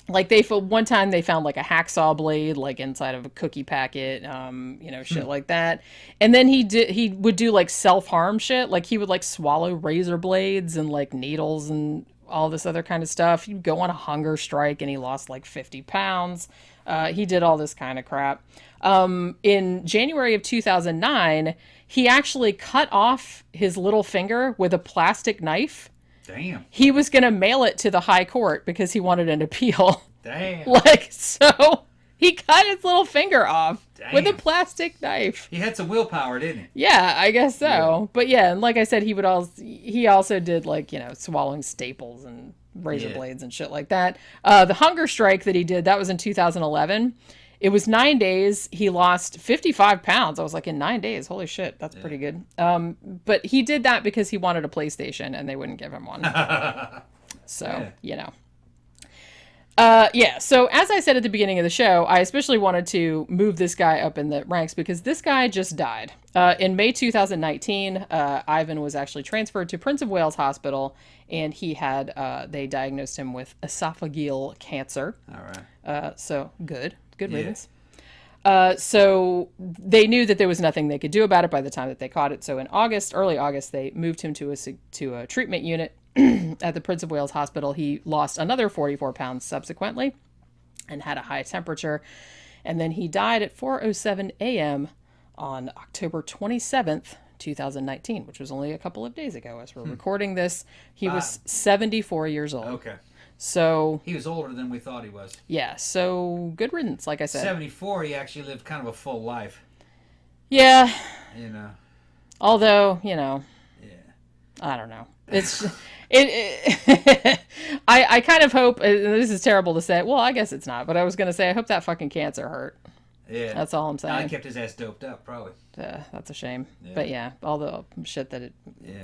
like one time they found like a hacksaw blade like inside of a cookie packet, shit like that. And then he would do like self-harm shit. Like he would like swallow razor blades and like needles and all this other kind of stuff. He'd go on a hunger strike and he lost like 50 pounds. He did all this kind of crap. In January of 2009, he actually cut off his little finger with a plastic knife. Damn. He was going to mail it to the high court because he wanted an appeal. Damn. So he cut his little finger off with a plastic knife. He had some willpower, didn't he? Yeah, I guess so. Yeah. But yeah, and like I said, he also did like, swallowing staples and razor blades and shit like that. The hunger strike that he did, that was in 2011. It was 9 days. He lost 55 pounds. I was like, in 9 days, holy shit, that's pretty good. But he did that because he wanted a PlayStation and they wouldn't give him one. So, so as I said at the beginning of the show, I especially wanted to move this guy up in the ranks because this guy just died. In May 2019, Ivan was actually transferred to Prince of Wales Hospital, and he had, they diagnosed him with esophageal cancer. All right. So good riddance. So they knew that there was nothing they could do about it by the time that they caught it. So in early August, they moved him to a treatment unit at the Prince of Wales Hospital. He lost another 44 pounds subsequently and had a high temperature. And then he died at 4:07 a.m. on October 27th, 2019, which was only a couple of days ago as we're recording this. He was 74 years old. Okay. So he was older than we thought he was. Yeah, so good riddance, like I said. 74, he actually lived kind of a full life. Yeah. You know. Although, Yeah. I don't know. It's I kind of hope, this is terrible to say. Well, I guess it's not, but I was going to say, I hope that fucking cancer hurt. Yeah. That's all I'm saying. I kept his ass doped up, probably. That's a shame. Yeah. But yeah, all the shit that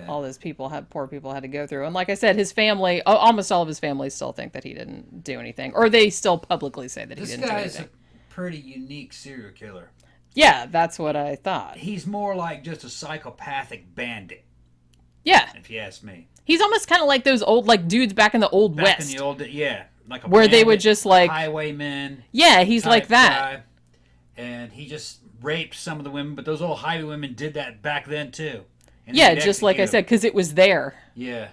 all those poor people had to go through. And like I said, his family, almost all of his family still think that he didn't do anything. Or they still publicly say that he didn't do anything. This guy is a pretty unique serial killer. Yeah, that's what I thought. He's more like just a psychopathic bandit. Yeah. If you ask me. He's almost kind of like those old, like, dudes back in the Old West. Back in the old, yeah. Like a where bandit, they would just, like... highwaymen. Yeah, he's like that. Guy, and he just raped some of the women, but those old highwaymen did that back then, too. And yeah, just like I said, because it was there. Yeah.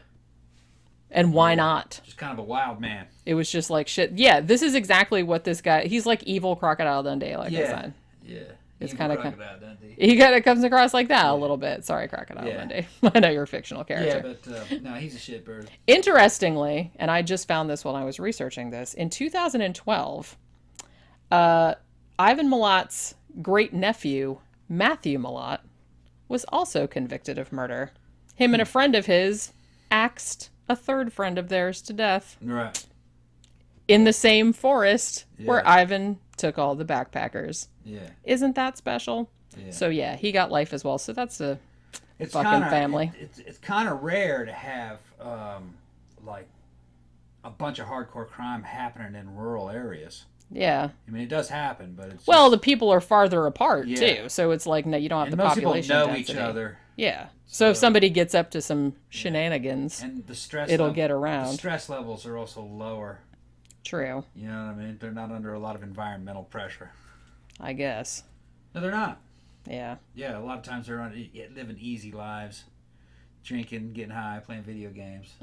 And why not? Just kind of a wild man. It was just like, shit. Yeah, this is exactly what this guy... He's like evil Crocodile Dundee, like I said. Yeah. It's kind of he kind of comes across like that a little bit. Sorry, Crocodile Dundee. I know you're a fictional character. Yeah, but no, he's a shitbird. Interestingly, and I just found this when I was researching this, in 2012, Ivan Milat's great nephew Matthew Milat was also convicted of murder. Him and a friend of his axed a third friend of theirs to death. Right. In the same forest where Ivan took all the backpackers. Yeah. Isn't that special? Yeah. So yeah, he got life as well. So that's a fucking kinda, family. It's kind of rare to have like a bunch of hardcore crime happening in rural areas. Yeah. I mean, it does happen, but it's well, the people are farther apart too. So it's like, no, you don't have and the most population people know density. each other. Yeah. So if somebody gets up to some shenanigans, and the stress it'll get around. The stress levels are also lower. True. You know what I mean? They're not under a lot of environmental pressure. I guess. No, they're not. Yeah. Yeah, a lot of times they're living easy lives, drinking, getting high, playing video games.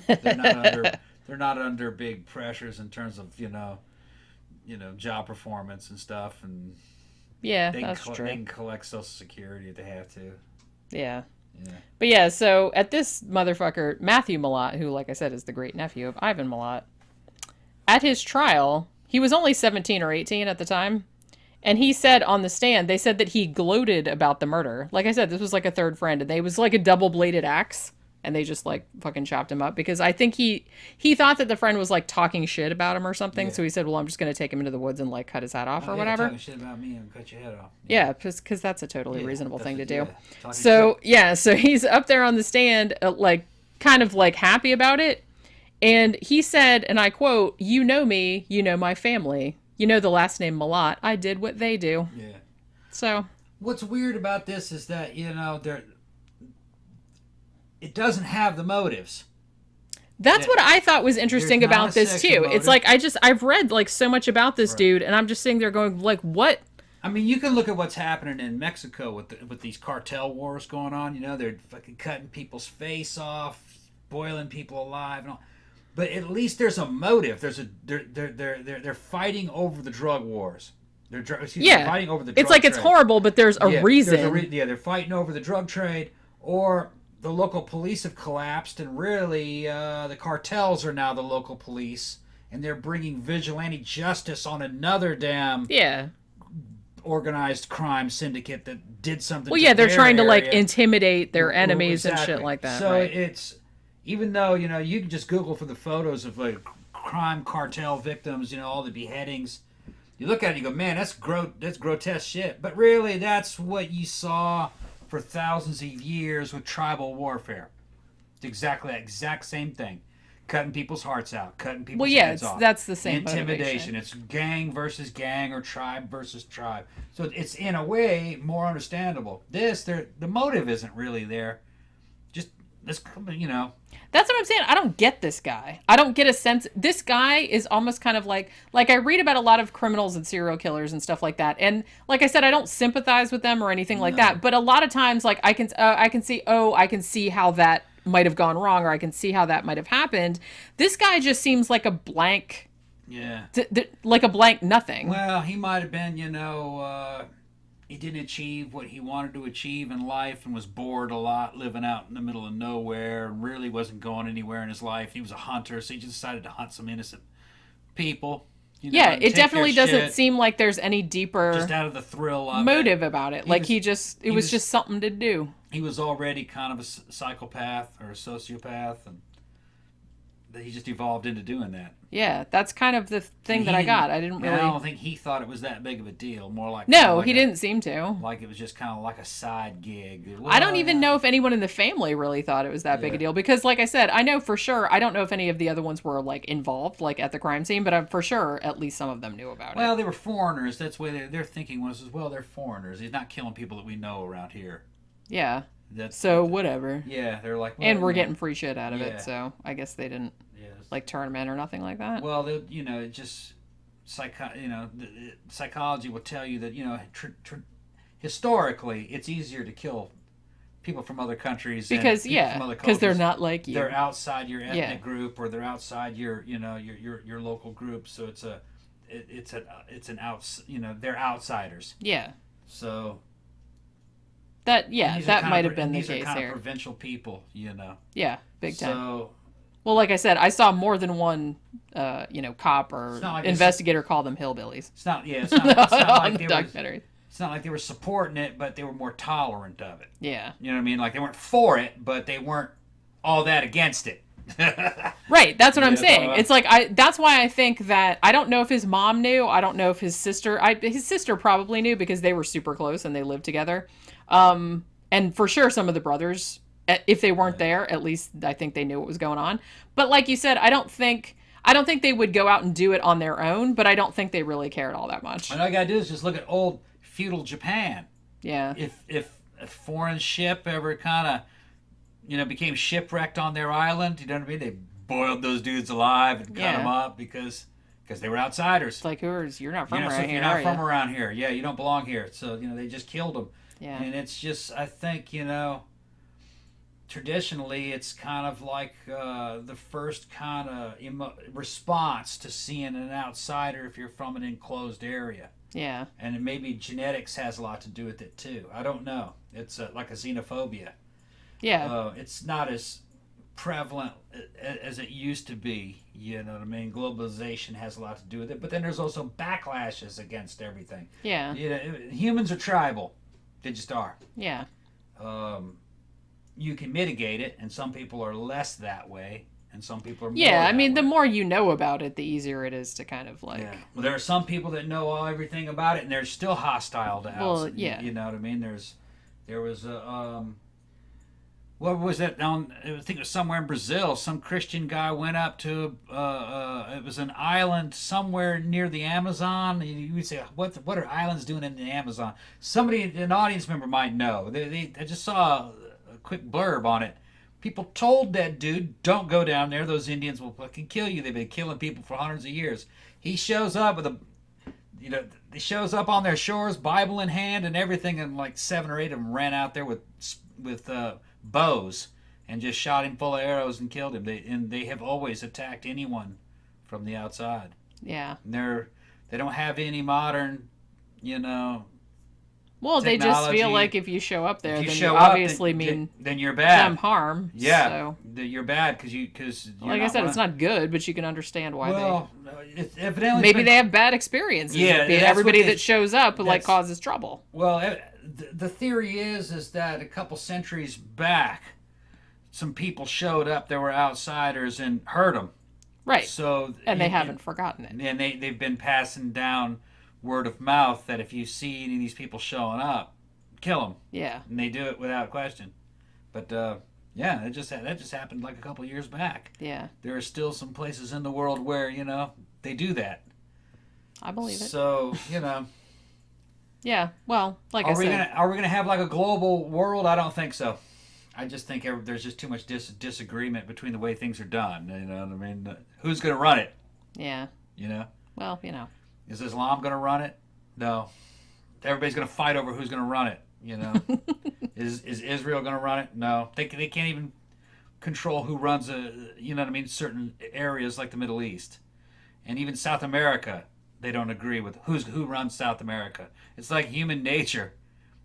They're not under big pressures in terms of you know job performance and stuff, and yeah, that's true. They can collect Social Security if they have to. Yeah. Yeah. But yeah, so at this motherfucker Matthew Milat, who like I said is the great nephew of Ivan Milat, at his trial he was only 17 or 18 at the time. And he said on the stand, they said that he gloated about the murder. Like I said, this was like a third friend, and it was like a double-bladed axe, and they just like fucking chopped him up because I think he thought that the friend was like talking shit about him or something. Yeah. So he said, "Well, I'm just gonna take him into the woods and like cut his head off or whatever." Talking shit about me and cut your head off. Yeah, because that's a totally reasonable thing to do. So so he's up there on the stand, like kind of like happy about it, and he said, and I quote, "You know me, you know my family. You know the last name Milat. I did what they do." Yeah. So what's weird about this is that it doesn't have the motives. That's what I thought was interesting about this too. Motive. It's like I've read like so much about this dude, and I'm just sitting there going like, what? I mean, you can look at what's happening in Mexico with these cartel wars going on. You know, they're fucking cutting people's face off, boiling people alive, and all. But at least there's a motive. They're fighting over the drug wars. They're fighting over the drug It's like trade. It's horrible, but there's a reason. They're fighting over the drug trade, or the local police have collapsed, and really the cartels are now the local police, and they're bringing vigilante justice on another damn organized crime syndicate that did something. Well, they're trying to like intimidate their enemies and shit like that. So it's. Even though, you can just Google for the photos of like crime cartel victims, all the beheadings. You look at it and you go, man, that's grotesque shit. But really, that's what you saw for thousands of years with tribal warfare. It's exactly that exact same thing. Cutting people's hearts out, cutting people's heads off. That's the same intimidation. Motivation. It's gang versus gang or tribe versus tribe. So it's in a way more understandable. The motive isn't really there. Just, That's what I'm saying. I don't get this guy. I don't get a sense. This guy is almost kind of like I read about a lot of criminals and serial killers and stuff like that. And like I said, I don't sympathize with them or anything like that. But a lot of times, like I can see how that might have gone wrong, or I can see how that might have happened. This guy just seems like a blank. Yeah. Like a blank nothing. Well, he might have been, he didn't achieve what he wanted to achieve in life and was bored a lot living out in the middle of nowhere and really wasn't going anywhere in his life. He was a hunter, so he just decided to hunt some innocent people. It definitely doesn't seem like there's any deeper just out of the thrill of motive about it. It was just something to do. He was already kind of a psychopath or a sociopath, and he just evolved into doing that. Yeah, that's kind of the thing that I got. I didn't really. I don't think he thought it was that big of a deal. More like no, he didn't seem to. Like it was just kind of like a side gig. Well, I don't even know if anyone in the family really thought it was that big a deal because, like I said, I know for sure. I don't know if any of the other ones were like involved, like at the crime scene, but I'm for sure at least some of them knew about it. Well, they were foreigners. That's why their thinking was as well. They're foreigners. He's not killing people that we know around here. Yeah. That's so whatever. Yeah, they're like. Well, and we're getting free shit out of it, so I guess they didn't. Like turn them in or nothing like that. Well, it just psychology will tell you that historically it's easier to kill people from other countries because they're not like you. They're outside your ethnic group or they're outside your your local group. So they're outsiders. Yeah. So. That might have been the case here. These are kind here. of provincial people, Yeah, big time. So. Well, like I said, I saw more than one, cop or investigator call them hillbillies. It's not like It's not like they were supporting it, but they were more tolerant of it. Yeah. You know what I mean? Like they weren't for it, but they weren't all that against it. Right. That's what I'm saying. It's like that's why I think that I don't know if his mom knew. I don't know if his sister. His sister probably knew because they were super close and they lived together. And for sure, some of the brothers. If they weren't there, at least I think they knew what was going on. But like you said, I don't think they would go out and do it on their own, but I don't think they really cared all that much. All you gotta do is just look at old feudal Japan. Yeah. If a foreign ship ever kind of, became shipwrecked on their island, you know what I mean? They boiled those dudes alive and cut them up because they were outsiders. It's like, you're not from around so here, you're not from around here. Yeah, you don't belong here. So, they just killed them. Yeah. And it's just, I think, traditionally, it's kind of like the first kind of response to seeing an outsider if you're from an enclosed area. Yeah. And maybe genetics has a lot to do with it, too. I don't know. It's like a xenophobia. Yeah. It's not as prevalent as it used to be. You know what I mean? Globalization has a lot to do with it. But then there's also backlashes against everything. Yeah. Humans are tribal. They just are. Yeah. You can mitigate it, and some people are less that way, and some people are more I mean, that the way. more you know about it, the easier it is to kind of like... Yeah. Well, there are some people that know everything about it, and they're still hostile to us. Well, yeah. You know what I mean? There was a... what was that? I think it was somewhere in Brazil. Some Christian guy went up to... it was an island somewhere near the Amazon. You would say, what are islands doing in the Amazon? Somebody, an audience member might know. I just saw... quick blurb on it. People told that dude, don't go down there. Those Indians will fucking kill you. They've been killing people for hundreds of years. He shows up with he shows up on their shores, Bible in hand and everything, and like 7 or 8 of them ran out there with bows and just shot him full of arrows and killed him. They have always attacked anyone from the outside. Yeah. And they don't have any modern, Well, technology. They just feel like if you show up there, then you up, obviously mean then you're bad. them harm. Yeah, so. You're bad because like I said, it's not good, but you can understand why it's evidently maybe they have bad experiences. Yeah, everybody that shows up causes trouble. Well, the theory is that a couple centuries back, some people showed up that were outsiders and hurt them. Right. So they haven't forgotten it. And they've been passing down word of mouth that if you see any of these people showing up, kill them. Yeah. And they do it without question. But that just happened like a couple years back. Yeah. There are still some places in the world where they do that. I believe it. So Yeah. Well, like are we gonna have like a global world? I don't think so. I just think there's just too much disagreement between the way things are done. You know what I mean? Who's gonna run it? Yeah. Well, Is Islam going to run it? No. Everybody's going to fight over who's going to run it. Is Israel going to run it? No. They can't even control who runs certain areas like the Middle East. And even South America, they don't agree with who runs South America. It's like human nature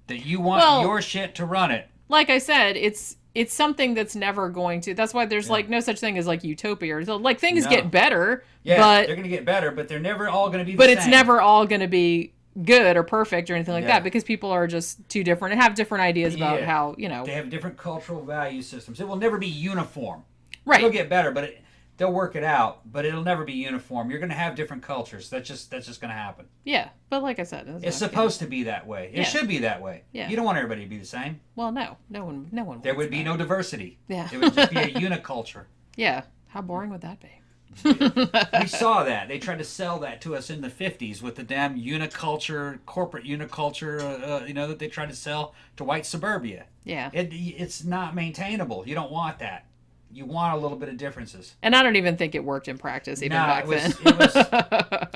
that you want your shit to run it. Like I said, it's something that's never going to. That's why there's no such thing as like utopia. Or like things get better. Yeah, but they're going to get better, but they're never all going to be the same. But same. it's never all going to be good or perfect or anything like that because people are just too different and have different ideas about how, They have different cultural value systems. It will never be uniform. Right. It'll get better, but they'll work it out, but it'll never be uniform. You're going to have different cultures. That's just going to happen. Yeah, but like I said, It's supposed to be that way. It should be that way. Yeah. You don't want everybody to be the same. Well, no one. There would be no diversity. Yeah. It would just be a uniculture. Yeah. How boring would that be? We saw that. They tried to sell that to us in the 50s with the damn uniculture, corporate uniculture, that they tried to sell to white suburbia. Yeah. It's not maintainable. You don't want that. You want a little bit of differences. And I don't even think it worked in practice even back then.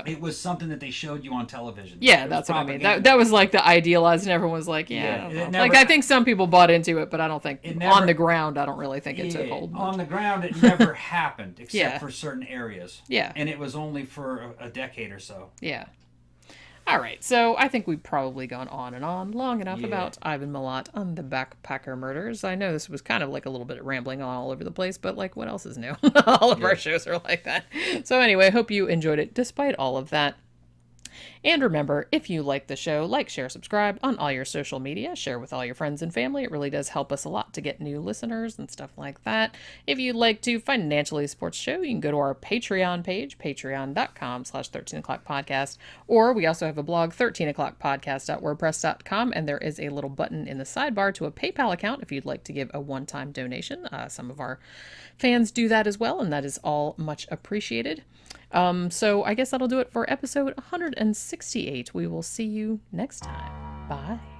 It was something that they showed you on television. Yeah, that's what I mean. That was like the idealized, and everyone was like, I don't know. I think some people bought into it, but I don't think on the ground, I don't really think it took hold much. On the ground, it never happened except for certain areas. Yeah. And it was only for a decade or so. Yeah. All right, so I think we've probably gone on and on long enough about Ivan Milat on the Backpacker Murders. I know this was kind of like a little bit rambling all over the place, but like, what else is new? All of our shows are like that. So anyway, hope you enjoyed it despite all of that. And remember, if you like the show, like, share, subscribe on all your social media. Share with all your friends and family. It really does help us a lot to get new listeners and stuff like that. If you'd like to financially support the show, you can go to our Patreon page, patreon.com/13o'clockpodcast. Or we also have a blog, 13o'clockpodcast.wordpress.com, and there is a little button in the sidebar to a PayPal account if you'd like to give a one-time donation. Some of our fans do that as well, and that is all much appreciated. So I guess that'll do it for episode 168. We will see you next time. Bye.